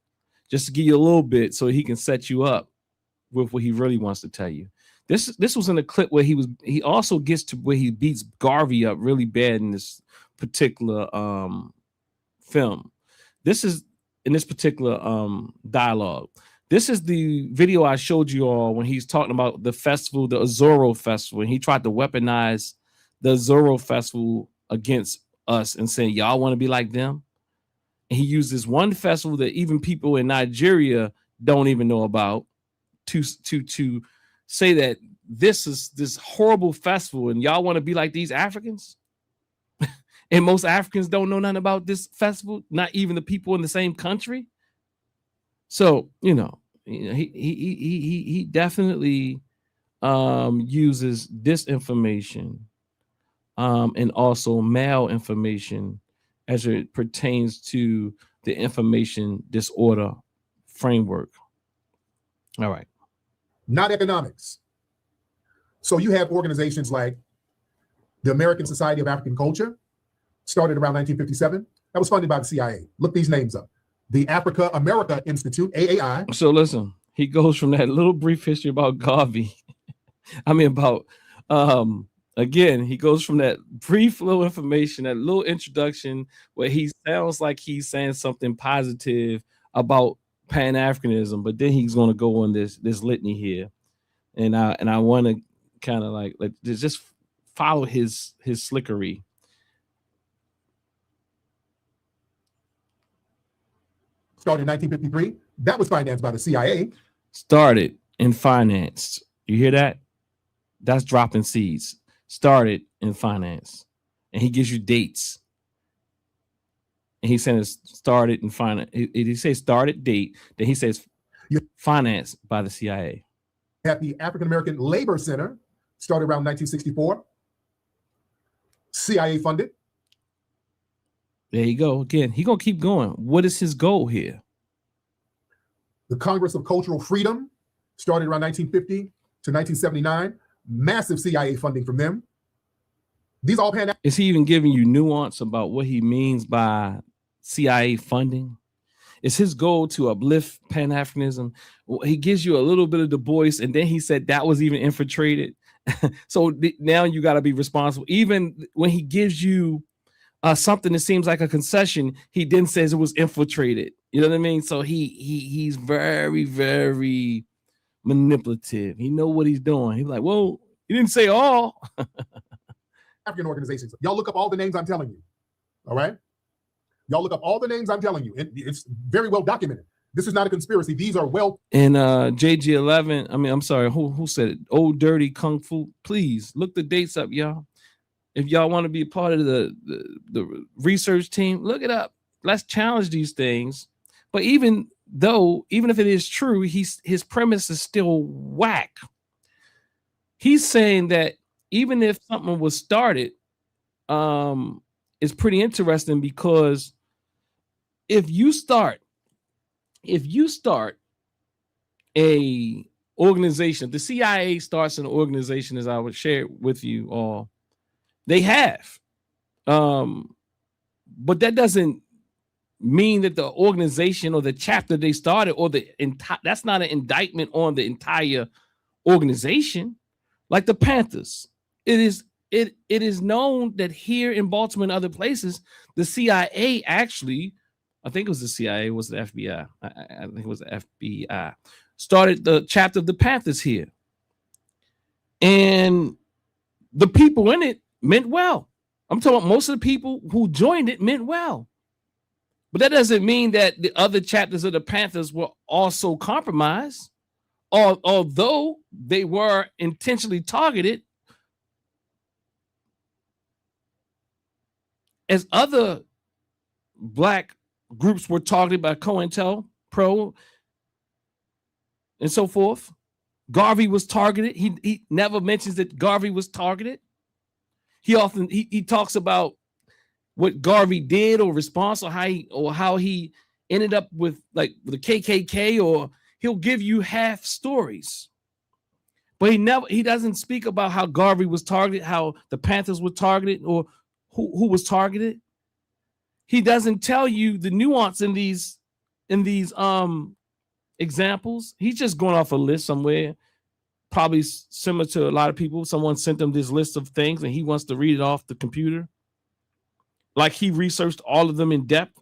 just to give you a little bit so he can set you up with what he really wants to tell you. This was in a clip where he also gets to where he beats Garvey up really bad in this particular film. This is in this particular dialogue. This is the video I showed you all when he's talking about the festival, the Azoro Festival, and he tried to weaponize the Azoro Festival against us and saying, y'all want to be like them? And he used this one festival that even people in Nigeria don't even know about to say that this is this horrible festival and y'all want to be like these Africans. And most Africans don't know nothing about this festival, not even the people in the same country. So, You know, he definitely uses disinformation and also malinformation as it pertains to the information disorder framework. All right. Not economics. So you have organizations like the American Society of African Culture, started around 1957. That was funded by the CIA. Look these names up. The Africa America Institute, AAI. So listen, he goes from that little brief history about Garvey. Again, he goes from that brief little information, that little introduction where he sounds like he's saying something positive about Pan-Africanism, but then he's going to go on this litany here, and I want to kind of like just follow his slickery. Started in 1953. That was financed by the CIA. Started and financed. You hear that? That's dropping seeds. Started in finance, and he gives you dates. And he says started in finance. He says started date. Then he says financed by the CIA. At the African American Labor Center, started around 1964. CIA funded. There you go. Again, he's gonna keep going. What is his goal here? The Congress of Cultural Freedom started around 1950 to 1979. Massive CIA funding from them. These all Pan. Is he even giving you nuance about what he means by CIA funding? Is his goal to uplift Pan-Africanism? He gives you a little bit of Du Bois, and then he said that was even infiltrated. So now you got to be responsible. Even when he gives you something that seems like a concession, he then says it was infiltrated. You know what I mean? So he's very, very manipulative. He know what he's doing. He's like, well, he didn't say all. African organizations. Y'all look up all the names I'm telling you. All right? Y'all look up all the names I'm telling you. It's very well documented. This is not a conspiracy. These are well. And JG11, I'm sorry, who said it? Old Dirty Kung Fu. Please look the dates up, y'all. If y'all want to be a part of the research team, look it up. Let's challenge these things. But even if it is true, his premise is still whack. He's saying that even if something was started, it's pretty interesting because if you start a organization, the CIA starts an organization, as I would share with you all, they have, but that doesn't mean that the organization or the chapter they started or that's not an indictment on the entire organization. Like the Panthers, it is known that here in Baltimore and other places, the CIA actually, I think it was the CIA, was the FBI. I think it was the FBI, started the chapter of the Panthers here. And the people in it meant well. I'm talking about most of the people who joined it meant well. But that doesn't mean that the other chapters of the Panthers were also compromised, although they were intentionally targeted. As other Black groups were targeted by COINTELPRO and so forth, Garvey was targeted. He never mentions that Garvey was targeted. He talks about what Garvey did or response or how he ended up with like the KKK, or he'll give you half stories. But he doesn't speak about how Garvey was targeted, how the Panthers were targeted, or who was targeted. He doesn't tell you the nuance in these examples. He's just going off a list somewhere, probably similar to a lot of people. Someone sent him this list of things and he wants to read it off the computer. Like he researched all of them in depth.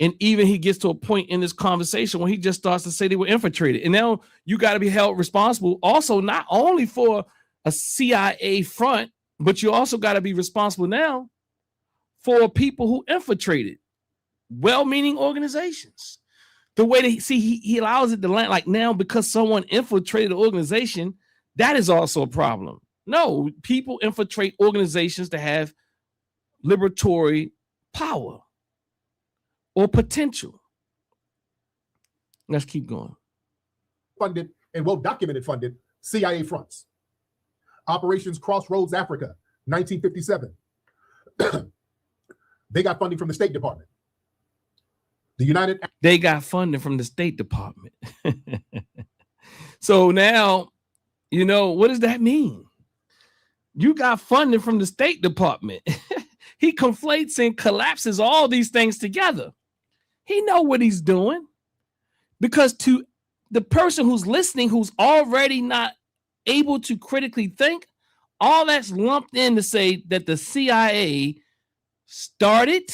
And even he gets to a point in this conversation where he just starts to say they were infiltrated. And now you got to be held responsible also not only for a CIA front, but you also got to be responsible now for people who infiltrated well-meaning organizations. The way that he allows it to land, like now because someone infiltrated the organization, that is also a problem. No, people infiltrate organizations to have liberatory power or potential. Let's keep going. funded and well-documented funded CIA fronts. Operations Crossroads Africa, 1957. They got funding from the State Department. They got funding from the State Department. So now, you know, what does that mean? You got funding from the State Department. He conflates and collapses all these things together. He know what he's doing, because to the person who's listening, who's already not able to critically think, all that's lumped in to say that the CIA started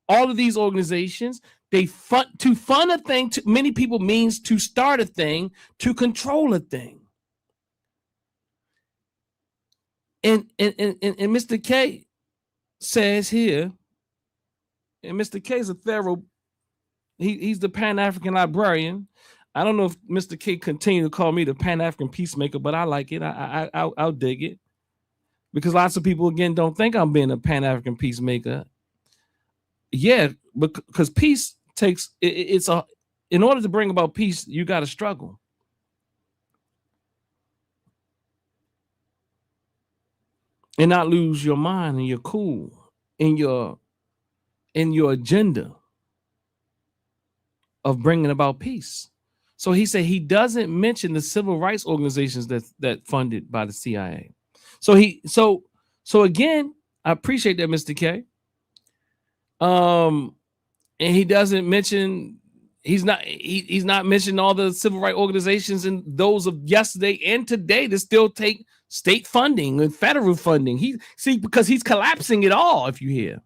all of these organizations. They fund a thing. To many people means to start a thing, to control a thing. And Mr. K says here, and Mr. K is a thorough. He's the Pan-African librarian. I don't know if Mr. K continue to call me the Pan-African peacemaker, but I like it. I'll dig it, because lots of people again don't think I'm being a Pan-African peacemaker. Yeah, because peace takes in order to bring about peace, you got to struggle. And not lose your mind and your cool in your agenda of bringing about peace. So he said he doesn't mention the civil rights organizations that funded by the CIA. So again, I appreciate that, Mr. K. And he doesn't mention, he's not mentioning all the civil rights organizations and those of yesterday and today that still take state funding and federal funding. Because he's collapsing it all, if you hear.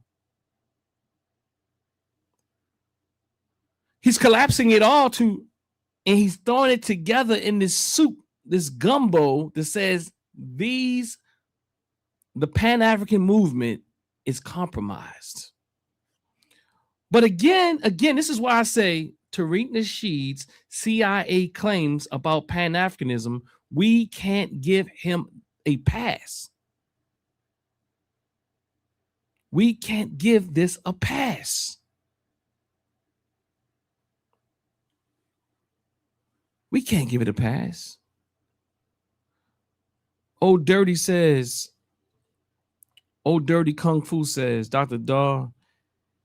He's collapsing it all and he's throwing it together in this soup, this gumbo that says the Pan-African movement is compromised. But again, this is why I say Tariq Nasheed's CIA claims about Pan-Africanism, we can't give him a pass. We can't give this a pass. We can't give it a pass. Old Dirty Kung Fu says, Dr. Daw,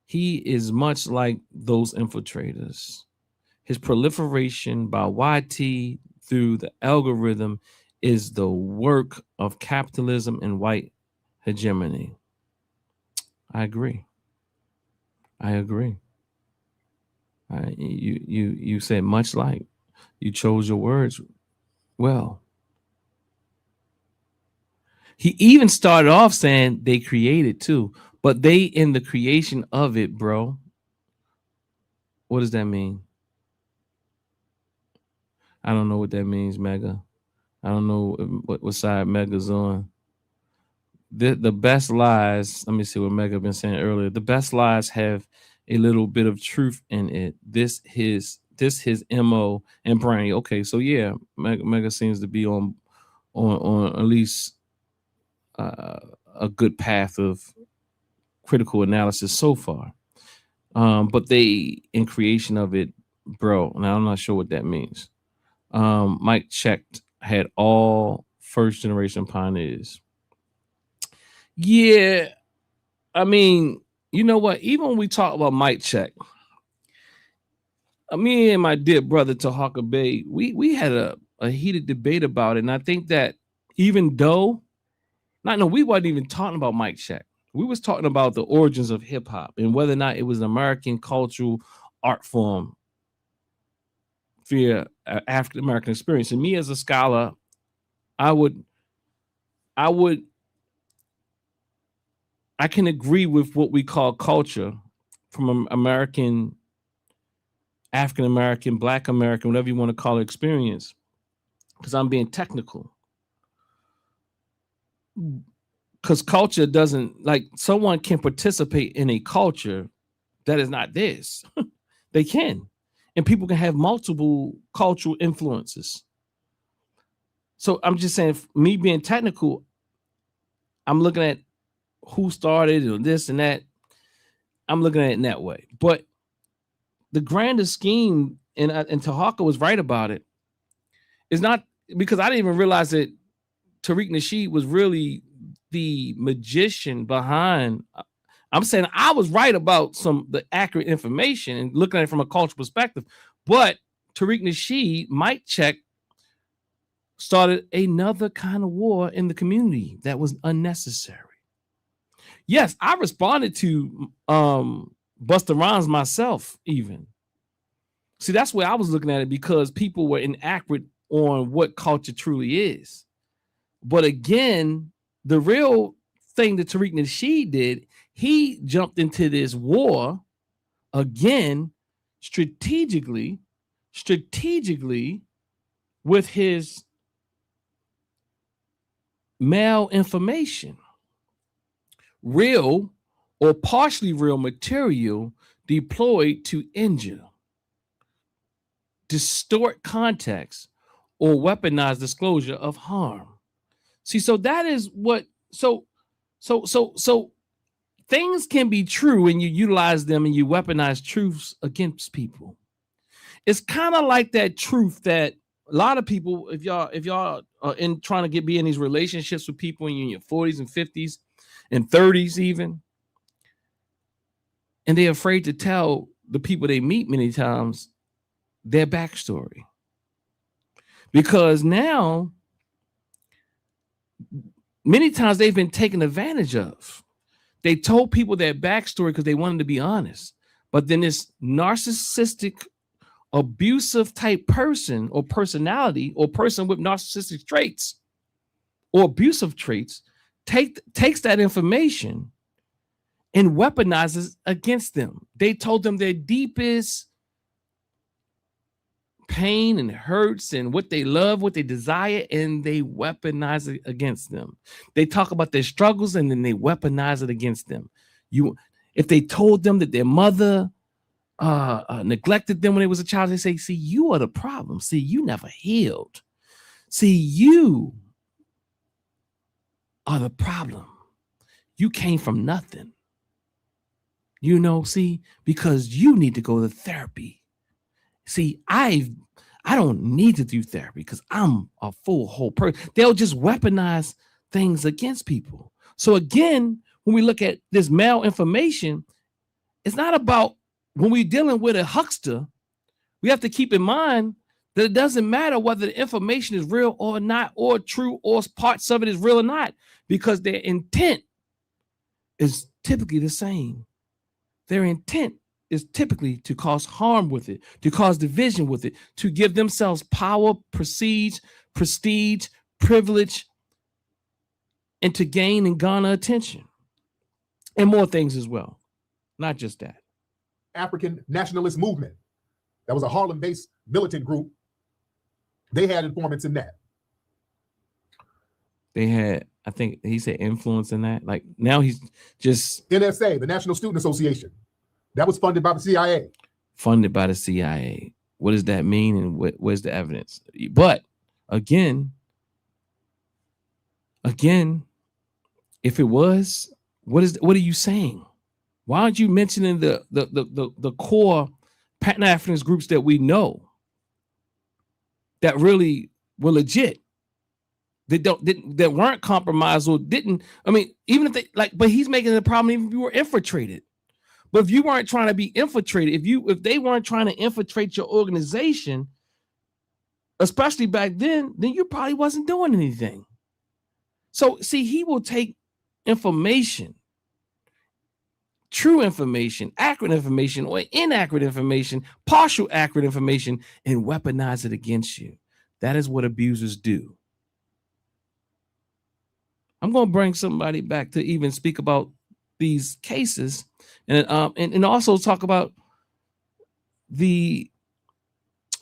he is much like those infiltrators. His proliferation by YT through the algorithm is the work of capitalism and white hegemony. I agree. You said much like. You chose your words well. He even started off saying they created too, but they in the creation of it, bro. What does that mean? I don't know what that means, Mega. I don't know what side Mega's on. The best lies, let me see what Mega been saying earlier. The best lies have a little bit of truth in it. This his MO and brain. Okay, so yeah, Mega seems to be on at least a good path of critical analysis so far. But they in creation of it, bro. And I'm not sure what that means. Mike checked had all first generation pioneers. Yeah, I mean, you know what? Even when we talk about Mike check, me and my dear brother Tahaka Bay, we had a heated debate about it. And I think that even though, we wasn't even talking about Mike check. We was talking about the origins of hip hop and whether or not it was an American cultural art form for African American experience. And me as a scholar, I can agree with what we call culture from American, African American, Black American, whatever you want to call it, experience, because I'm being technical. Because culture doesn't, like, someone can participate in a culture that is not theirs. They can. And people can have multiple cultural influences. So I'm just saying, me being technical, I'm looking at who started and this and that. I'm looking at it in that way. But the grander scheme, and Tahaka was right about it, It's not because I didn't even realize that Tariq Nasheed was really the magician behind. I'm saying I was right about the accurate information and looking at it from a cultural perspective, but Tariq Nasheed, Mike check, started another kind of war in the community that was unnecessary. Yes, I responded to Busta Rhymes myself even. See, that's where I was looking at it because people were inaccurate on what culture truly is. But again, the real thing that Tariq Nasheed did, he jumped into this war again strategically with his malinformation. Real or partially real material deployed to injure, distort context, or weaponize disclosure of harm. See, so that is what so things can be true and you utilize them and you weaponize truths against people. It's kind of like that truth that a lot of people, if y'all are in trying to be in these relationships with people in your 40s and 50s and 30s even, and they're afraid to tell the people they meet many times their backstory. Because now, many times they've been taken advantage of. They told people their backstory because they wanted to be honest. But then this narcissistic, abusive type person or personality or person with narcissistic traits or abusive traits takes that information and weaponizes against them. They told them their deepest pain and hurts and what they love, what they desire, and they weaponize it against them. They talk about their struggles and then they weaponize it against them. If they told them that their mother neglected them when they was a child, they say, see, you are the problem. See, you never healed. See, you are the problem. You came from nothing. See, because you need to go to therapy. See, I don't need to do therapy because I'm a full whole person. They'll just weaponize things against people. So again, when we look at this malinformation, it's not about when we're dealing with a huckster, we have to keep in mind that it doesn't matter whether the information is real or not, or true, or parts of it is real or not, because their intent is typically the same. Their intent is typically to cause harm with it, to cause division with it, to give themselves power, prestige, privilege, and to gain and garner attention. And more things as well. Not just that. African nationalist movement. That was a Harlem-based militant group. They had informants in that. They had, I think he said influence in that. Like now he's just NSA, the National Student Association. That was funded by the CIA. Funded by the CIA. What does that mean? And where's the evidence? But again, if it was, what are you saying? Why aren't you mentioning the core Pan-Africanist groups that we know that really were legit? That weren't compromised or didn't. I mean, even if they but he's making the problem even if you were infiltrated. But if you weren't trying to be infiltrated, if they weren't trying to infiltrate your organization, especially back then you probably wasn't doing anything. So see, he will take information, true information, accurate information, or inaccurate information, partial accurate information, and weaponize it against you. That is what abusers do. I'm going to bring somebody back to even speak about these cases and also talk about the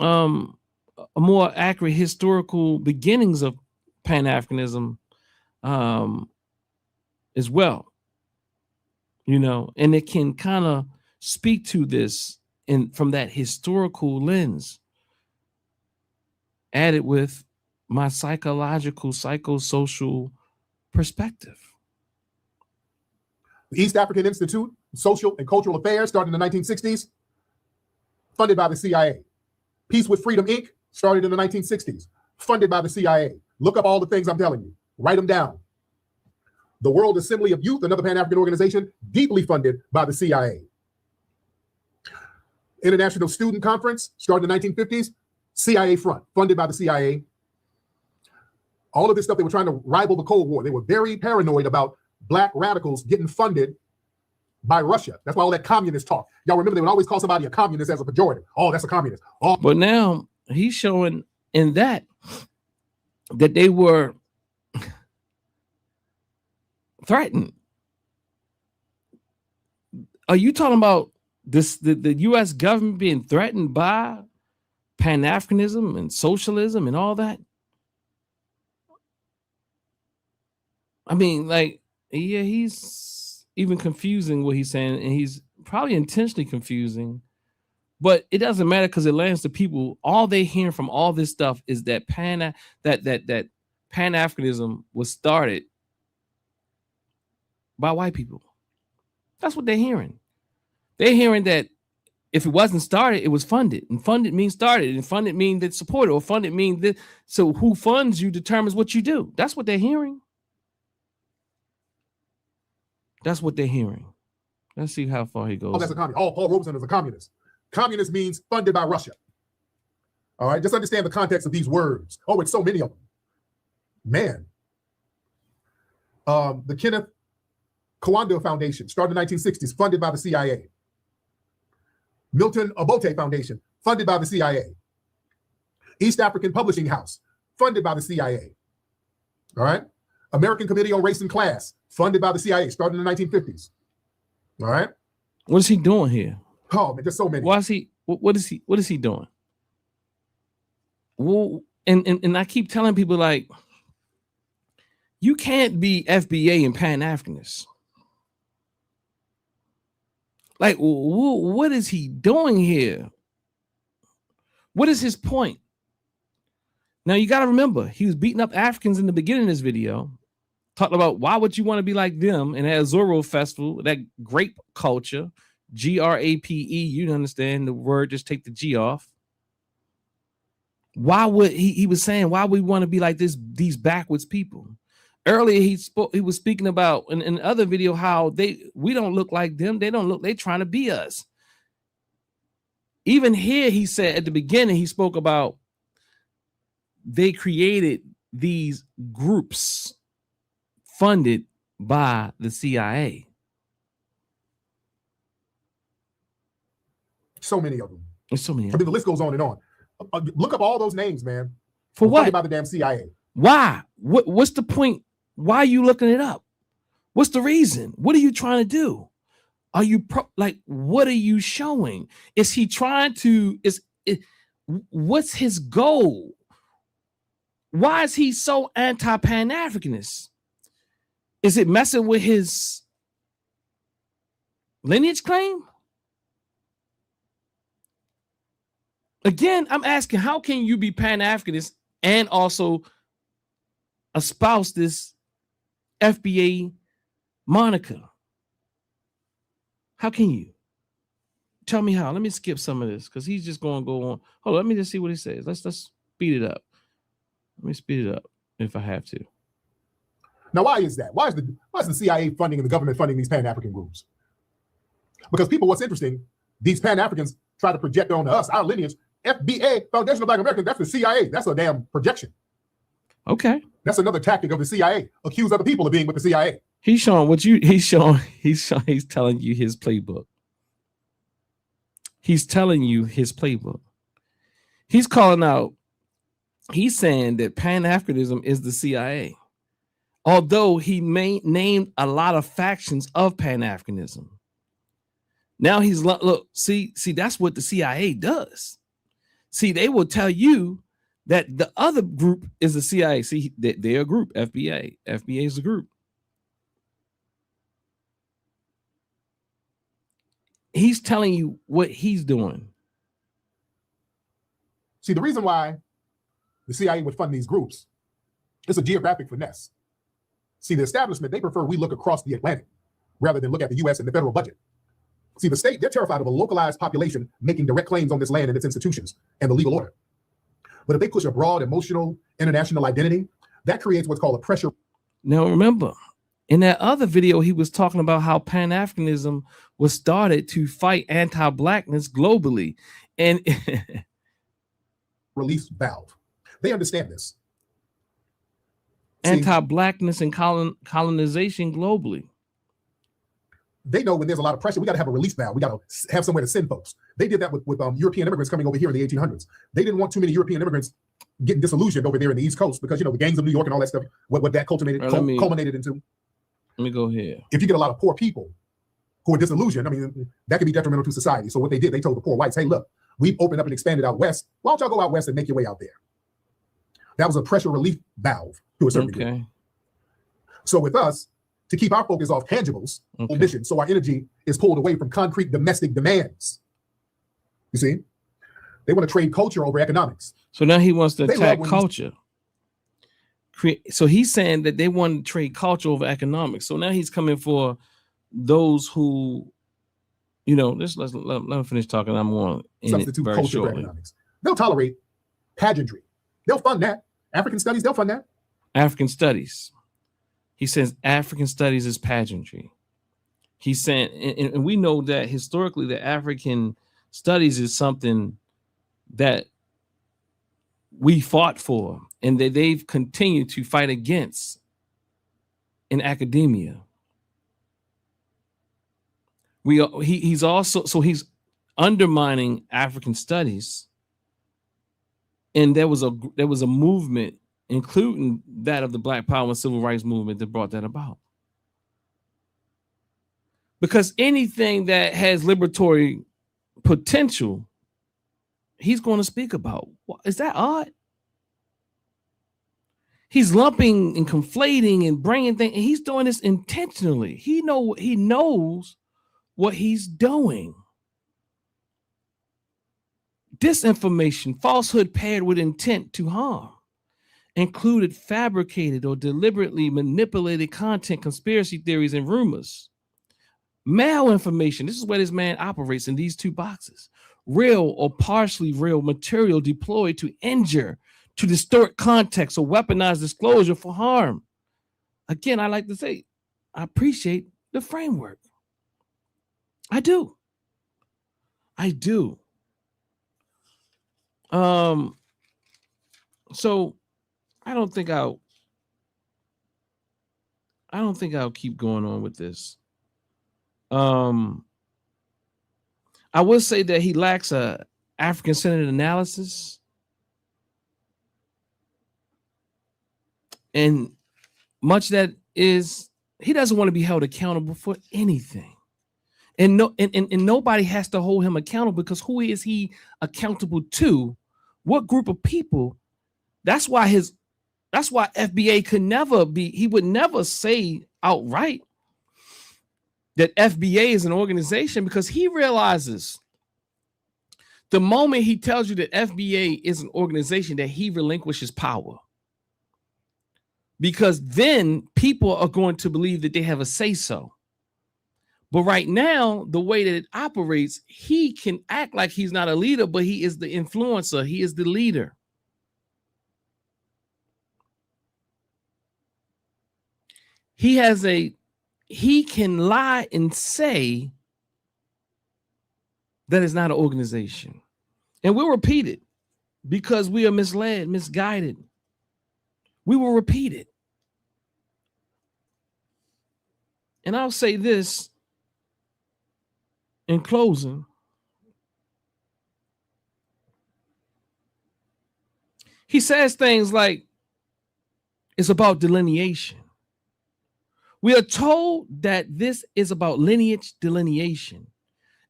more accurate historical beginnings of Pan-Africanism as well. And it can kind of speak to this from that historical lens, added with my psychosocial perspective. The East African Institute, Social and Cultural Affairs, started in the 1960s, funded by the CIA. Peace with Freedom, Inc., started in the 1960s, funded by the CIA. Look up all the things I'm telling you. Write them down. The World Assembly of Youth, another Pan-African organization, deeply funded by the CIA. International Student Conference, started in the 1950s, CIA front, funded by the CIA. All of this stuff, they were trying to rival the Cold War. They were very paranoid about black radicals getting funded by Russia. That's why all that communist talk. Y'all remember they would always call somebody a communist as a pejorative. Oh, that's a communist. Oh. But now he's showing in that they were threatened. Are you talking about this the U.S. government being threatened by Pan-Africanism and socialism and all that? I mean, like, yeah, he's even confusing what he's saying, and he's probably intentionally confusing, but it doesn't matter because it lands to people. All they hear from all this stuff is that Pan-Africanism was started by white people. That's what they're hearing. They're hearing that if it wasn't started, it was funded, and funded means started, and funded means that supported, or funded means that. So who funds you determines what you do. That's what they're hearing. That's what they're hearing. Let's see how far he goes. Oh, that's a communist. Oh, Paul Robeson is a communist. Communist means funded by Russia. All right, just understand the context of these words. Oh, it's so many of them. Man. The Kenneth Kaunda Foundation, started in the 1960s, funded by the CIA. Milton Obote Foundation, funded by the CIA. East African Publishing House, funded by the CIA. All right. American Committee on Race and Class, funded by the CIA, started in the 1950s. All right. What is he doing here? Oh man, there's so many. Why is he? What is he doing? Well, and I keep telling people, like, you can't be FBA and Pan-Africanist. Like, what is he doing here? What is his point? Now, you got to remember, he was beating up Africans in the beginning of this video, talking about why would you want to be like them, and at Zorro Festival, that grape culture, GRAPE, you understand the word, just take the G off. Why would he was saying, why would we want to be like these backwards people? Earlier, he was speaking about in other video how we don't look like them. They don't look, they trying to be us. Even here, he said at the beginning, he spoke about they created these groups funded by the CIA. So many of them. There's so many. I mean, the list goes on and on. Look up all those names, man. For what? Funded by the damn CIA. Why? What's the point? Why are you looking it up? What's the reason? What are you trying to do? Are you what are you showing? Is he trying to, what's his goal? Why is he so anti-Pan-Africanist? Is it messing with his lineage claim? Again, I'm asking, how can you be Pan-Africanist and also espouse this FBA moniker? How can you? Tell me how. Let me skip some of this because he's just going to go on. Hold on, let me just see what he says. Let's speed it up. Let me speed it up if I have to. Now, why is that? Why is the CIA funding and the government funding these Pan-African groups? Because people, what's interesting, these Pan-Africans try to project onto us, our lineage, FBA, Foundation of Black Americans, that's the CIA. That's a damn projection. Okay. That's another tactic of the CIA. Accuse other people of being with the CIA. He's telling you his playbook. He's telling you his playbook. He's calling out, he's saying that Pan-Africanism is the CIA. Although he named a lot of factions of Pan-Africanism. Now he's look, see, that's what the CIA does. See, they will tell you that the other group is the CIA. See, they're a group, FBA. FBA is a group. He's telling you what he's doing. See, the reason why the CIA would fund these groups is a geographic finesse. See, the establishment, they prefer we look across the Atlantic rather than look at the U.S. and the federal budget. See, the state, they're terrified of a localized population making direct claims on this land and its institutions and the legal order. But if they push a broad emotional international identity, that creates what's called a pressure. Now, remember, in that other video, he was talking about how Pan-Africanism was started to fight anti-blackness globally. And release valve. They understand this. Anti-blackness and colonization globally. They know when there's a lot of pressure, we got to have a release valve. We got to have somewhere to send folks. They did that with European immigrants coming over here in the 1800s. They didn't want too many European immigrants getting disillusioned over there in the East Coast because, the gangs of New York and all that stuff, what that culminated into. Let me go here. If you get a lot of poor people who are disillusioned, I mean, that could be detrimental to society. So what they did, they told the poor whites, hey, look, we've opened up and expanded out west. Why don't y'all go out west and make your way out there? That was a pressure relief valve to a certain degree. So with us, to keep our focus off tangibles, mission, so our energy is pulled away from concrete domestic demands. You see? They want to trade culture over economics. So now he wants to attack culture. So he's saying that they want to trade culture over economics. So now he's coming for those who, let me finish talking. I'm going to substitute culture for economics. They'll tolerate pageantry. They'll fund that. African studies, they'll fund that. African studies. He says African studies is pageantry. He's saying, and we know that historically the African studies is something that we fought for and that they've continued to fight against in academia. He's undermining African studies, and there was a movement, including that of the Black Power and Civil Rights movement, that brought that about. Because anything that has liberatory potential, he's going to speak about. Is that odd? He's lumping and conflating and bringing things. And he's doing this intentionally. He knows what he's doing. Disinformation, falsehood paired with intent to harm, included fabricated or deliberately manipulated content, conspiracy theories, and rumors. Malinformation, this is where this man operates in these two boxes. Real or partially real material deployed to injure, to distort context or weaponize disclosure for harm. Again, I like to say, I appreciate the framework. I do. So I don't think I'll keep going on with this. I will say that he lacks a African-centered analysis, and much that is he doesn't want to be held accountable for anything, and nobody has to hold him accountable, because who is he accountable to? What group of people? That's why FBA could never be. He would never say outright that FBA is an organization, because he realizes the moment he tells you that FBA is an organization, that he relinquishes power, because then people are going to believe that they have a say-so. But right now, the way that it operates, he can act like he's not a leader, but he is the influencer. He is the leader. He can lie and say that it's not an organization. And we'll repeat it because we are misled, misguided. We will repeat it. And I'll say this in closing. He says things like, it's about delineation. We are told that this is about lineage delineation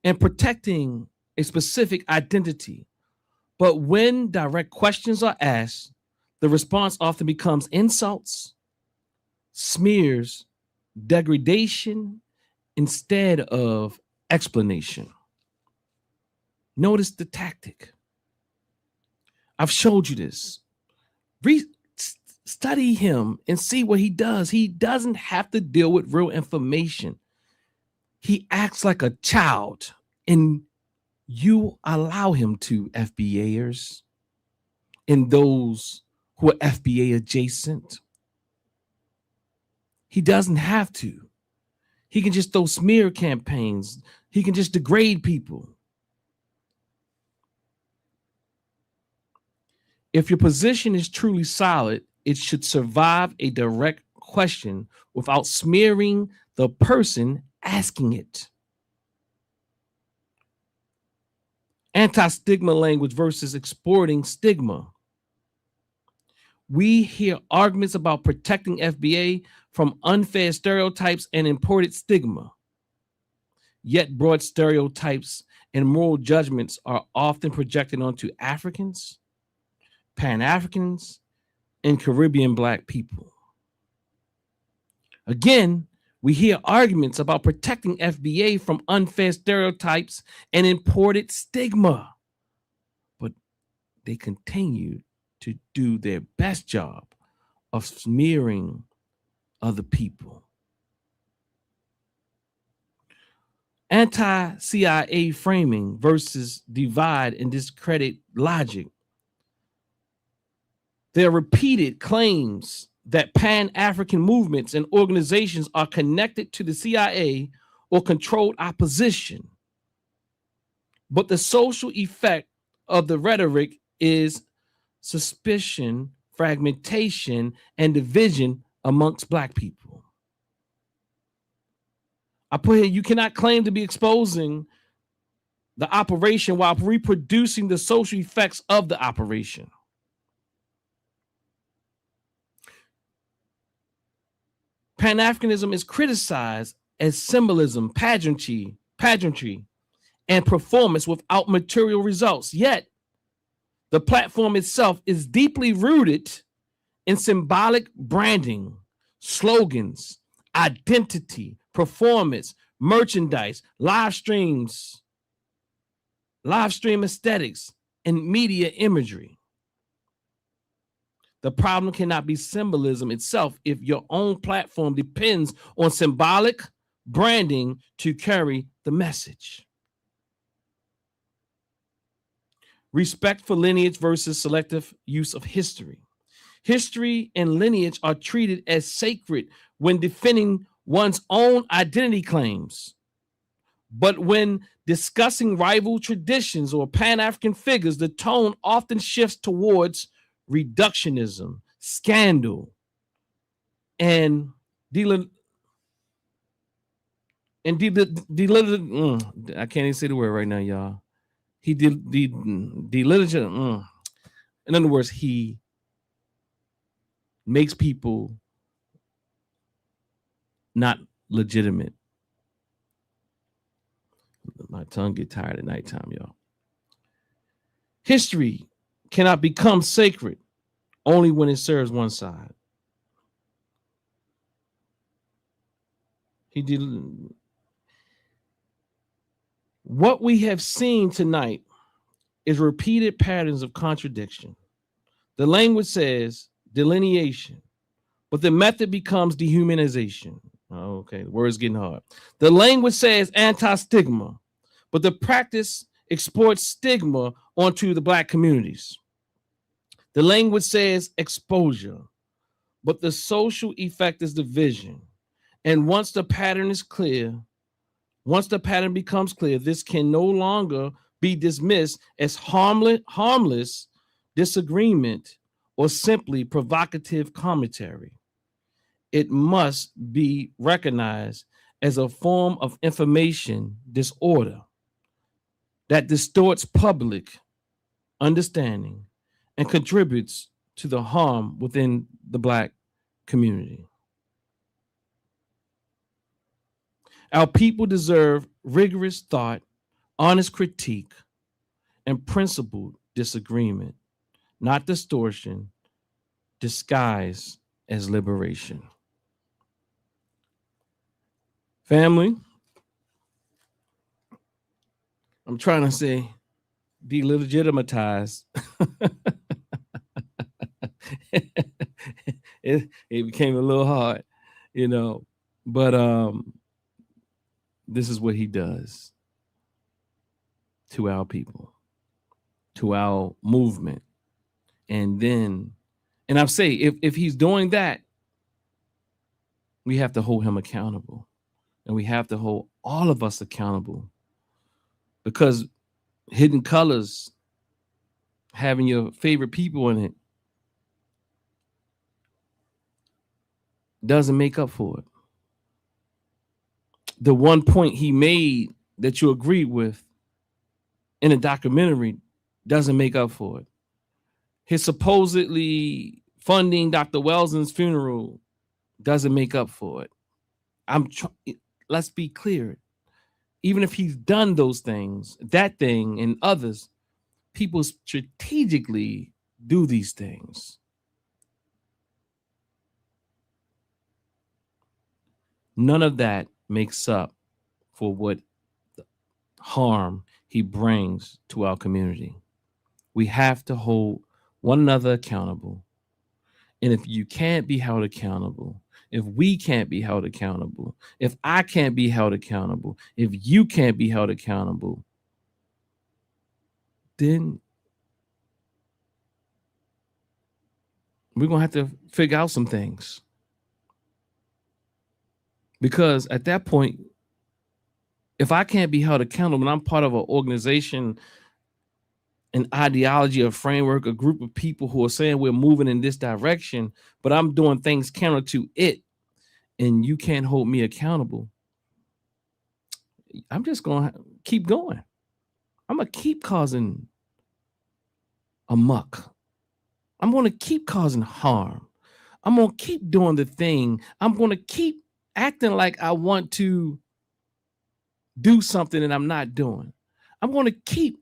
and protecting a specific identity. But when direct questions are asked, the response often becomes insults, smears, degradation, instead of explanation. Notice the tactic. I've showed you this. Study him and see what he does. He doesn't have to deal with real information. He acts like a child, and you allow him to, FBAers. in those who are FBA adjacent. He doesn't have to. He can just throw smear campaigns. He can just degrade people. If your position is truly solid, it should survive a direct question without smearing the person asking it. Anti-stigma language versus exporting stigma. We hear arguments about protecting FBA from unfair stereotypes and imported stigma. Yet broad stereotypes and moral judgments are often projected onto Africans, Pan-Africans, and Caribbean Black people. Again, we hear arguments about protecting FBA from unfair stereotypes and imported stigma, but they continue to do their best job of smearing other people. Anti-CIA framing versus divide and discredit logic. There are repeated claims that Pan-African movements and organizations are connected to the CIA or controlled opposition. But the social effect of the rhetoric is suspicion, fragmentation, and division amongst Black people. I put here, you cannot claim to be exposing the operation while reproducing the social effects of the operation. Pan-Africanism is criticized as symbolism, pageantry, and performance without material results. Yet, the platform itself is deeply rooted in symbolic branding, slogans, identity, performance, merchandise, live stream aesthetics, and media imagery. The problem cannot be symbolism itself if your own platform depends on symbolic branding to carry the message. Respect for lineage versus selective use of history. History and lineage are treated as sacred when defending one's own identity claims. But when discussing rival traditions or Pan-African figures, the tone often shifts towards reductionism, scandal, and I can't even say the word right now, y'all. In other words, he makes people not legitimate. My tongue get tired at nighttime, y'all. History cannot become sacred only when it serves one side. What we have seen tonight is repeated patterns of contradiction. The language says delineation, but the method becomes dehumanization. Oh, okay, the word's getting hard. The language says anti-stigma, but the practice exports stigma onto the Black communities. The language says exposure, but the social effect is division. And once the pattern is clear, once the pattern becomes clear, this can no longer be dismissed as harmless disagreement or simply provocative commentary. It must be recognized as a form of information disorder that distorts public understanding and contributes to the harm within the Black community. Our people deserve rigorous thought, honest critique, and principled disagreement, not distortion disguised as liberation. Family, I'm trying to say delegitimatize. it became a little hard, but this is what he does to our people, to our movement, And then, and I'm saying, if he's doing that, we have to hold him accountable. And we have to hold all of us accountable. Because Hidden Colors, having your favorite people in it, doesn't make up for it. The one point he made that you agreed with in a documentary doesn't make up for it. His supposedly funding Dr. Welson's funeral doesn't make up for it. Let's be clear. Even if he's done those things, that thing and others, people strategically do these things. None of that makes up for what harm he brings to our community. We have to hold one another accountable. And if you can't be held accountable, if we can't be held accountable, if I can't be held accountable, if you can't be held accountable, then we're going to have to figure out some things. Because at that point, if I can't be held accountable and I'm part of an organization, an ideology, a framework, a group of people who are saying we're moving in this direction, but I'm doing things counter to it, and you can't hold me accountable, I'm just going to keep going. I'm going to keep causing a muck. I'm going to keep causing harm. I'm going to keep doing the thing. I'm going to keep acting like I want to do something that I'm not doing. I'm going to keep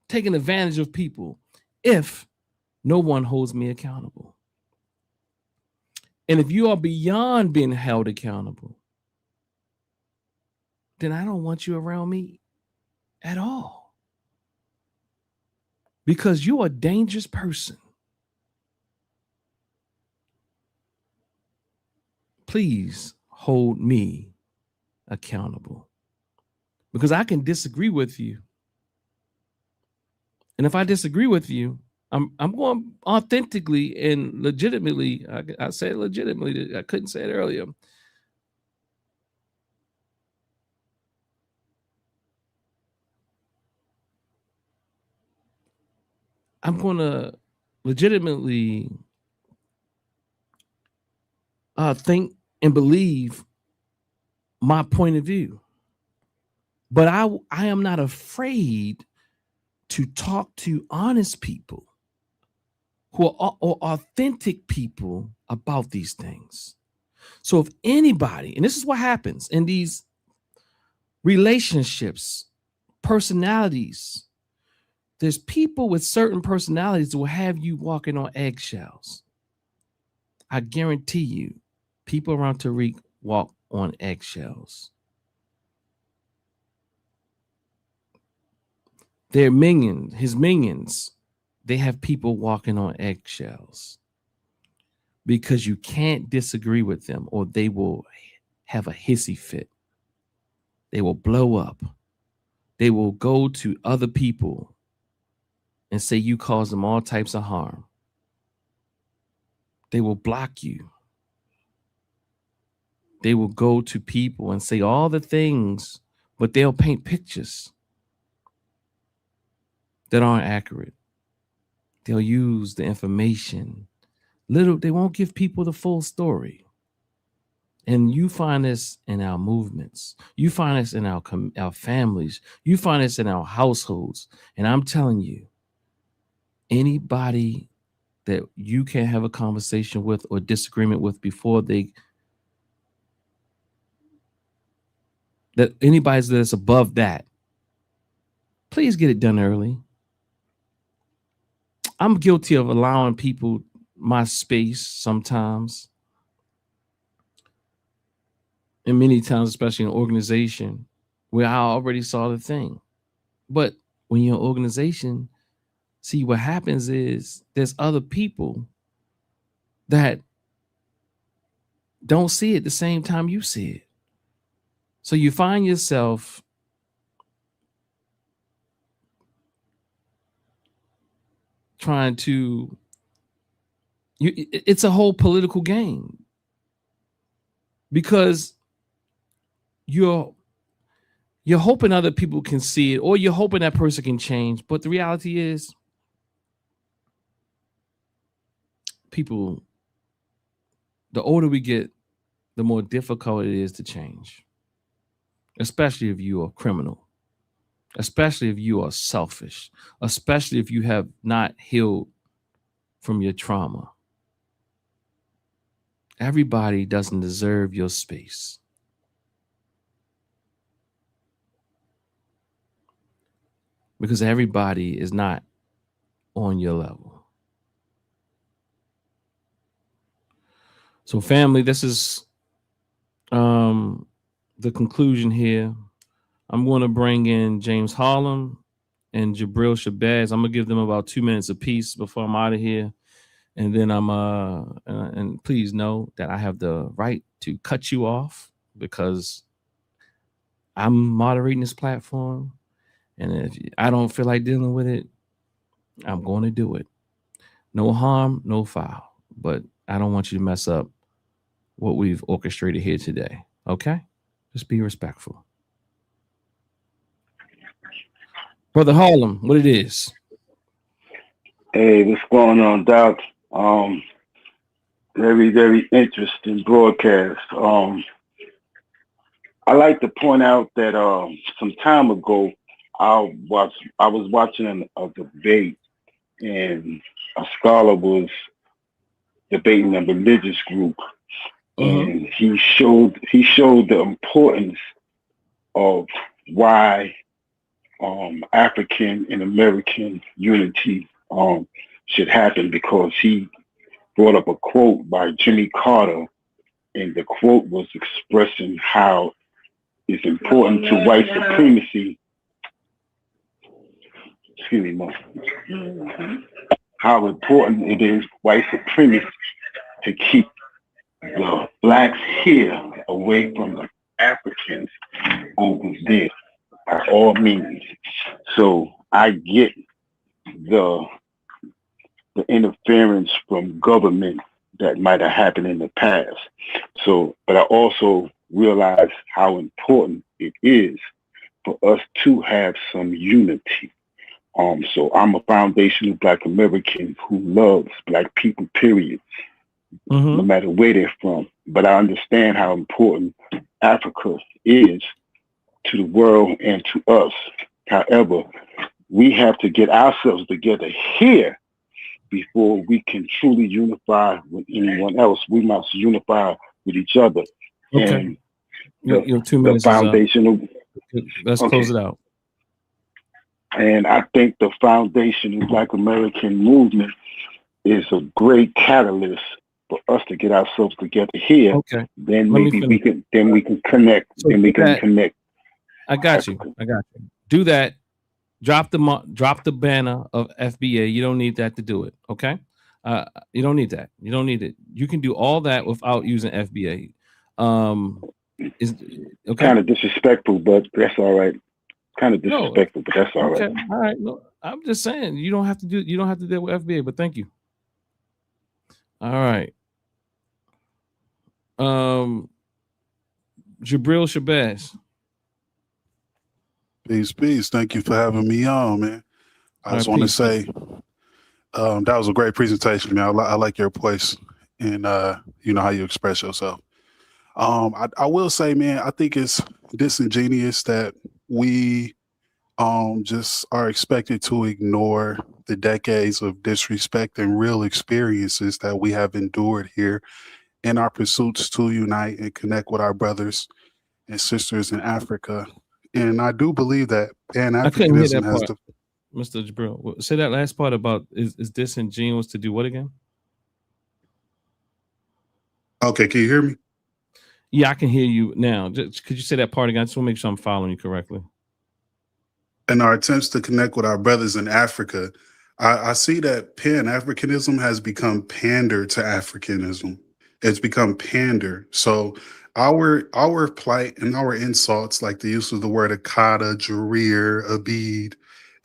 taking advantage of people if no one holds me accountable. And if you are beyond being held accountable, then I don't want you around me at all. Because you're a dangerous person. Please hold me accountable. Because I can disagree with you. And if I disagree with you, I'm going authentically and legitimately. I said legitimately. I couldn't say it earlier. I'm going to legitimately think and believe my point of view. But I am not afraid to talk to honest people who are authentic people about these things. So if anybody, and this is what happens in these relationships, personalities, there's people with certain personalities that will have you walking on eggshells. I guarantee you, people around Tariq walk on eggshells. Their minions, his minions, they have people walking on eggshells because you can't disagree with them or they will have a hissy fit. They will blow up. They will go to other people and say you cause them all types of harm. They will block you. They will go to people and say all the things, but they'll paint pictures that aren't accurate. They'll use the information. They won't give people the full story. And you find this in our movements. You find this in our families. You find this in our households. And I'm telling you, anybody that you can't have a conversation with or disagreement with before anybody that's above that, please get it done early. I'm guilty of allowing people my space sometimes. And many times, especially in an organization where I already saw the thing. But when you're in an organization, see what happens is there's other people that don't see it the same time you see it. So you find yourself trying to, it's a whole political game, because you're hoping other people can see it, or you're hoping that person can change. But the reality is, people, the older we get, the more difficult it is to change, especially if you are a criminal, especially if you are selfish, especially if you have not healed from your trauma. Everybody doesn't deserve your space. Because everybody is not on your level. So family, this is the conclusion here. I'm going to bring in James Harlem and Jabril Shabazz. I'm going to give them about 2 minutes apiece before I'm out of here. And then and please know that I have the right to cut you off, because I'm moderating this platform. And if I don't feel like dealing with it, I'm going to do it. No harm, no foul. But I don't want you to mess up what we've orchestrated here today. Okay? Just be respectful. Brother Harlem, what it is? Hey, what's going on, Doc? Very, very interesting broadcast. I like to point out that some time ago, I was watching a debate, and a scholar was debating a religious group, and he showed the importance of why African and American unity should happen, because he brought up a quote by Jimmy Carter, and the quote was expressing how it's important to white supremacy. Excuse me, Mom. How important it is white supremacy to keep the blacks here away from the Africans over there by all means. So I get the interference from government that might have happened in the past. So, but I also realize how important it is for us to have some unity. So I'm a foundational Black American who loves Black people, period, no matter where they're from. But I understand how important Africa is to the world and to us. However, we have to get ourselves together here before we can truly unify with anyone else. We must unify with each other. Okay. And your 2 minutes the foundational. Let's close it out. And I think the foundational Black American movement is a great catalyst for us to get ourselves together here. Okay. Then maybe we can connect. So then we can connect. I got you. Do that. Drop the banner of FBA. You don't need that to do it. Okay. You don't need that. You don't need it. You can do all that without using FBA. Is okay. Kind of disrespectful, but that's all right. Kind of disrespectful, but that's all right. All right. No, I'm just saying you don't have to deal with FBA, but thank you. All right. Jabril Shabazz. Peace. Thank you for having me on, man. I just want to say that was a great presentation, man. I like your voice and you know how you express yourself. I will say, man, I think it's disingenuous that we just are expected to ignore the decades of disrespect and real experiences that we have endured here in our pursuits to unite and connect with our brothers and sisters in Africa. And I do believe that Pan-Africanism has the... Mr. Jabril, say that last part about is disingenuous to do what again? Okay, can you hear me? Yeah, I can hear you now. Could you say that part again? I just want to make sure I'm following you correctly. In our attempts to connect with our brothers in Africa, I see that Pan-Africanism has become pander to Africanism. It's become pander. So our plight and our insults, like the use of the word Akata, Jareer, Abid,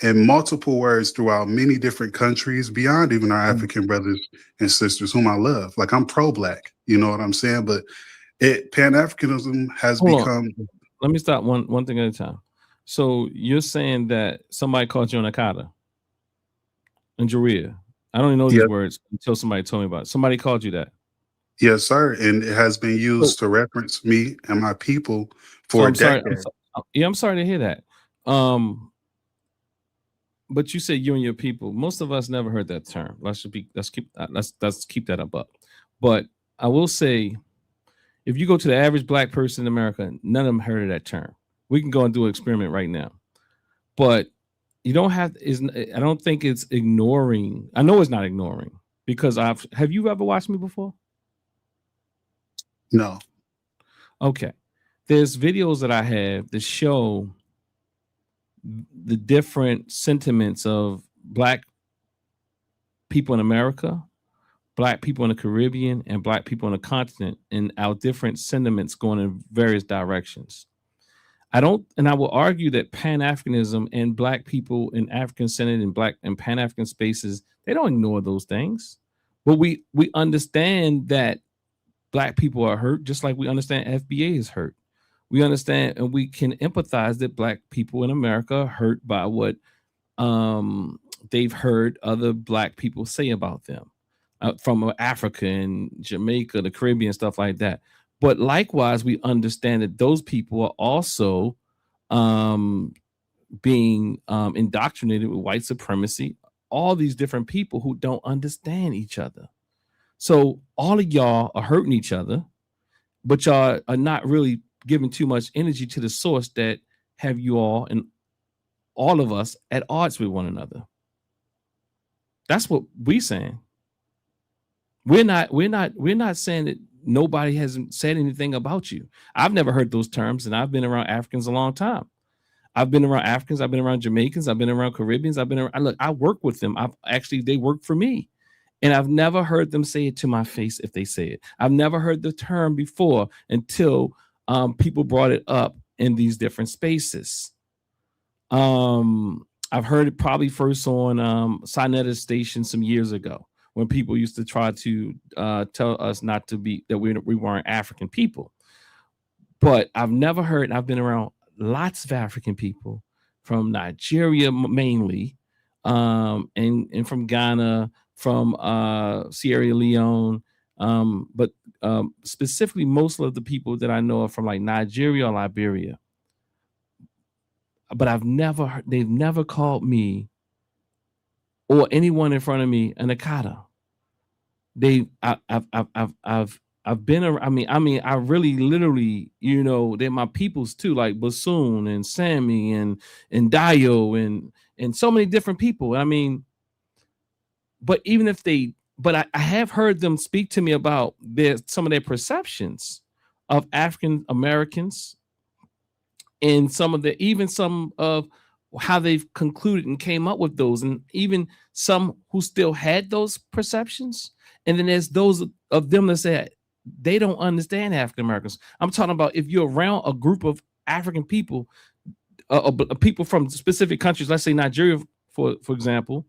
and multiple words throughout many different countries beyond even our African brothers and sisters whom I love. Like, I'm pro-Black, you know what I'm saying? But Pan-Africanism has Hold become. on. Let me stop one thing at a time. So you're saying that somebody called you an Akata in Jaria. I don't even know these words until somebody told me about it. Somebody called you that. Yes, sir. And it has been used to reference me and my people for a decade. I'm sorry to hear that. But you said you and your people. Most of us never heard that term. Let's keep that up. But I will say, if you go to the average Black person in America, none of them heard of that term. We can go and do an experiment right now. But you don't have. I don't think it's ignoring. I know it's not ignoring, because have you ever watched me before? No. Okay. There's videos that I have that show the different sentiments of Black people in America, Black people in the Caribbean, and Black people on the continent, and our different sentiments going in various directions. I will argue that Pan-Africanism and Black people in African Senate and Black and Pan-African spaces, they don't ignore those things. But we understand that Black people are hurt, just like we understand FBA is hurt. We understand and we can empathize that Black people in America are hurt by what they've heard other Black people say about them from Africa and Jamaica, the Caribbean, stuff like that. But likewise, we understand that those people are also being indoctrinated with white supremacy, all these different people who don't understand each other. So all of y'all are hurting each other, but y'all are not really giving too much energy to the source that have you all and all of us at odds with one another. That's what we're saying. We're not saying that nobody hasn't said anything about you. I've never heard those terms, and I've been around Africans a long time. I've been around Africans, I've been around Jamaicans, I've been around Caribbeans, I work with them. They work for me. And I've never heard them say it to my face if they say it. I've never heard the term before until people brought it up in these different spaces. I've heard it probably first on Sinetta Station some years ago, when people used to try to tell us not to be, that we weren't African people. But I've never heard, I've been around lots of African people from Nigeria mainly, and from Ghana, from Sierra Leone, but specifically most of the people that I know are from like Nigeria or Liberia. But they've never called me or anyone in front of me an Akata. I've been around, I really literally, they're my peoples too, like Bassoon and Sammy and Dio and so many different people. But even if I have heard them speak to me about some of their perceptions of African Americans, and some of how they've concluded and came up with those, and even some who still had those perceptions. And then there's those of them that said they don't understand African Americans. I'm talking about if you're around a group of African people, people from specific countries, let's say Nigeria, for example,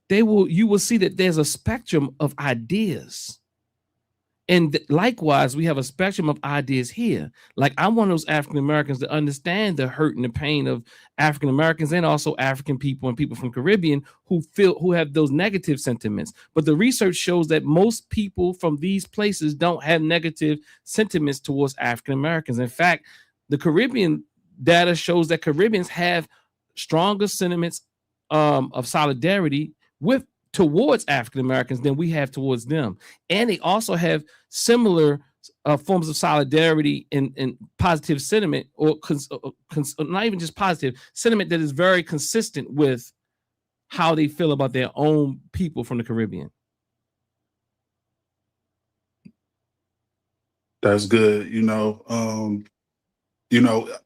you will see that there's a spectrum of ideas. And likewise, we have a spectrum of ideas here. Like, I'm one of those African Americans that understand the hurt and the pain of African Americans, and also African people and people from Caribbean who have those negative sentiments. But the research shows that most people from these places don't have negative sentiments towards African Americans. In fact, the Caribbean data shows that Caribbeans have stronger sentiments of solidarity towards African Americans than we have towards them. And they also have similar forms of solidarity and positive sentiment, or not even just positive sentiment, that is very consistent with how they feel about their own people from the Caribbean. That's good.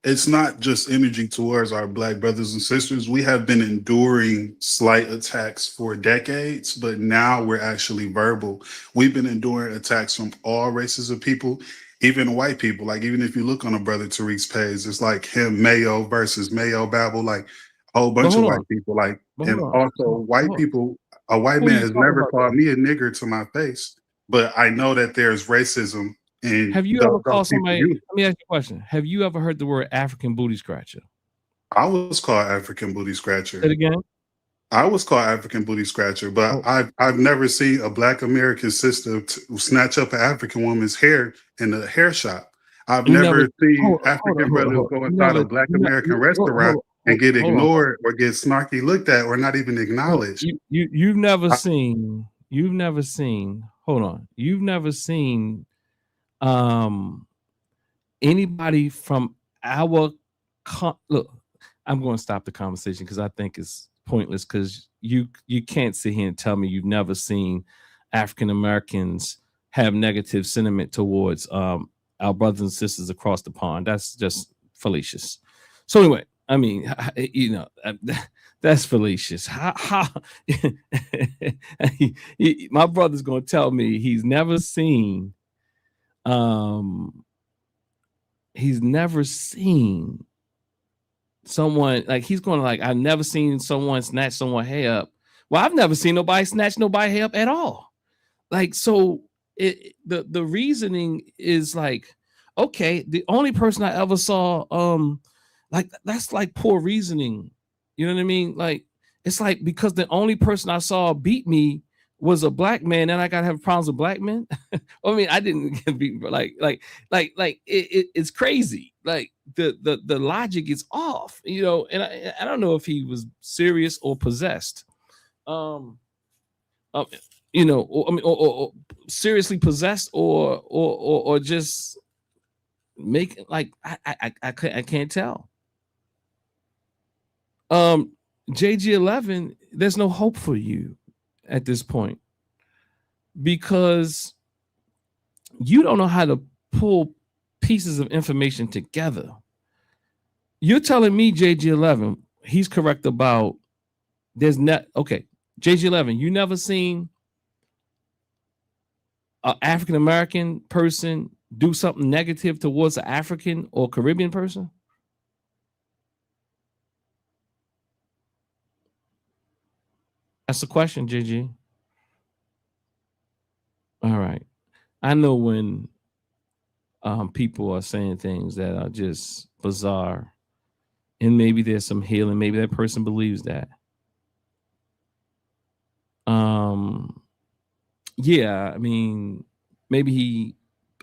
It's not just energy towards our Black brothers and sisters. We have been enduring slight attacks for decades, but now we're actually verbal. We've been enduring attacks from all races of people, even white people. Like, even if you look on a brother Tariq's page, it's like him, Mayo versus Mayo Babble. Like, a whole bunch of hold white on. people, like, But and hold on. also white Hold on. people. A white Who are man you has talking never about, called though? me a nigger to my face, but I know that there's racism in Have you ever those called people somebody? use. Let me ask you a question. Have you ever heard the word African booty scratcher? I was called African booty scratcher. Say it again. I was called African booty scratcher, but Oh, I've never seen a Black American sister snatch up an African woman's hair in a hair shop. I've you never. never seen Hold on. African brothers go You inside never. a Black You, ne- American you restaurant and get hold on. ignored or get snarky looked at or not even acknowledged. You've never seen. You've never seen. Hold on. You've never seen anybody from our look. I'm going to stop the conversation because I think it's pointless because you can't sit here and tell me you've never seen African Americans have negative sentiment towards our brothers and sisters across the pond. That's just fallacious. So anyway, I mean, you know, that's fallacious. How my brother's going to tell me he's never seen someone, like, he's going to, like, I've never seen someone snatch someone hair up. Well, I've never seen nobody snatch nobody hair up at all. Like, so the reasoning is like, okay, the only person I ever saw, like, that's like poor reasoning. You know what I mean? Like, it's like, because the only person I saw beat me was a black man, and I gotta have problems with black men. I mean, I didn't get beat, like it's crazy. Like, the logic is off, you know. And I don't know if he was serious or possessed. You know, or seriously possessed, or just make, like, I can't tell. JG11, there's no hope for you at this point because you don't know how to pull pieces of information together. You're telling me JG11, he's correct about there's not, okay, JG11, you never seen an African American person do something negative towards an African or Caribbean person? That's the question, JG. All right. I know when people are saying things that are just bizarre, and maybe there's some healing, maybe that person believes that. Yeah, I mean, maybe he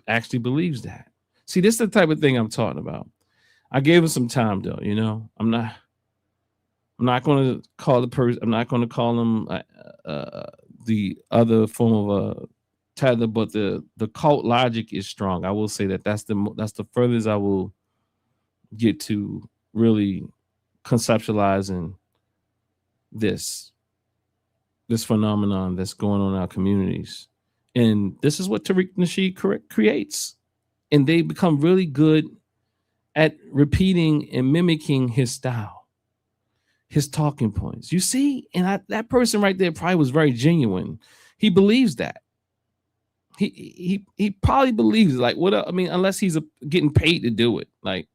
actually believes that. See, this is the type of thing I'm talking about. I gave him some time, though. You know, I'm not going to call the person. I'm not going to call him the other form of a tether, but the cult logic is strong. I will say that that's the furthest I will get to really conceptualizing this phenomenon that's going on in our communities. And this is what Tariq Nasheed creates. And they become really good at repeating and mimicking his style, his talking points. You see, and that person right there probably was very genuine. He believes that. He probably believes, like, what I mean, unless he's getting paid to do it. Like,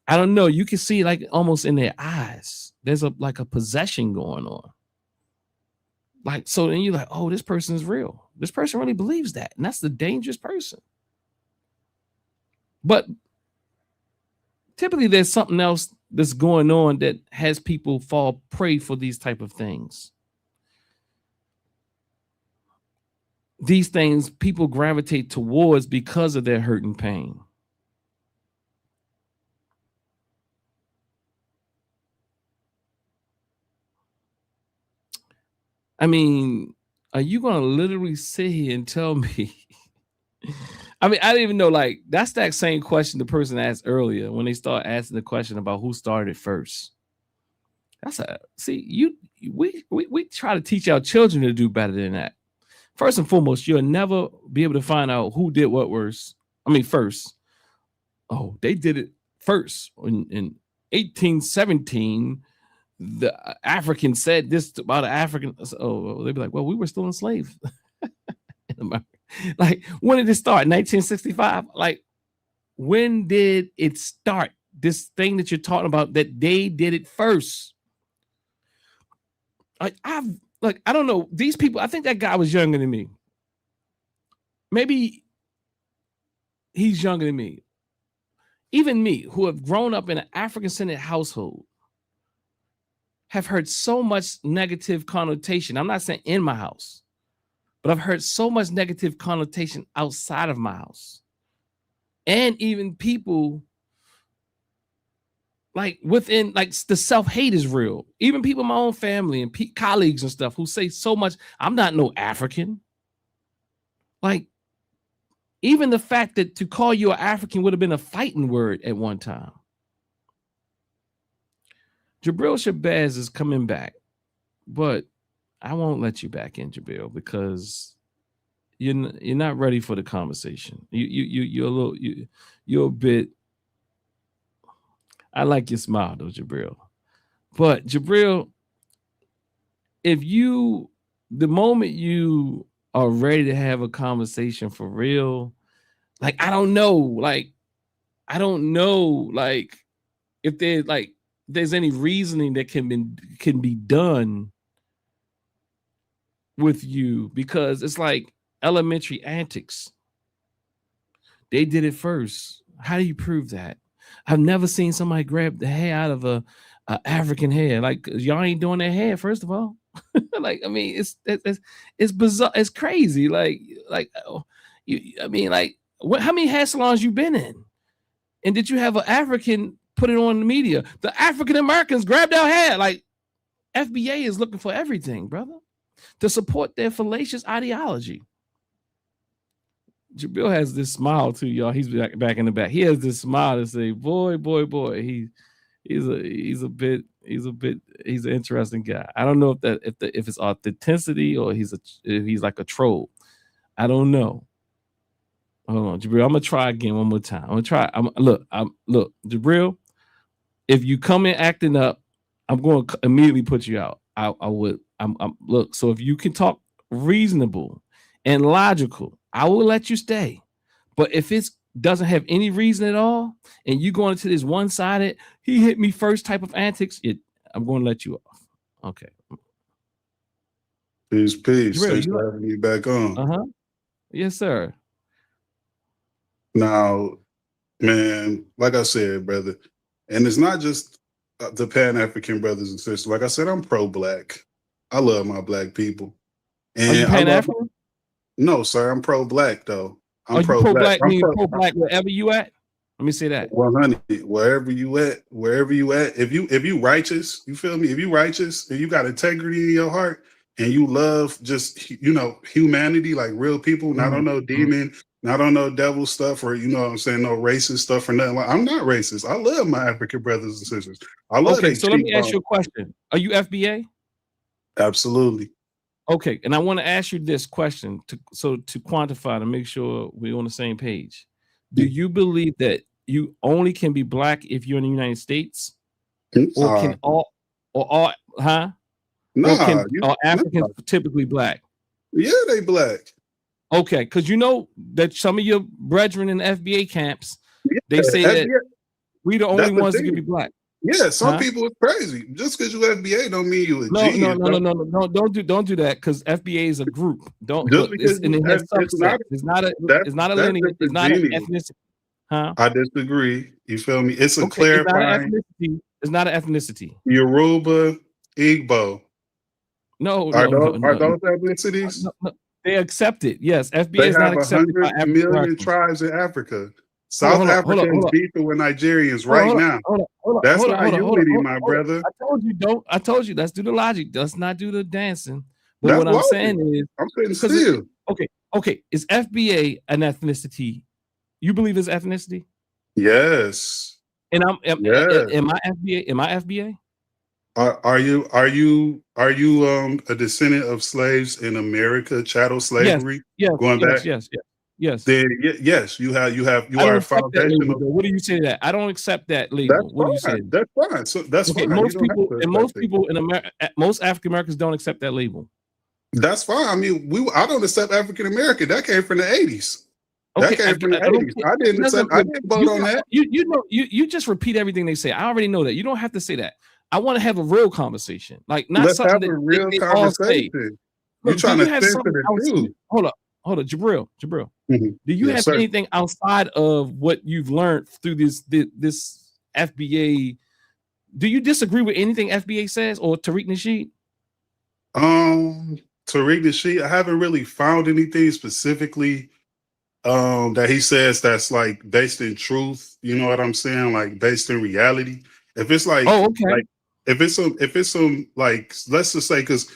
I don't know. You can see, like, almost in their eyes, there's a possession going on. Like, so then you're like, oh, this person is real. This person really believes that. And that's the dangerous person. But typically there's something else that's going on that has people fall prey for these type of things. These things people gravitate towards because of their hurt and pain. I mean, are you going to literally sit here and tell me? I mean, I didn't even know, like, that's that same question the person asked earlier when they start asking the question about who started first. We try to teach our children to do better than that. First and foremost, you'll never be able to find out who did what first. Oh, they did it first in 1817. The African said this about an African. Oh, they'd be like, well, we were still enslaved. Like, when did it start? 1965? Like, when did it start? This thing that you're talking about, that they did it first. I don't know. These people, I think that guy was younger than me. Maybe he's younger than me. Even me, who have grown up in an African-centered household, have heard so much negative connotation. I'm not saying in my house, but I've heard so much negative connotation outside of my house. And even people like within, like the self-hate is real. Even people in my own family and colleagues and stuff who say so much, I'm not no African. Like, even the fact that to call you an African would have been a fighting word at one time. Jabril Shabazz is coming back, but I won't let you back in, Jabril, because you're not ready for the conversation. You're a bit. I like your smile though, Jabril. But Jabril, the moment you are ready to have a conversation for real, like I don't know if there's any reasoning that can be done with you, because it's like elementary antics. They did it first. How do you prove that? I've never seen somebody grab the hair out of a African hair. Like, y'all ain't doing their hair, first of all. Like, I mean, it's bizarre. It's crazy. How many hair salons you been in? And did you have an African put it on the media? The African Americans grabbed our hair. Like, FBA is looking for everything, brother, to support their fallacious ideology. Jabril has this smile too, y'all. He's back in the back. He has this smile to say, boy. He's an interesting guy. I don't know if it's authenticity or if he's like a troll. I don't know. Hold on, Jabril. I'm gonna try again one more time. Look, Jabril. If you come in acting up, I'm going to immediately put you out. Look. So if you can talk reasonable and logical, I will let you stay. But if it doesn't have any reason at all, and you going into this one-sided, he hit me first type of antics, I'm going to let you off. Okay. Peace. Jabril, Thanks for having me back on. Yes, sir. Now, man, like I said, brother, and it's not just the Pan-African brothers and sisters. Like I said, I'm pro-black. I love my black people. And are you Pan-African? No, sir. I'm pro-black though. I'm pro-black. Pro-black wherever you at. Let me say that. 100. Wherever you at. If you righteous, you feel me? If you righteous and you got integrity in your heart and you love just humanity, like real people, not on no demon, not on no devil stuff, or what I'm saying, no racist stuff or nothing. Like, I'm not racist. I love my African brothers and sisters. Okay, so let me ask you a question. Are you FBA? Absolutely. Okay, and I want to ask you this question to quantify, to make sure we're on the same page. Do you believe that you only can be black if you're in the United States, or can all Africans typically black? Yeah, they black. Okay, because you know that some of your brethren in the FBA camps, they say that we the only ones that can be black. Yeah, some people are crazy. Just because you FBA don't mean you a genius. No, don't do that, because FBA is a group. It's not a lineage, it's not an ethnicity. I disagree. You feel me? It's a clarifying. It's not an ethnicity. Yoruba, Igbo. Are those ethnicities? No, they accept it. Yes, FBA is not accepted by 100 million tribes in Africa. South Africans beefing with Nigerians right now. That's not unity, my brother. I told you. Let's do the logic. Let's not do the dancing. But what I'm saying is, I'm sitting still. Okay. Is FBA an ethnicity? You believe it's ethnicity? Yes. And am I FBA? Am I FBA? Are you a descendant of slaves in America, chattel slavery? Yes. Going back? Yes. Then yes, you are foundational. What do you say to that? I don't accept that label. What do you say? That's fine. So that's fine. Most people in America, most African Americans don't accept that label. That's fine. I mean, I don't accept African American. That came from the 80s. That came from the 80s. I didn't vote on that. You just repeat everything they say. I already know that. You don't have to say that. I want to have a real conversation, like not Let's something have a that real they all say. conversation. You're Look, trying do to you have censor something the else? truth. Hold up, Jabril. Mhm. Do you Yes, have sir. anything outside of what you've learned through this FBA? Do you disagree with anything FBA says or Tariq Nasheed? Tariq Nasheed, I haven't really found anything specifically that he says that's like based in truth. You know what I'm saying? Like based in reality. If it's like, Oh, okay. like if it's some like, let's just say, because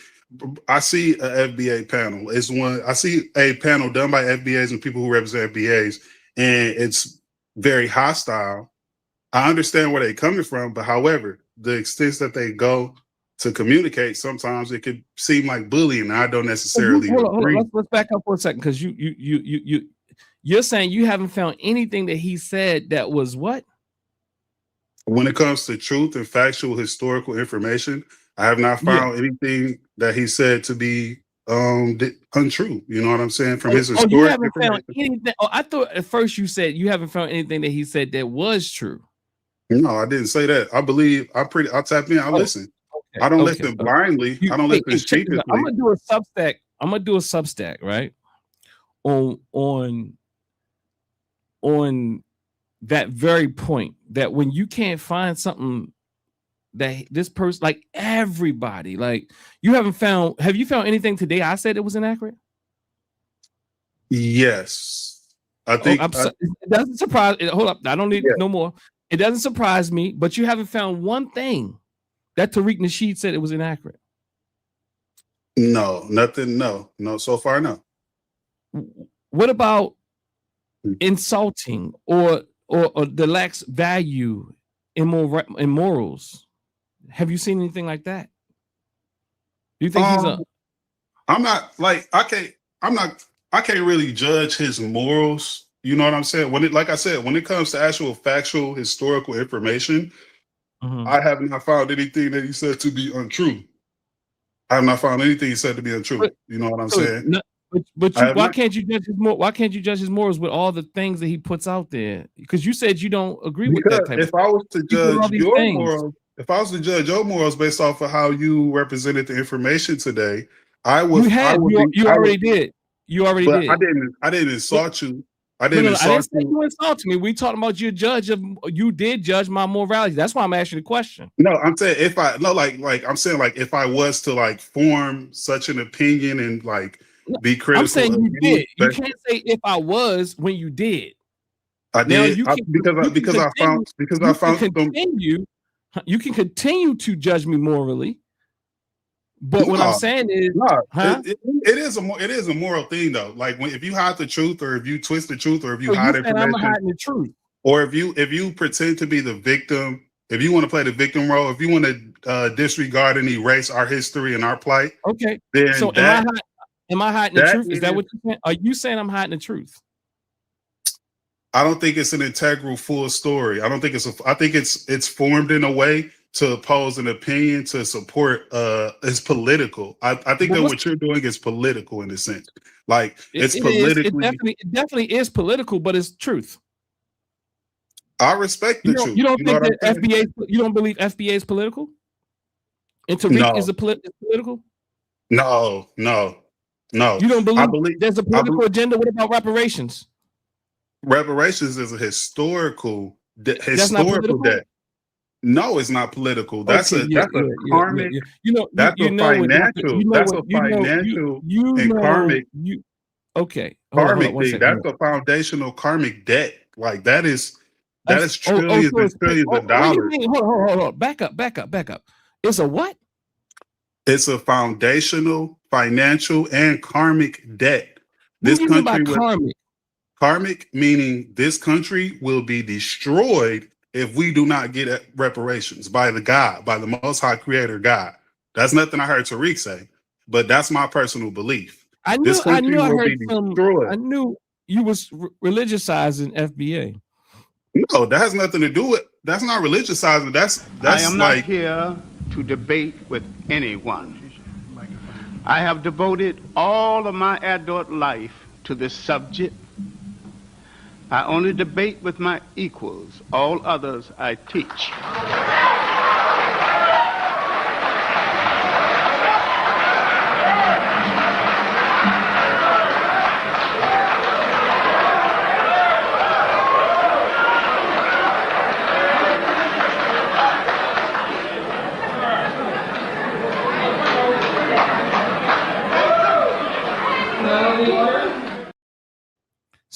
I see a FBA panel. It's one I see a panel done by FBAs and people who represent FBAs, and it's very hostile. I understand where they're coming from, but however, the extent that they go to communicate, sometimes it could seem like bullying. And I don't necessarily Hold on. agree. Let's back up for a second, because you're saying you haven't found anything that he said that was what? When it comes to truth and factual historical information, I have not found anything that he said to be untrue. You know what I'm saying? From his you historic haven't found information. anything. Oh, I thought at first you said you haven't found anything that he said that was true. No, I didn't say that. I believe I tap in. I listen. Okay, I don't listen blindly. I don't listen stupidly. I'm gonna do a Substack, right? On that very point, that when you can't find something that this person, like everybody, like you have you found anything today I said it was inaccurate? Yes. I think it doesn't surprise. Hold up, I don't need no more. It doesn't surprise me, but you haven't found one thing that Tariq Nasheed said it was inaccurate. No, nothing. No, so far, no. What about insulting or the lacks value in morals? Have you seen anything like that? Do you think he's a? I'm not like I can't really judge his morals. You know what I'm saying? Like I said, when it comes to actual factual historical information, I have not found anything that he said to be untrue. I have not found anything he said to be untrue. You know what I'm saying? Why can't you judge his why can't you judge his morals with all the things that he puts out there? Because you said you don't agree with that type. If I was to judge your morals, if I was to judge your morals based off of how you represented the information today, I would. You already did. I didn't insult you. I didn't say you insulted me. We talking about you did judge my morality. That's why I'm asking the question. No, I'm saying I'm saying like if I was to like form such an opinion and like be critical. I'm saying you did. You can't say if I was when you did. I did. Because I found you can continue to judge me morally. But what I'm saying is, it is a moral thing though. Like if you hide the truth, or if you twist the truth, or if you hide information, I'm hiding the truth, or if you pretend to be the victim, if you want to play the victim role, if you want to disregard and erase our history and our plight, okay. Then so am I hiding the truth? Is that what you're saying? Are you saying I'm hiding the truth? I don't think it's an integral full story. I don't think I think it's formed in a way to oppose an opinion to support it's political. I think that what you're doing is political in a sense. Like it's politically. It definitely is political, but it's truth. I respect the truth. You don't think that FBA? You don't believe FBA is political? And Tariq is political? No. You don't believe there's a political agenda? What about reparations? Reparations is a historical debt. No, it's not political. That's a karmic. That's a financial and karmic. Karmic thing. That's a foundational karmic debt. Like that is trillions and trillions of dollars. Hold on. Back up. It's a what? It's a foundational, financial, and karmic debt. What do you mean by karmic? Karmic meaning this country will be destroyed if we do not get reparations by the Most High Creator God. That's nothing I heard Tariq say, but that's my personal belief. I knew you was religiousizing FBA. No, that has nothing to do with. That's not religiousizing. That's I am not here to debate with anyone. I have devoted all of my adult life to this subject. I only debate with my equals. All others I teach.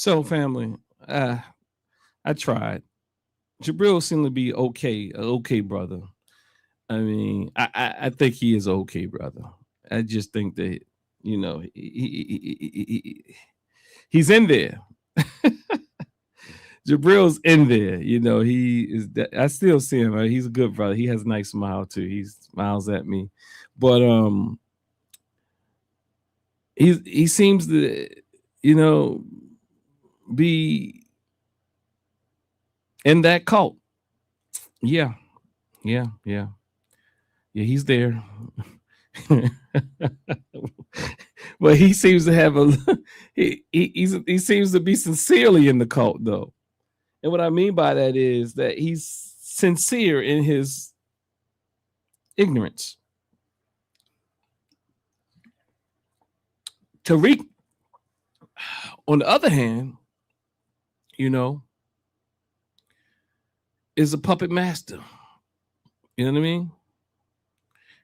So, family, I tried. Jabril seemed to be okay, an okay brother. I mean, I think he is an okay brother. I just think that, you know, he's in there. Jabril's in there. You know, he is. I still see him. Right? He's a good brother. He has a nice smile too. He smiles at me, but he seems to, you know, be in that cult. Yeah, yeah, yeah, yeah. He's there. But he seems to have a he seems to be sincerely in the cult though. And what I mean by that is that he's sincere in his ignorance. Tariq, on the other hand, you know, is a puppet master. You know what I mean?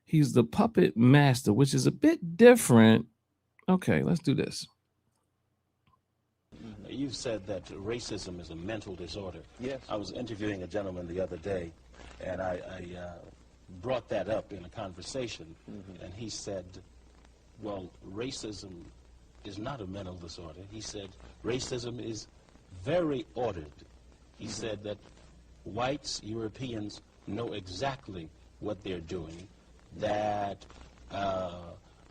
He's the puppet master, which is a bit different. Okay, let's do this. You've said that racism is a mental disorder. Yes. I was interviewing a gentleman the other day, and I brought that up in a conversation, and he said, well, racism is not a mental disorder. He said, racism is very ordered. He said that whites, Europeans, know exactly what they're doing, that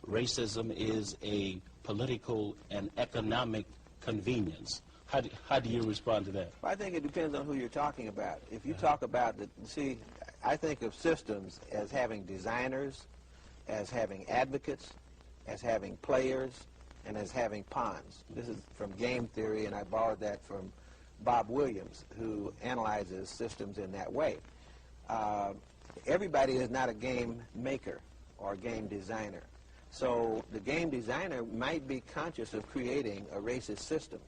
racism is a political and economic convenience. How do you respond to that? Well, I think it depends on who you're talking about. If you talk about see, I think of systems as having designers, as having advocates, as having players, and as having pawns. This is from game theory, and I borrowed that from Bob Williams, who analyzes systems in that way. Everybody is not a game maker or a game designer. So the game designer might be conscious of creating a racist system,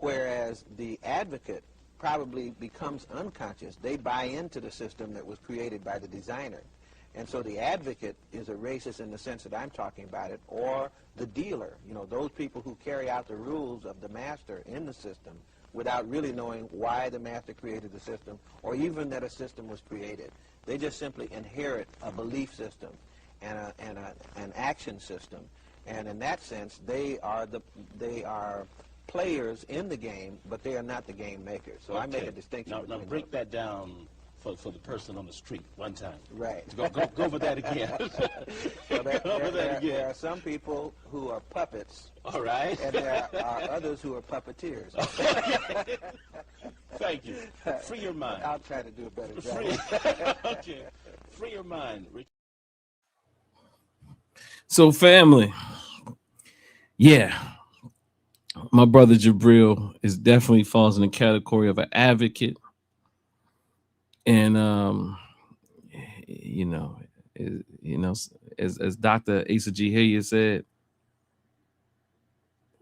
whereas the advocate probably becomes unconscious. They buy into the system that was created by the designer. And so the advocate is a racist in the sense that I'm talking about it, or the dealer, you know, those people who carry out the rules of the master in the system without really knowing why the master created the system or even that a system was created. They just simply inherit a belief system and an action system, and in that sense, they are players in the game, but they are not the game makers. So okay. I make a distinction. Now break that down for the person on the street one time. Right. Go over that again. So there are some people who are puppets. All right. And there are others who are puppeteers. Thank you. Free your mind. I'll try to do a better job. Okay. Free your mind. So, family, yeah, my brother Jabril is definitely falls in the category of an advocate, and you know, as Dr. Asa G. Hilliard said,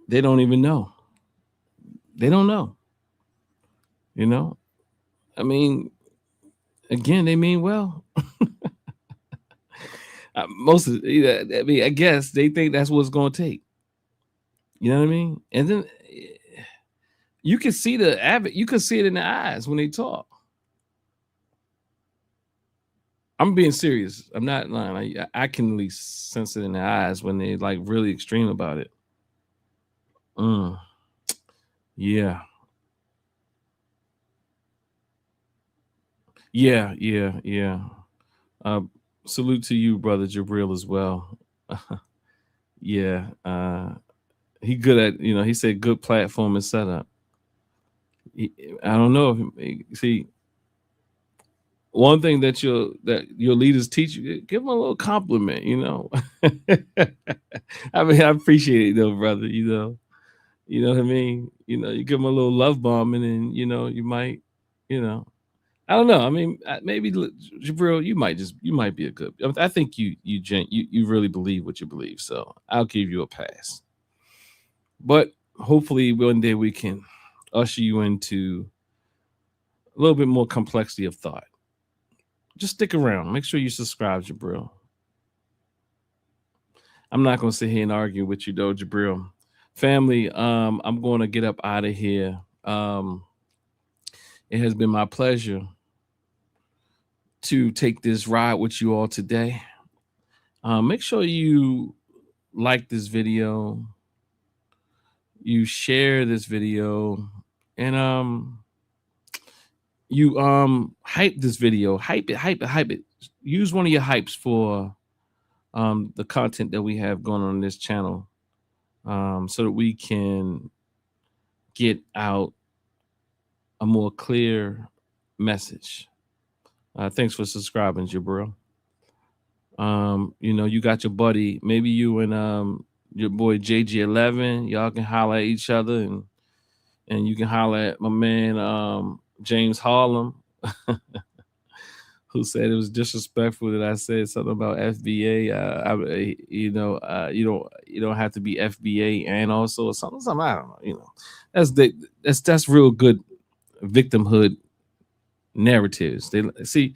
they don't even know. They don't know. You know, I mean, again, they mean well. Most of, I mean, I guess they think that's what it's going to take. You know what I mean? And then you can see you can see it in the eyes when they talk. I'm being serious. I'm not lying. I can at least sense it in the eyes when they like really extreme about it. Yeah. Yeah. Salute to you, brother Jabril, as well. Yeah. He good at, you know, he said good platform and setup. I don't know if, see, one thing that your leaders teach you, give them a little compliment, you know. I mean, I appreciate it though, brother, you know what I mean? You know, you give them a little love bomb and then, you know, you might, you know, I don't know. I mean, maybe Jabril, you might be a good. I think you really believe what you believe, so I'll give you a pass. But hopefully, one day we can usher you into a little bit more complexity of thought. Just stick around. Make sure you subscribe, Jabril. I'm not going to sit here and argue with you, though, Jabril. Family, I'm going to get up out of here. It has been my pleasure to take this ride with you all today. Make sure you like this video, you share this video, and you hype this video, hype it. Use one of your hypes for the content that we have going on this channel, so that we can get out a more clear message. Thanks for subscribing, Jabril. You know, you got your buddy, maybe you and your boy JG11, y'all can holler at each other, and you can holler at my man James Harlem, who said it was disrespectful that I said something about FBA. You don't have to be FBA and also something. I don't know. You know, that's real good victimhood narratives. They see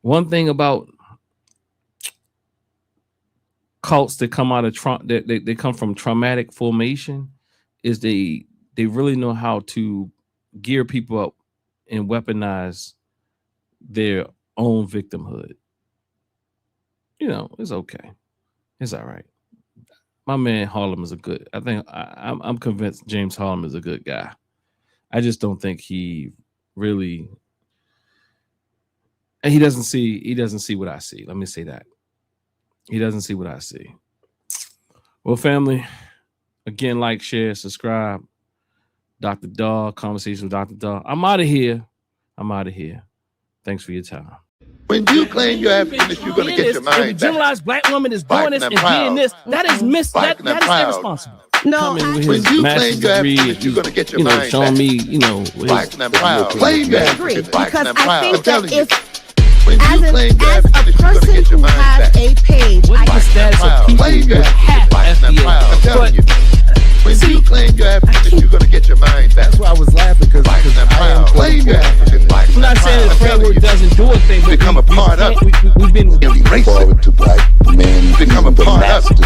one thing about cults that come out of they come from traumatic formation is they really know how to gear people up and weaponize their own victimhood. You know, it's okay. It's all right. My man Harlem is I'm convinced James Harlem is a good guy. I just don't think he really, and he doesn't see what I see. Let me say that. He doesn't see what I see. Well, family, again, like, share, subscribe. Dr. Daw, Conversation with Dr. Daw. I'm out of here. Thanks for your time. When you claim you're Africanist, you're going to get your mind back. Generalized black woman is doing this and being this. That is that is irresponsible. No, when you claim you're Africanist, you're going to get your mind back. Showing me, Black and proud. Claim you're Africanist. Black and proud. I think that if as a person who has a page, what is the status of people with half FBA? When you claim you're Africanist, you're going to get your mind back. That's why I was laughing, because I am claim you're Africanist. I'm not saying the framework doesn't do a thing, but become a part of it. We've been embrace forward to black men become a part of it.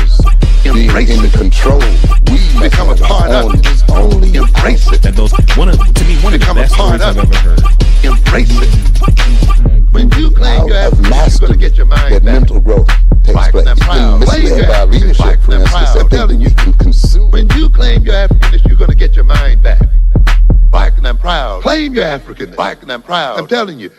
Embrace in the control. We become a part of it. Only embrace it. That those to me one of the best stories I've ever heard. Embrace it. When you claim you're Africanist, you're going to get your mind back. Mental growth takes place. Been misled by leadership, for instance, that thinking you can consume. When you claim you're Africanist, you're going to get your mind back. Black and I'm proud. Claim you're African. Black and I'm proud. I'm telling you.